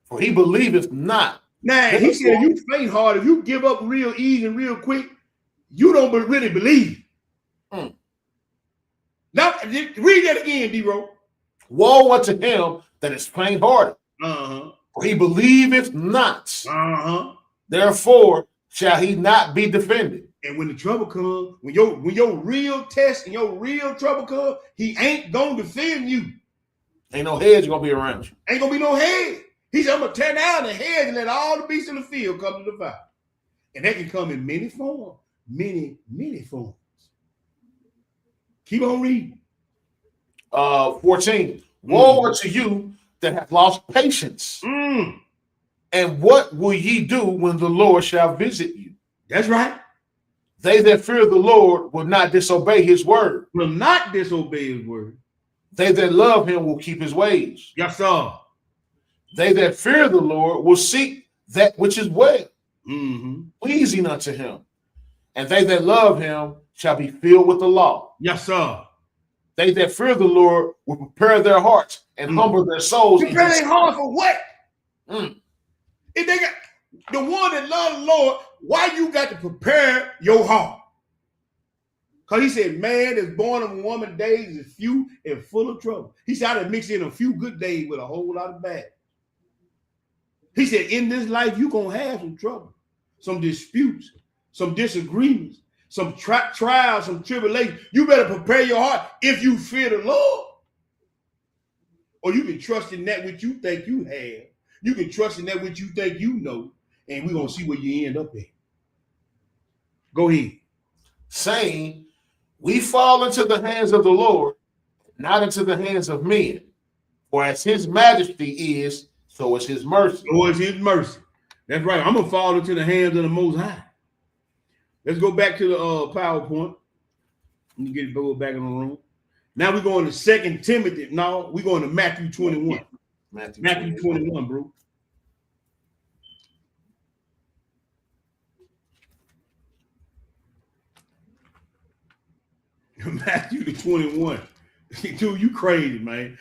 for he believeth not. Now, he said, if you faint-hearted, if you give up real easy and real quick, you don't really believe. Now, read that again, D-Ro. Woe unto him that is faint-hearted, for he believeth not. Therefore shall he not be defended. And when the trouble comes, when your real test and your real trouble comes, he ain't gonna defend you. Ain't no hedge gonna be around you. Ain't gonna be no hedge. He said, I'm gonna tear down the hedge and let all the beasts in the field come to the fire. And that can come in many forms. Many forms. Keep on reading. 14. Woe unto you that have lost patience. And what will ye do when the Lord shall visit you? That's right. They that fear the Lord will not disobey his word. Will not disobey his word. They that love him will keep his ways. Yes, sir. They that fear the Lord will seek that which is well, pleasing unto him. And they that love him shall be filled with the law. Yes, sir. They that fear the Lord will prepare their hearts and humble their souls. Prepare their heart for what? If they got the one that loves the Lord, why you got to prepare your heart? Because he said, man that's born of a woman days is few and full of trouble. He said, I done mix in a few good days with a whole lot of bad. He said, in this life, you're going to have some trouble, some disputes, some disagreements, some trials, some tribulations. You better prepare your heart if you fear the Lord. Or you can trust in that which you think you have. You can trust in that which you think you know, and we're going to see where you end up at. Go ahead. Saying, we fall into the hands of the Lord, not into the hands of men. For as his majesty is, so is his mercy. So is his mercy. That's right. I'm going to fall into the hands of the Most High. Let's go back to the PowerPoint. Let me get it back in the room. Now we're going to 2 Timothy. No, we're going to Matthew 21. Matthew 21, bro. Matthew the 21. Dude, you crazy, man.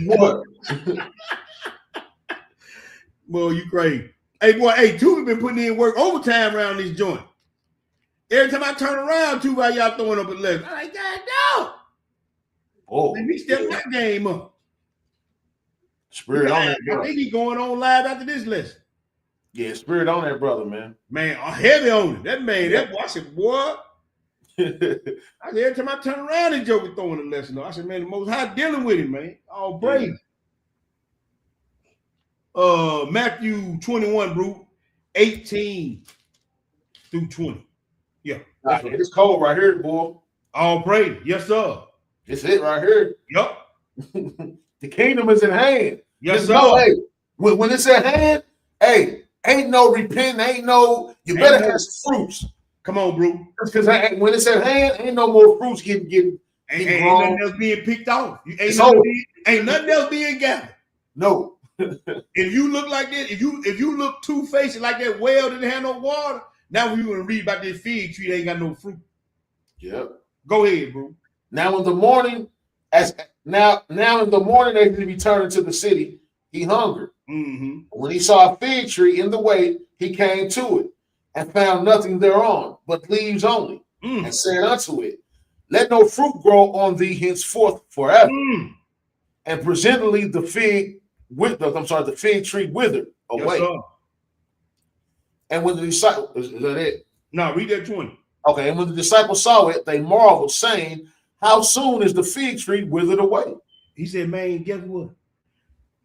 What? Boy, you crazy. Hey, boy, hey, Tuba been putting in work overtime around this joint. Every time I turn around, Tuba, y'all throwing up a lesson. I'm like, God, no. Oh, Let me step that game up. Spirit on that I brother. think he's going on live after this lesson. Yeah, spirit on that brother, man. Man, I'm heavy on it. That man, Yeah. that boy, I said, boy. I said, every time I turn around, this joker throwing a lesson. I said, man, the Most High dealing with him, man. All brave. Yeah. Matthew 21, bro, 18 through 20. Yeah. That's right. It's cold right here, boy. All praise. Yes, sir. It's it right here. Yup. The kingdom is in hand. Yes, sir. No, hey, when it's at hand, hey, ain't no repenting, ain't no, you better have some fruits. Come on, bro. Because when it's at hand, ain't no more fruits getting ain't nothing else being picked off. Ain't nothing else being gathered. No. If you look like this, if you look two-faced like that well didn't have no water, now we want to read about this fig tree that ain't got no fruit. Yep. Go ahead, bro. Now in the morning, as he returned to the city, he hungered. Mm-hmm. When he saw a fig tree in the way, he came to it and found nothing thereon, but leaves only, and said unto it, let no fruit grow on thee henceforth forever. And presently the fig tree withered away. Yes, and when the disciples, is that it? No, read that 20. Okay, and when the disciples saw it, they marveled, saying, how soon is the fig tree withered away? He said, man, guess what?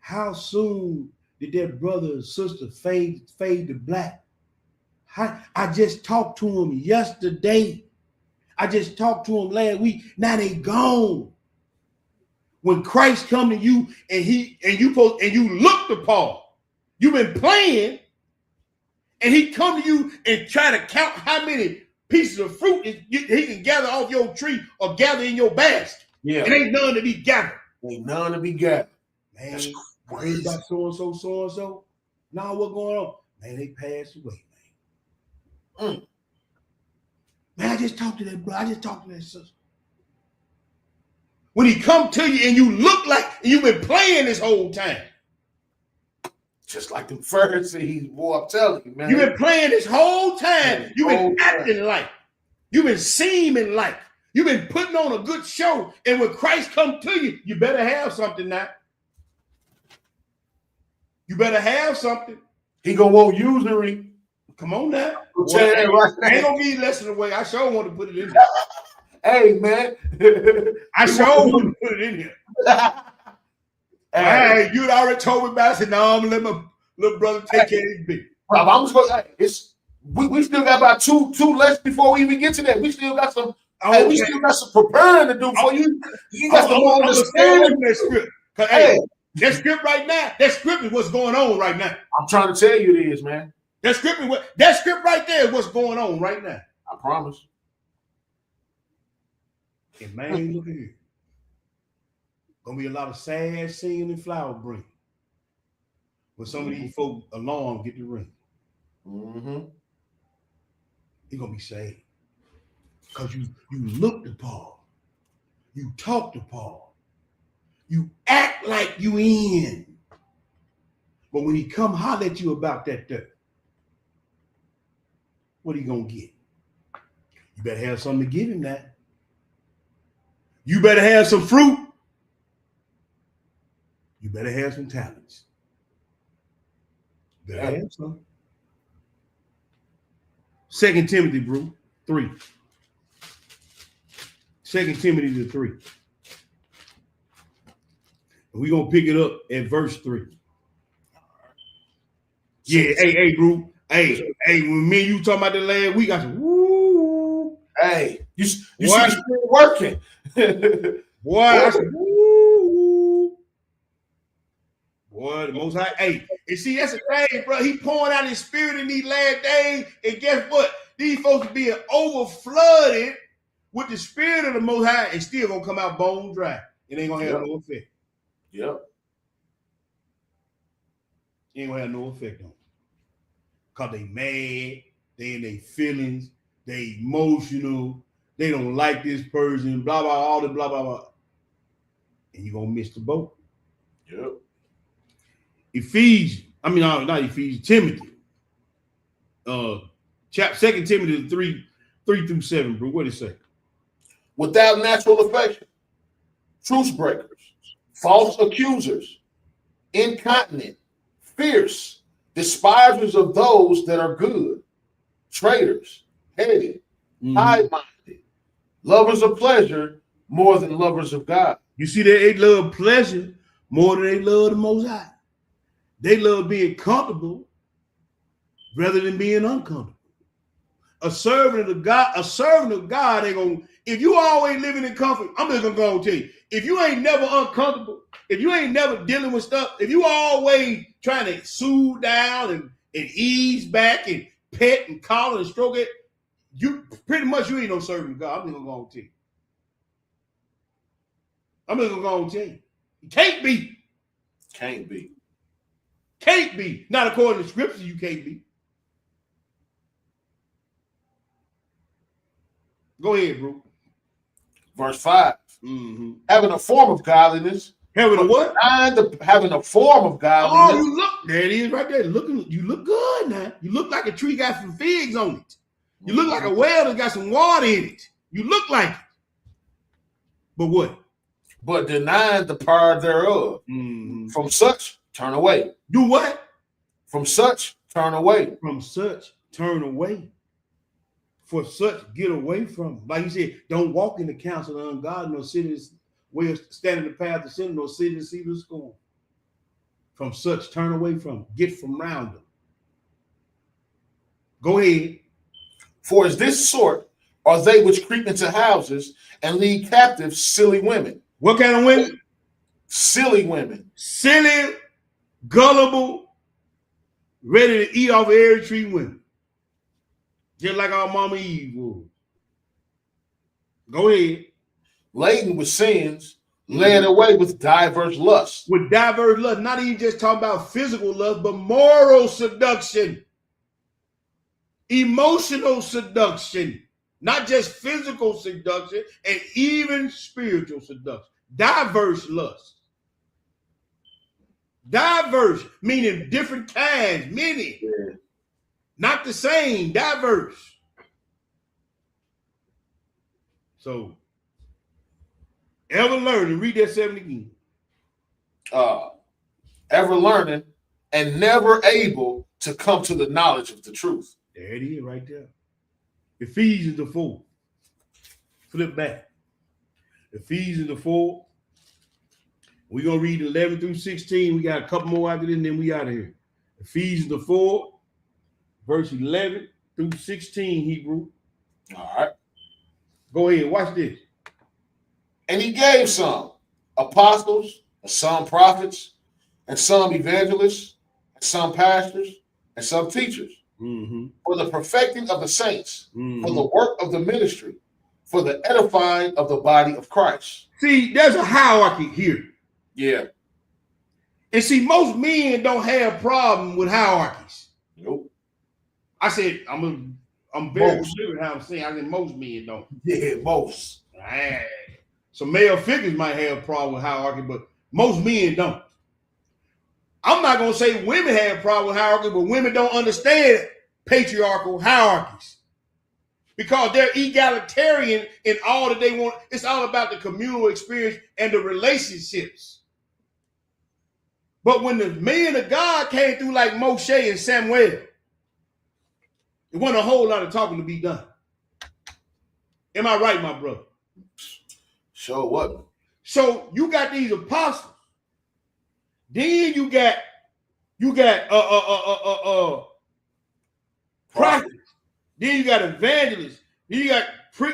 How soon did that brother and sister fade to black? I just talked to him yesterday. I just talked to him last week. Now they gone. When Christ come to you and you look to Paul, you've been playing, and he come to you and try to count how many pieces of fruit he can gather off your tree or gather in your basket. Yeah, it ain't none to be gathered. Ain't none to be gathered. Man, that's crazy. About so and so. Now what going on? Man, they passed away, man. Man, I just talked to that brother. I just talked to that sister. When he come to you and you look like you've been playing this whole time. Just like the Pharisees, boy, I'm telling you, man. You've been playing this whole time. You've been acting like. You've been seeming like. You've been putting on a good show. And when Christ come to you, you better have something now. You better have something. He gonna want usury. Come on now. I ain't gonna give you lesson away. I sure want to put it in there. Hey, man. I sure want to put it in here. Hey, you'd already told me about it. I said, no, I'm gonna let my little brother take care of his big. I'm just gonna, we still got about two less before we even get to that. We still got some. We still got some preparing to do for you. You got to understand that script. Hey, that script right now. That script is what's going on right now. I'm trying to tell you it is, man. That script right there is what's going on right now. I promise. And man, look at here. Gonna be a lot of sad singing and flower bringing when some of these folk alarm get the ring. He gonna be sad because you look to Paul, you talk to Paul, you act like you in, but when he come holler at you about that dirt, what are you gonna get? You better have something to give him that. You better have some fruit. You better have some talents. You better have some. 2 Timothy, bro, 3. 2 Timothy 3. We're going to pick it up at verse 3. Yeah, hey, bro. Hey, when me and you talking about the last week, I said, woo. Hey, you see the spirit working. Boy, I said, woo. Boy, the Most High. Hey, and see, that's the thing, bro. He pouring out his spirit in these last days, and guess what? These folks are being over-flooded with the spirit of the Most High and still gonna come out bone dry. It ain't gonna have no effect. Yep. It ain't gonna have no effect on them. Because they mad, they in their feelings, they emotional, They don't like this person, blah, blah, all the blah, blah, blah. And you're going to miss the boat. Yep. Timothy. 2 Timothy 3-7, bro. What did it say? Without natural affection, truce breakers, false accusers, incontinent, fierce, despisers of those that are good, traitors, heady, high-minded, lovers of pleasure more than lovers of God. You see that they love pleasure more than they love the Most High. They love being comfortable rather than being uncomfortable. A servant of God ain't gonna, if you always living in comfort, I'm just gonna go and tell you, if you ain't never uncomfortable, if you ain't never dealing with stuff, if you always trying to soothe down and ease back and pet and collar and stroke it, you pretty much you ain't no servant of God. I'm just gonna go and tell you. I'm just gonna go and tell you. You can't be. Can't be. Can't be. Not according to scripture, you can't be. Go ahead, bro. Verse 5. Having a form of godliness. Having a what? Having a form of godliness. Oh, you look. There it is right there. You look good now. You look like a tree got some figs on it. You look like a well that got some water in it. You look like it. But what? But denying the power thereof. From such, turn away. Do what? From such, turn away. From such, turn away. For such, get away from. Like you said, don't walk in the counsel of ungodly, nor sit in where stand in the path of sin, nor sit in the seat of scorn. From such, turn away from. Get from round them. Go ahead. For as this sort are they which creep into houses and lead captive silly women. What kind of women? Silly women. Silly, gullible, ready to eat off every tree women. Just like our mama Eve was. Go ahead. Laden with sins, led away with diverse lusts. With diverse lust, not even just talking about physical lust, but moral seduction, emotional seduction, not just physical seduction, and even spiritual seduction. Diverse lust. Diverse, meaning different kinds, many. Yeah. Not the same, diverse. So, ever learning, read that 7 again. Ever learning and never able to come to the knowledge of the truth. There it is right there. Ephesians the 4. Flip back. Ephesians the 4. We're going to read 11 through 16. We got a couple more after this, and then we out of here. Ephesians the 4. Verse 11 through 16, Hebrew. All right. Go ahead. Watch this. And he gave some apostles, and some prophets, and some evangelists, and some pastors, and some teachers. For the perfecting of the saints, for the work of the ministry, for the edifying of the body of Christ. See, there's a hierarchy here. Yeah. And see, most men don't have a problem with hierarchies. Nope. I said, I'm very clear how I'm saying. I said most men don't. Yeah, most. So male figures might have a problem with hierarchy, but most men don't. I'm not going to say women have a problem with hierarchy, but women don't understand patriarchal hierarchies because they're egalitarian in all that they want. It's all about the communal experience and the relationships. But when the men of God came through like Moshe and Samuel, it wasn't a whole lot of talking to be done. Am I right, my brother? Sure wasn't. So you got these apostles. Then you got prophets. Then you got evangelists. Then you got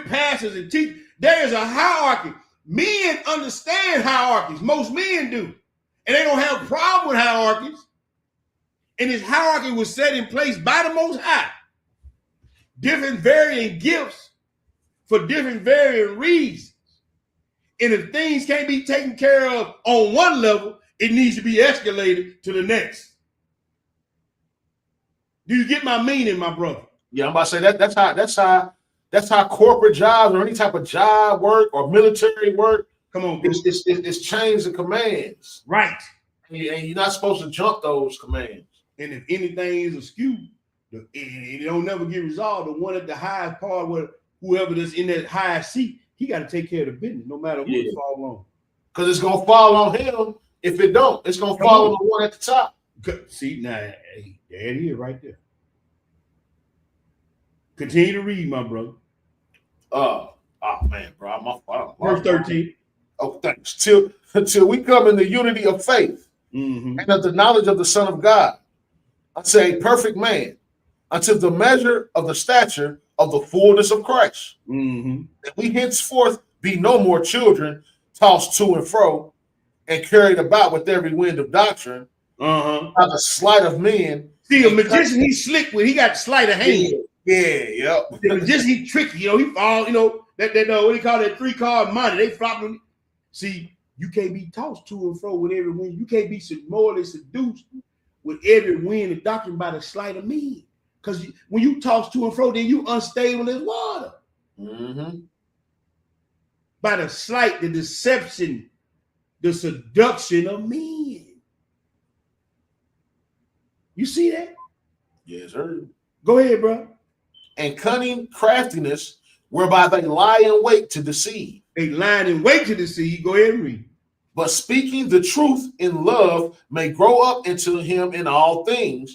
pastors and teachers. There is a hierarchy. Men understand hierarchies. Most men do. And they don't have a problem with hierarchies. And this hierarchy was set in place by the Most High. Different varying gifts for different varying reasons. And if things can't be taken care of on one level, it needs to be escalated to the next. Do you get my meaning, my brother? Yeah, I'm about to say that's how That's how corporate jobs or any type of job work or military work. Come on, bro. It's chains of commands. Right. And you're not supposed to jump those commands. And if anything is askew, and it don't never get resolved, the one at the highest part, where whoever that's in that highest seat, he got to take care of the business, no matter who it falls on. Because it's gonna fall on him. If it don't, it's gonna fall on the one at the top. See, now, hey, there it is right there. Continue to read, my brother. Oh man, bro, Verse 13. Oh, thanks. Till we come in the unity of faith and of the knowledge of the Son of God, unto a perfect man, unto the measure of the stature of the fullness of Christ. That we henceforth be no more children, tossed to and fro, and carried about with every wind of doctrine, by the sleight of men. See, a magician, he's slick with, he got sleight of hand. Yeah. The magician, he's tricky, he fall, that what they call that 3-card money, they flopping. See, you can't be tossed to and fro with every wind. You can't be morally seduced with every wind of doctrine by the sleight of men. Because when you toss to and fro, then you unstable as water. By the sleight, the deception, the seduction of men. You see that? Yes, sir. Go ahead, bro. And cunning craftiness, whereby they lie in wait to deceive. They lie in wait to deceive. Go ahead and read. But speaking the truth in love may grow up into him in all things,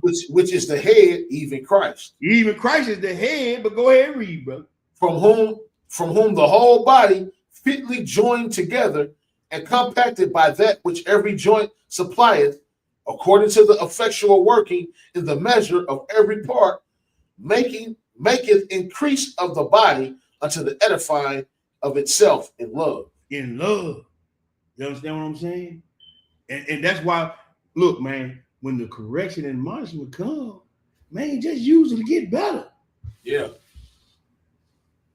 which is the head, even Christ. Even Christ is the head, but go ahead and read, bro. From whom the whole body fitly joined together and compacted by that which every joint supplieth, according to the effectual working in the measure of every part, maketh increase of the body unto the edifying of itself in love. In love. You understand what I'm saying? And that's why, look, man, when the correction and admonishment come, man, just use it to get better. Yeah.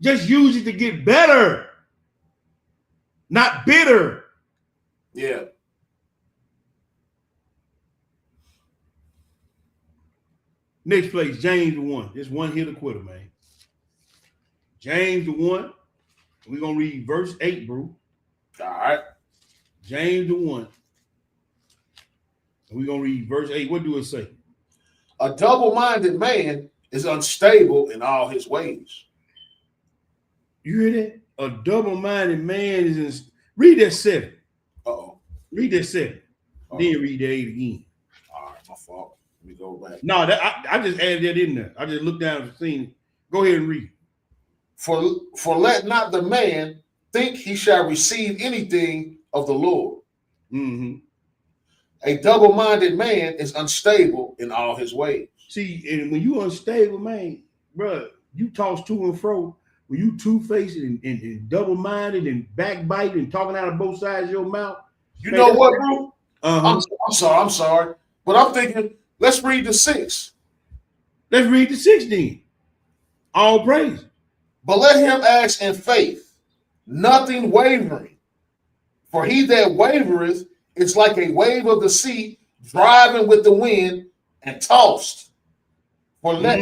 Just use it to get better. Not bitter. Yeah. Next place, James the 1. Just one hitter quitter, man. James the 1. We're going to read verse 8, bro. All right. James the 1. And we're going to read verse 8. What do it say? A double-minded man is unstable in all his ways. You hear that? A double-minded man is in. Read that 7. Uh-oh. Read that 7. Then read that 8 again. All right, my fault. Let me go back. No, I just added that in there. I just looked down at the scene. Go ahead and read. For let not the man think he shall receive anything of the Lord. A double-minded man is unstable in all his ways. See, and when you unstable, man, bro, you toss to and fro. When you two-faced and double-minded and backbiting and talking out of both sides of your mouth. You know what, bro? I'm sorry. But I'm thinking, let's read the 6. Let's read the 6 then. All praise. But let him ask in faith, nothing wavering. For he that wavereth is like a wave of the sea, driving with the wind and tossed. For let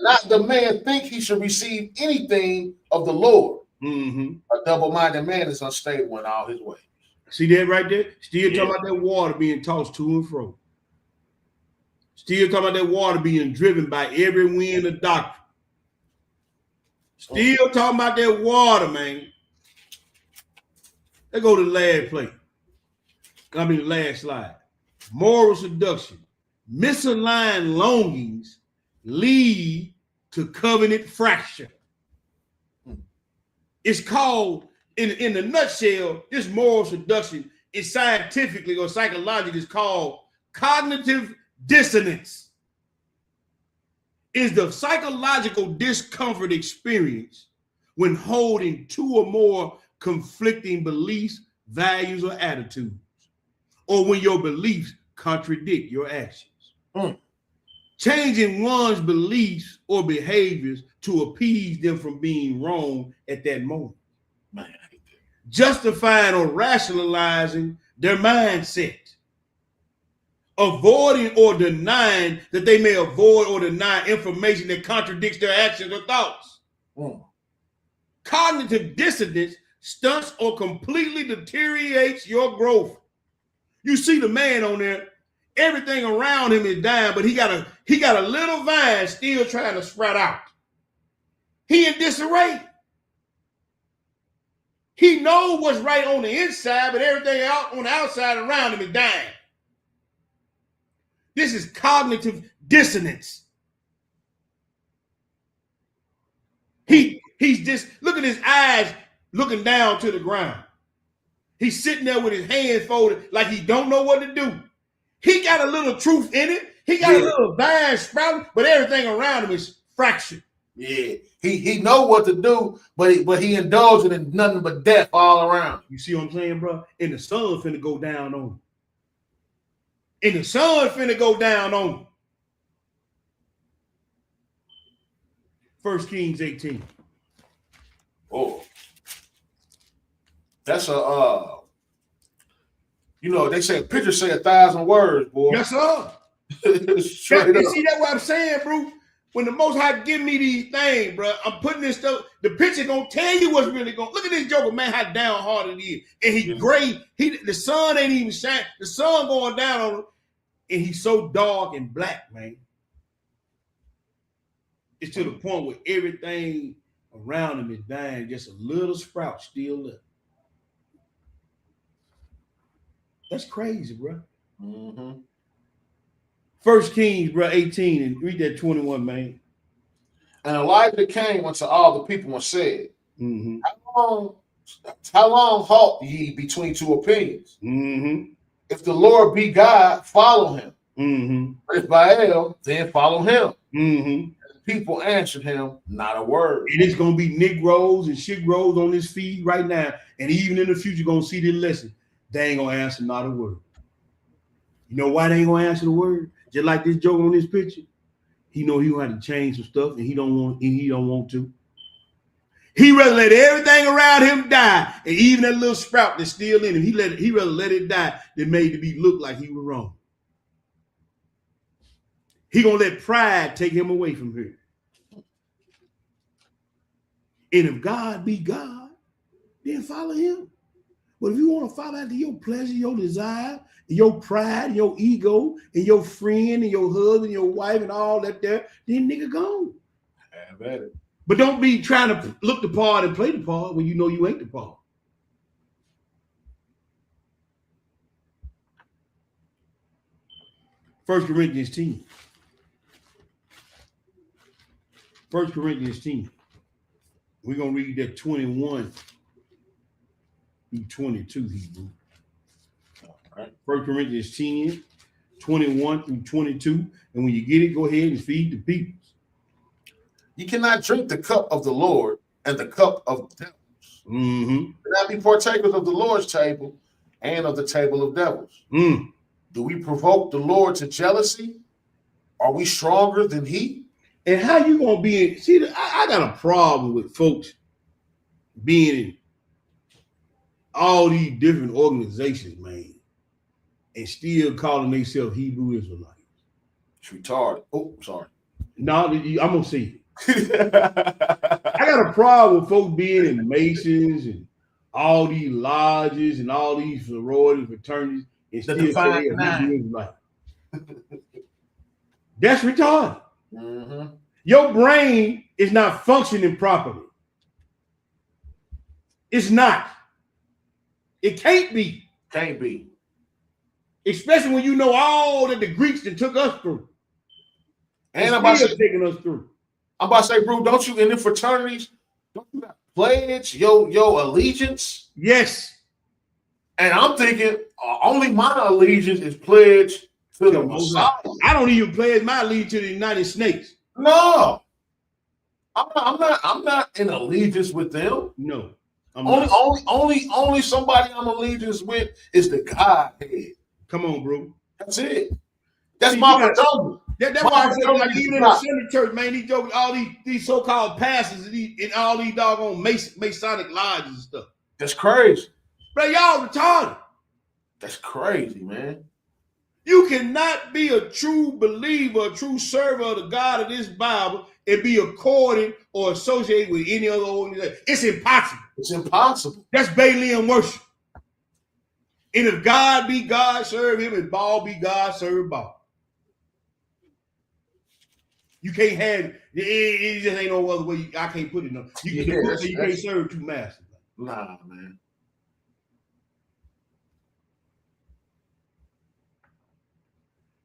not the man think he should receive anything of the Lord. A double-minded man is unstable in all his ways. See that right there? Still talking about that water being tossed to and fro. Still talking about that water being driven by every wind of doctrine. Still talking about that water, man. Let's go to the last plate. The last slide. Moral seduction. Misaligned longings lead to covenant fracture. It's called, in the nutshell, this moral seduction is scientifically or psychologically is called cognitive dissonance. Is the psychological discomfort experience when holding 2 or more conflicting beliefs, values, or attitudes, or when your beliefs contradict your actions. Changing one's beliefs or behaviors to appease them from being wrong at that moment. Man, I hate that. Justifying or rationalizing their mindset. Avoiding or denying that they may avoid or deny information that contradicts their actions or thoughts. Cognitive dissonance stunts or completely deteriorates your growth. You see the man on there, everything around him is dying, but he got a little vine still trying to sprout out. He in disarray. He knows what's right on the inside, but everything out on the outside around him is dying. This is cognitive dissonance. He's just, look at his eyes looking down to the ground. He's sitting there with his hands folded like he don't know what to do. He got a little truth in it. He got a little vine sprouting, but everything around him is fractured. Yeah, he know what to do, but he indulging in nothing but death all around. You see what I'm saying, bro? And the sun finna go down on him. And the sun finna go down on him. 1 Kings 18. Oh, that's they say a picture say 1,000 words, boy. Yes, sir. You see, that's what I'm saying, bro. When the Most High give me these things, bro, I'm putting this stuff. The picture gonna tell you what's really going. Look at this joker, man, how downhearted he is, and he gray. The sun ain't even shining. The sun going down on him, and he's so dark and black, man. It's to the point where everything around him is dying, just a little sprout still left. That's crazy, bro. Mm-hmm. 1 Kings, bro, 18, and read that 21, man. And Elijah came unto all the people and said, How long halt ye between two opinions? If the Lord be God, follow him. If Baal, then follow him. And the people answered him not a word. And it's gonna be Negroes and shitgrows on this feed right now, and even in the future, gonna see this lesson. They ain't gonna answer not a word. You know why they ain't gonna answer the word? Just like this joke on this picture, he know he gonna have to change some stuff, and he don't want to. He rather let everything around him die, and even that little sprout that's still in him, he rather let it die than made to be look like he was wrong. He gonna let pride take him away from here. And if God be God, then follow him. But if you want to follow after your pleasure, your desire, your pride, your ego, and your friend, and your husband, your wife, and all that there, then nigga go. Have at it. But don't be trying to look the part and play the part when you know you ain't the part. First Corinthians 10. 1 Corinthians 10. We're going to read that 21 through 22, Hebrew. All right. 1 Corinthians 10, 21 through 22. And when you get it, go ahead and feed the people. You cannot drink the cup of the Lord and the cup of devils. Do not be partakers of the Lord's table and of the table of devils. Do we provoke the Lord to jealousy? Are we stronger than he? And how you gonna be in? See, I got a problem with folks being in all these different organizations, man, and still calling themselves Hebrew Israelites. It's retarded. Oh, sorry. No, I'm gonna see it. I got a problem with folks being in Masons and all these lodges and all these sororities, fraternities, and still say they're Hebrew Israelites. That's retarded. Your brain is not functioning properly. It's not. It can't be. Can't be. Especially when you know all that the Greeks that took us through. And I'm about to say, taking us through. I'm about to say, bro, don't you in the fraternities, don't you got pledge your allegiance? Yes. And I'm thinking only my allegiance is pledged to the Messiah. I don't even pledge my allegiance to the United States. No. I'm not in allegiance with them. No. Only somebody I'm allegiance with is the Godhead. Come on, bro. That's it. That's my fraternity. That's why I said, like, even in the Sunday church, man, these jokes, all these so-called pastors and all these doggone Masonic lodges and stuff. That's crazy. Bro, y'all retarded. That's crazy, man. You cannot be a true believer, a true server of the God of this Bible and be accorded or associated with any other organization. It's impossible. It's impossible. That's Balaam worship. And if God be God, serve him. If Baal be God, serve Baal. You can't have it just ain't no other way. I can't put it. No, you can't serve two masters. Nah, man.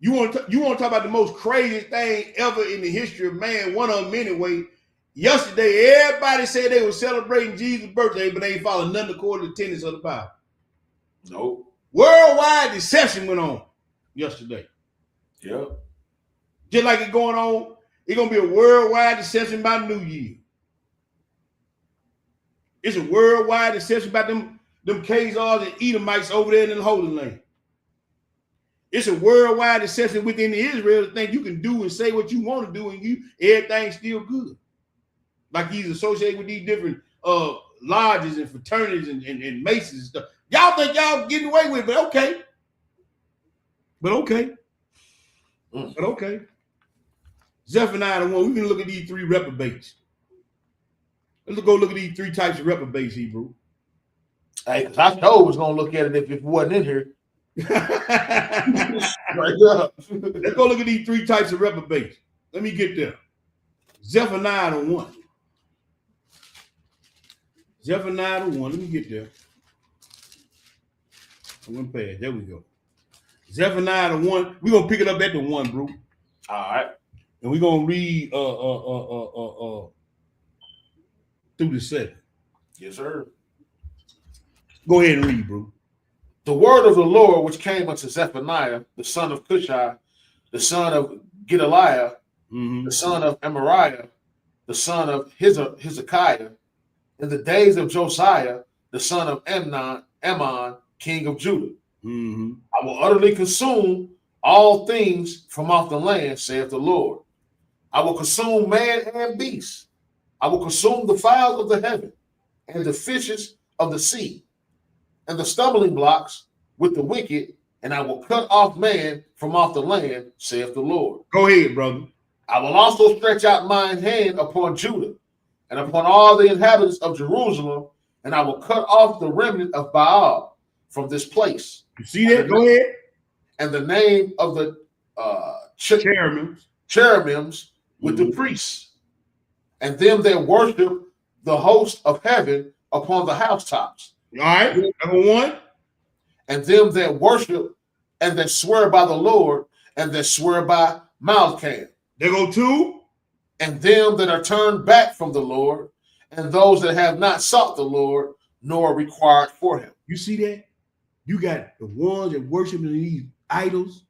You want to talk about the most craziest thing ever in the history of man? One of them anyway. Yesterday, everybody said they were celebrating Jesus' birthday, but they ain't following nothing according to the tenets of the Bible. Nope. Worldwide deception went on yesterday. Yep. Just like it's going on, it's gonna be a worldwide deception by New Year. It's a worldwide deception about them Khazars and Edomites over there in the Holy Land. It's a worldwide deception within Israel to think you can do and say what you want to do and everything's still good. Like he's associated with these different lodges and fraternities and masons and stuff. Y'all think y'all getting away with it, but okay. But okay. Zephaniah 1, we can look at these three reprobates. Let's go look at these three types of reprobates, Hebrew. Hey, cause I told was gonna look at it if it wasn't in here. Right up. Let's go look at these three types of reprobates. Let me get there. Zephaniah 1. Zephaniah 1. Let me get there. I went past. There we go. Zephaniah 1. We're gonna pick it up at the 1, bro. All right. And we're gonna read through the 7. Yes, sir. Go ahead and read, bro. The word of the Lord which came unto Zephaniah, the son of Cushai, the son of Gedaliah, the son of Amariah, the son of Hezekiah, in the days of Josiah, the son of Ammon, king of Judah. I will utterly consume all things from off the land, saith the Lord. I will consume man and beast. I will consume the fowls of the heaven and the fishes of the sea and the stumbling blocks with the wicked, and I will cut off man from off the land, saith the Lord. Go ahead, brother. I will also stretch out mine hand upon Judah and upon all the inhabitants of Jerusalem, and I will cut off the remnant of Baal from this place. You see that? Go ahead. And the name of the cherubims with the priests, and them that worship the host of heaven upon the housetops. All right, number 1. And them that worship and that swear by the Lord and that swear by Malcham. There go 2. And them that are turned back from the Lord, and those that have not sought the Lord, nor required for him. You see that? You got the ones that worship these idols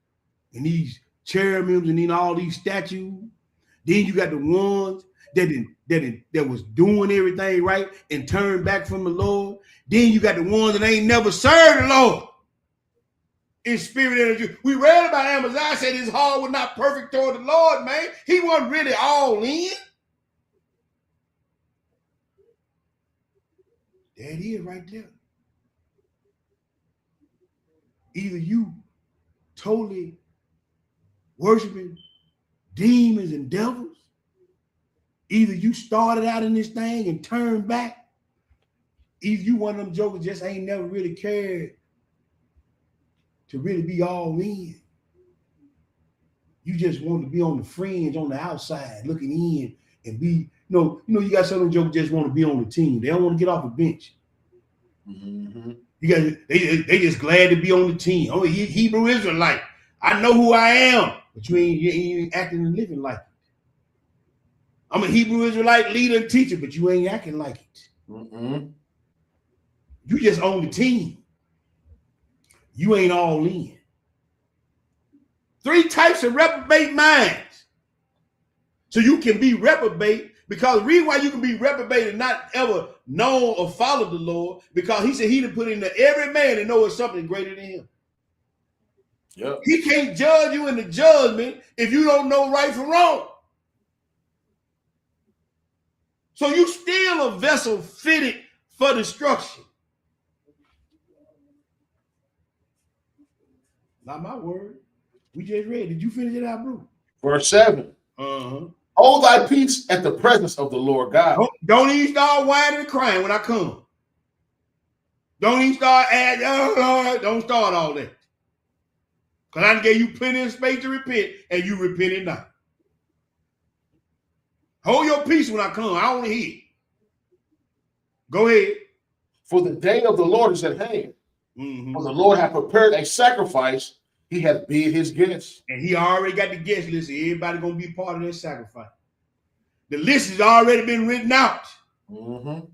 and these cherubims and then all these statues. Then you got the ones that was doing everything right and turned back from the Lord. Then you got the ones that ain't never served the Lord in spirit and truth. We read about Amaziah said his heart was not perfect toward the Lord, man. He wasn't really all in. There it is right there. Either you totally worshiping demons and devils, either you started out in this thing and turned back, either you one of them jokers just ain't never really cared to really be all in. You just want to be on the fringe, on the outside, looking in and be, you got some of them jokers just want to be on the team. They don't want to get off the bench. They just glad to be on the team. Oh, Hebrew Israelite. I know who I am, but you ain't acting and living like it. I'm a Hebrew Israelite leader and teacher, but you ain't acting like it. You just on the team. You ain't all in. 3 types of reprobate minds. So you can be reprobate, because the reason why you can be reprobate and not ever know or follow the Lord, because he said he done put into every man to know it's something greater than him. Yep. He can't judge you in the judgment if you don't know right from wrong. So you still a vessel fitted for destruction. Not my word. We just read. Did you finish it out, bro? Verse 7. Hold thy peace at the presence of the Lord God. Don't even start whining and crying when I come. Don't even start asking, oh Lord, don't start all that. Because I gave you plenty of space to repent, and you repented not. Hold your peace when I come. I want to hear it. Go ahead. For the day of the Lord is at hand. Mm-hmm. For the Lord hath prepared a sacrifice. He hath bid his guests. And he already got the guest list. Everybody going to be part of that sacrifice. The list has already been written out. Mm-hmm.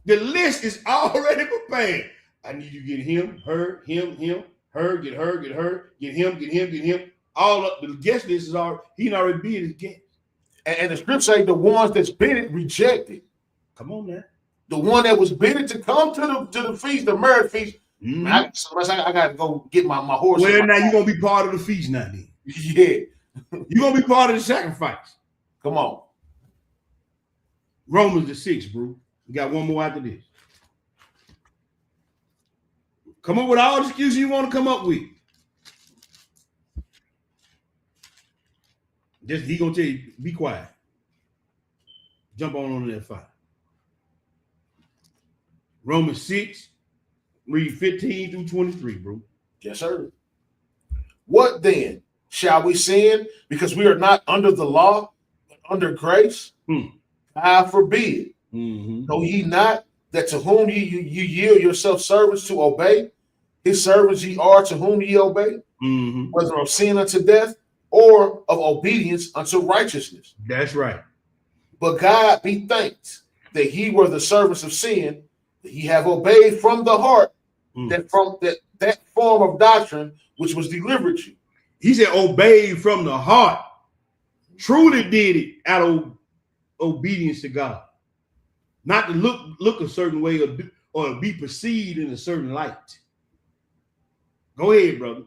The list is already prepared. I need you to get him, her, her, get her, get him. All of the guest list is already, he already bid his guest. And the scripture say the ones that's bidded rejected. Come on, man. The one that was bidded to come to the feast, the marriage feast. Mm-hmm. I got to go get my horse. Well, now you're going to be part of the feast now, then. Yeah. You're going to be part of the sacrifice. Come on. Romans the 6th, bro. We got one more after this. Come up with all the excuses you want to come up with. Just he gonna tell you, be quiet. Jump on that fire. Romans 6, read 15 through 23, bro. Yes, sir. What then? Shall we sin because we are not under the law, but under grace? God forbid. Mm-hmm. Know ye not that to whom you yield yourself servants to obey, his servants ye are to whom ye obey, Mm-hmm. whether of sin unto death or of obedience unto righteousness. That's right. But God be thanked that ye were the servants of sin, that ye have obeyed from the heart that form of doctrine which was delivered you. He said, obeyed from the heart. Truly did it out of obedience to God. Not to look a certain way or be perceived in a certain light. Go ahead, brother.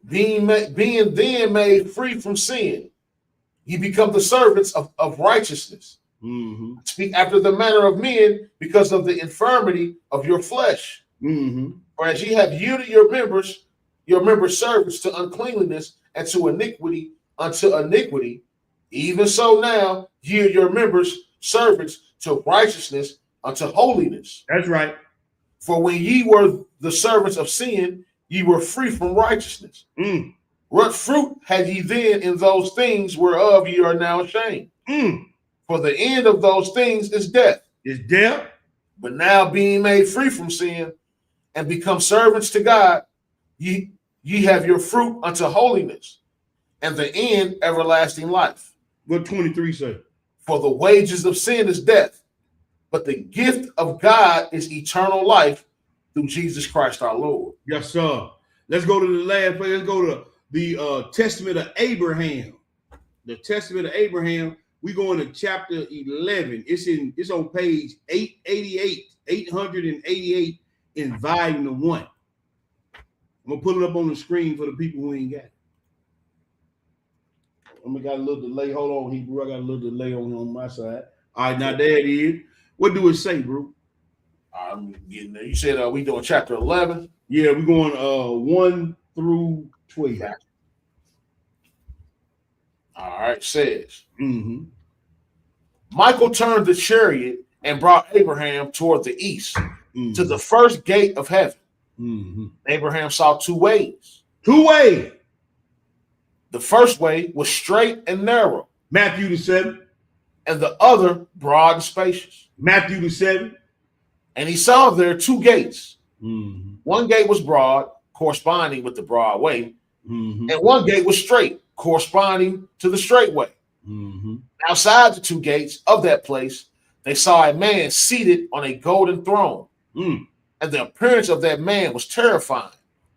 Being then made free from sin, ye become the servants of righteousness. Mm-hmm. Speak after the manner of men because of the infirmity of your flesh. Mm-hmm. For as ye have yielded your members servants to uncleanliness and to iniquity unto iniquity, even so now yield your members servants to righteousness unto holiness. That's right. For when ye were the servants of sin, ye were free from righteousness. What fruit had ye then in those things whereof ye are now ashamed? For the end of those things is death. Is death. But now being made free from sin and become servants to God, ye have your fruit unto holiness, and the end everlasting life. What 23 say? For the wages of sin is death, but the gift of God is eternal life through Jesus Christ our Lord. Yes, sir. Let's go to the last place. Let's go to the Testament of Abraham. The Testament of Abraham. We go into chapter 11. It's on page 888 in volume 1. I'm gonna put it up on the screen for the people who ain't got it. I'm gonna got a little delay. Hold on, Hebrew. I got a little delay on my side. All right, now there it is. What do it say, bro? I'm getting there. You said we doing chapter 11. Yeah, we're going 1 through 12. All right, says. Michael turned the chariot and brought Abraham toward the east to the first gate of heaven. Abraham saw two ways. Two ways. The first way was straight and narrow. Matthew the 7th. And the other broad and spacious. Matthew the 7th. And he saw there two gates. One gate was broad, corresponding with the broad way. And one gate was straight, corresponding to the straight way. Outside the two gates of that place, they saw a man seated on a golden throne. And the appearance of that man was terrifying,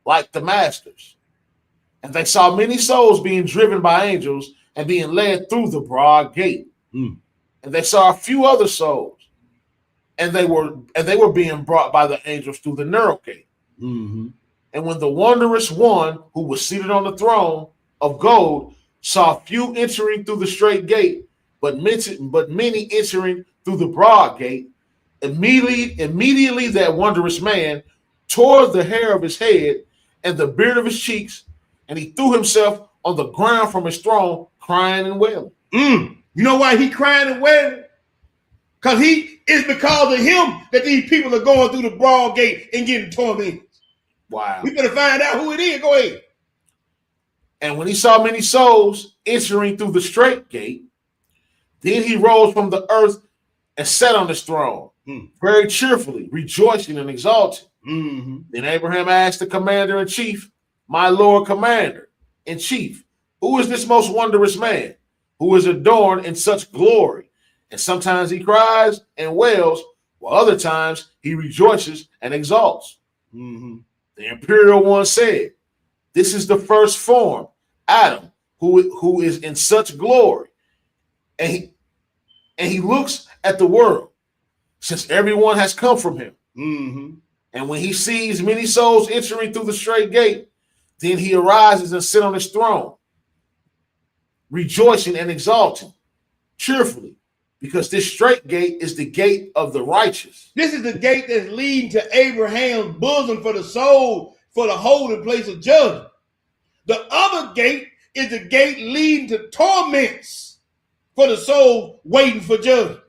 like the master's. And they saw many souls being driven by angels and being led through the broad gate. And they saw a few other souls, and they were being brought by the angels through the narrow gate. And when the wondrous one who was seated on the throne of gold saw few entering through the straight gate, but many entering through the broad gate, immediately that wondrous man tore the hair of his head and the beard of his cheeks, and he threw himself on the ground from his throne, crying and wailing. You know why he crying and wailing? It's because of him that these people are going through the broad gate and getting tormented. Wow. We better find out who it is. Go ahead. And when he saw many souls entering through the straight gate, then he rose from the earth and sat on his throne, very cheerfully, rejoicing and exalting. Then Abraham asked the commander in chief, my Lord commander in chief, who is this most wondrous man, who is adorned in such glory? And sometimes he cries and wails, while other times he rejoices and exalts. The imperial one said, this is the first form, Adam, who is in such glory. And he looks at the world, since everyone has come from him. And when he sees many souls entering through the straight gate, then he arises and sits on his throne, rejoicing and exalting cheerfully, because this straight gate is the gate of the righteous. This is the gate that's leading to Abraham's bosom for the soul, for the holding place of judgment. The other gate is the gate leading to torments for the soul waiting for judgment.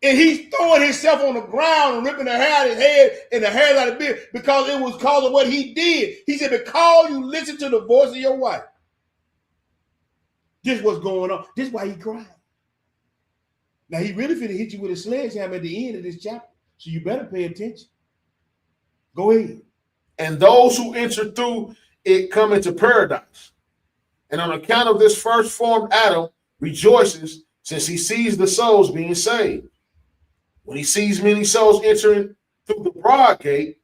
And he's throwing himself on the ground and ripping the hair out of his head and the hair out of his beard because it was because of what he did. He said, because you listen to the voice of your wife. This is what's going on. This is why he cried. Now, he really finna hit you with a sledgehammer at the end of this chapter. So you better pay attention. Go ahead. And those who enter through it come into paradise. And on account of this first formed Adam rejoices, since he sees the souls being saved. When he sees many souls entering through the broad gate,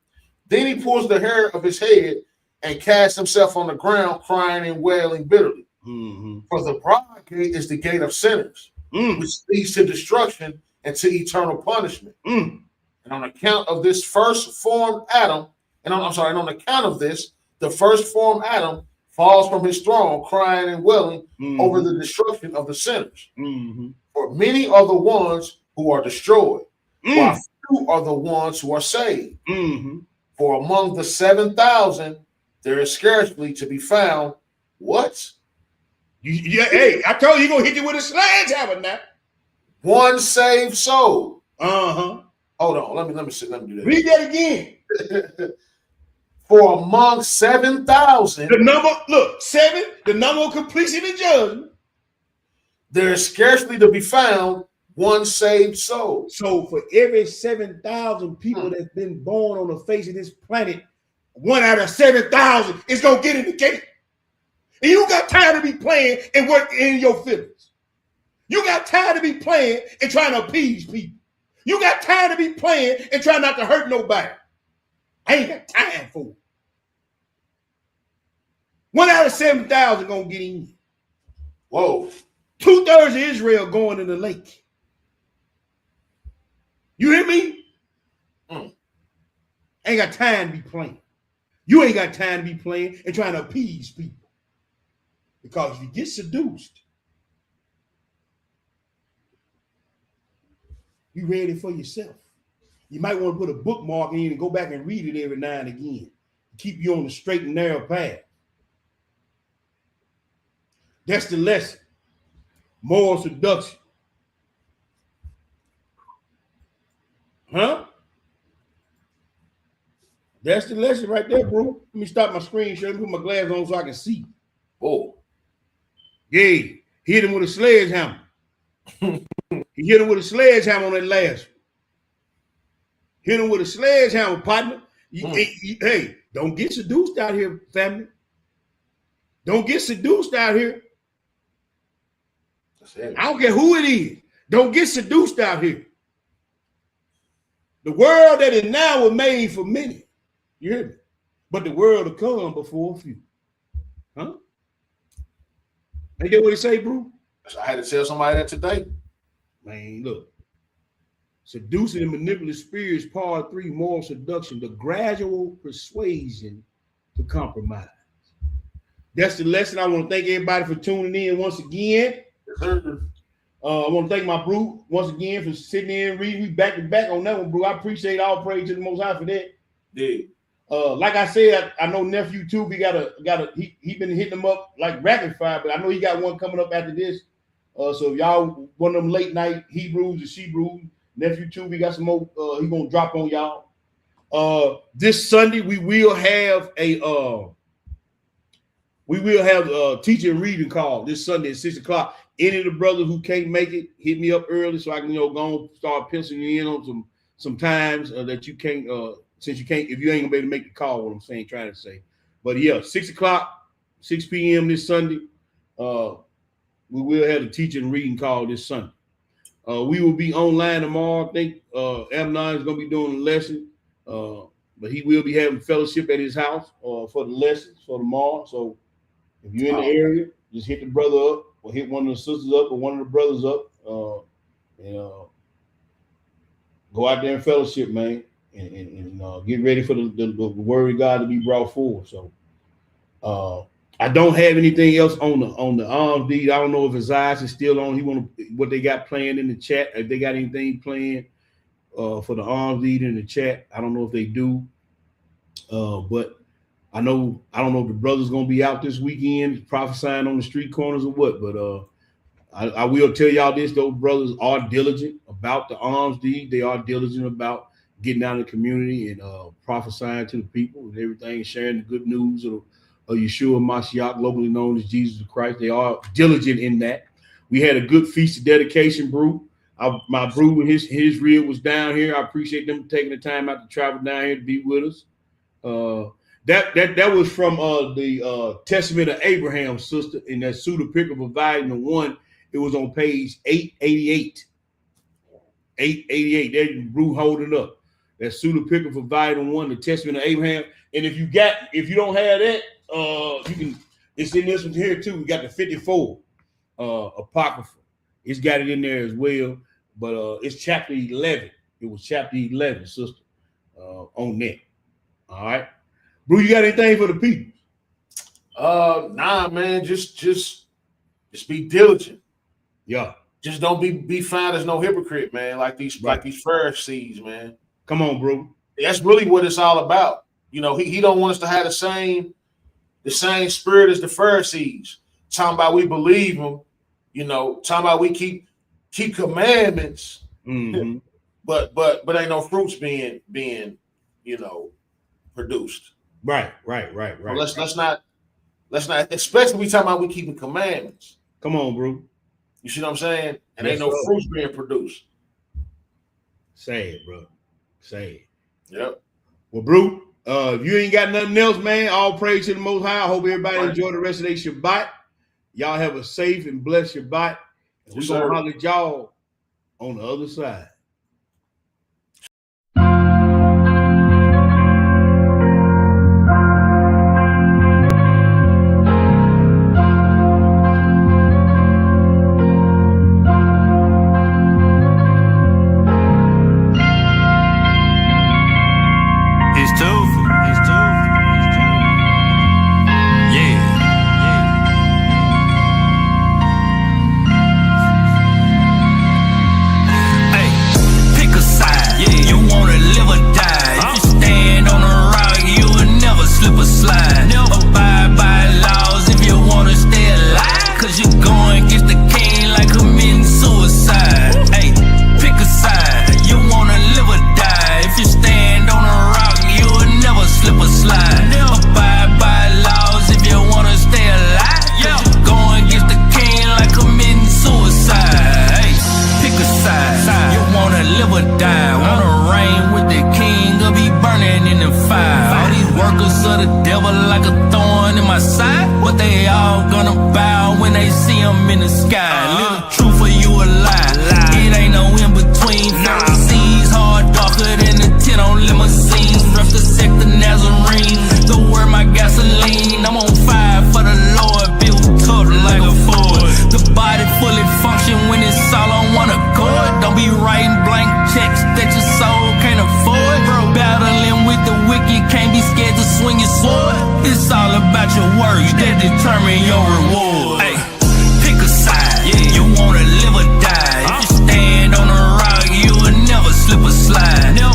then he pulls the hair of his head and casts himself on the ground, crying and wailing bitterly. For the broad gate is the gate of sinners, which leads to destruction and to eternal punishment. And on account of this first formed Adam, and on account of this, the first formed Adam falls from his throne, crying and wailing over the destruction of the sinners. For many are the ones who are destroyed, while few are the ones who are saved. For among the 7,000, there is scarcely to be found what? Hey, I told you he's gonna hit you with a sledgehammer now. One saved soul. Hold on, let me do that. Read that again. For among 7,000, the number, look, 7, the number of completion and judgment. There is scarcely to be found one saved soul. So for every 7,000 people that's been born on the face of this planet, 1 out of 7,000 is gonna get in the gate. And you got time to be playing and work in your feelings. You got time to be playing and trying to appease people. You got time to be playing and trying not to hurt nobody. I ain't got time for it. 1 out of 7,000 gonna get in. Whoa. 2/3 of Israel going in the lake. You hear me? Ain't got time to be playing. You ain't got time to be playing and trying to appease people. Because if you get seduced, you read it for yourself. You might want to put a bookmark in and go back and read it every now and again. Keep you on the straight and narrow path. That's the lesson. Moral seduction. Huh? That's the lesson right there, bro. Let me stop my screen share and put my glasses on so I can see. Oh. Yeah. Hit him with a sledgehammer. He hit him with a sledgehammer on that last one. Hit him with a sledgehammer, partner. Hey, don't get seduced out here, family. Don't get seduced out here. I don't care who it is. Don't get seduced out here. The world that is now was made for many. You hear me? But the world will come before a few. Huh? Ain't that what it say, bro? I had to tell somebody that today. Man, look. Seducing and Manipulative Spirits, Part 3, Moral Seduction, the gradual persuasion to compromise. That's the lesson. I want to thank everybody for tuning in once again. I want to thank my bro once again for sitting in and reading. We back to back on that one, bro. I appreciate all praise to the Most High for that. Yeah. Like I said, I know nephew too. We got he been hitting them up like rapid fire, but I know he got one coming up after this. So if y'all one of them late night Hebrews or Shebrews, nephew too, we got some more. He gonna drop on y'all. This Sunday we will have a teacher and reading call this Sunday at 6:00. Any of the brothers who can't make it, hit me up early so I can go and start penciling you in on some times that you can't. Since you can't, if you ain't gonna be able to make the call, what I'm trying to say. But yeah, 6:00, 6 p.m. this Sunday. We will have a teacher and reading call this Sunday. We will be online tomorrow. I think Amnon is gonna be doing a lesson, but he will be having fellowship at his house for the lessons for tomorrow. So if you're in the area, just hit the brother up or hit one of the sisters up or one of the brothers up, and go out there and fellowship, man. And get ready for the word of God to be brought forward. So I don't have anything else on the arms deed. I don't know if his eyes is still on. What they got playing in the chat. If they got anything playing for the arms deed in the chat. I don't know if they do. But I don't know if the brother's gonna be out this weekend prophesying on the street corners or what. But I will tell y'all this: those brothers are diligent about the arms deed. They are diligent about getting out in the community and prophesying to the people and everything, sharing the good news of Yeshua Mashiach, locally known as Jesus Christ. They are diligent in that. We had a good feast of dedication brew. My brew and his rib was down here. I appreciate them taking the time out to travel down here to be with us. That was from the Testament of Abraham, sister, in that pseudepigraph of volume 1. It was on page 888. 888. There, brew holding up. That pseudepigraph of volume 1, the Testament of Abraham. And if you don't have that, you can. It's in this one here too. We got the 54 apocrypha. It's got it in there as well. But it's chapter 11. It was chapter 11, sister, on that. All right, bro. You got anything for the people? Nah, man. Just be diligent. Yeah. Just don't be found as no hypocrite, man. Like these Pharisees, man. Come on, bro. That's really what it's all about. You know, he don't want us to have the same spirit as the Pharisees. Talking about we believe him, you know, talking about we keep commandments, mm-hmm. but ain't no fruits being you know produced. Right. Well, let's not, especially we talking about we keeping commandments. Come on, bro. You see what I'm saying? And ain't no fruits being produced. Sad, bro. Sad. Yep. Well, bro, if you ain't got nothing else, man, all praise to the Most High. I hope everybody enjoy the rest of their Shabbat. Y'all have a safe and blessed Shabbat. And we're going to holler at y'all on the other side.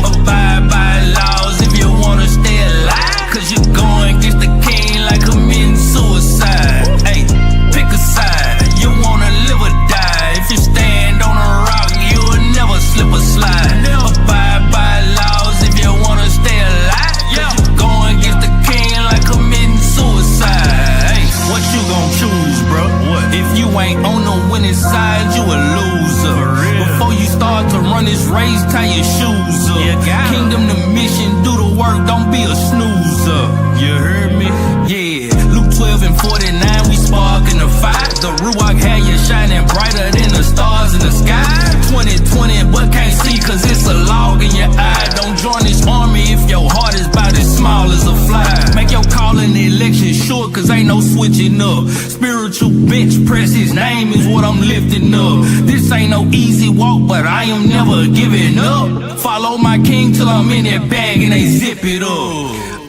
Abide by laws if you wanna stay alive. cause ain't no switching up. Spiritual bench press, his name is what I'm lifting up. This ain't no easy walk, but I am never giving up. Follow my king till I'm in that bag and they zip it up.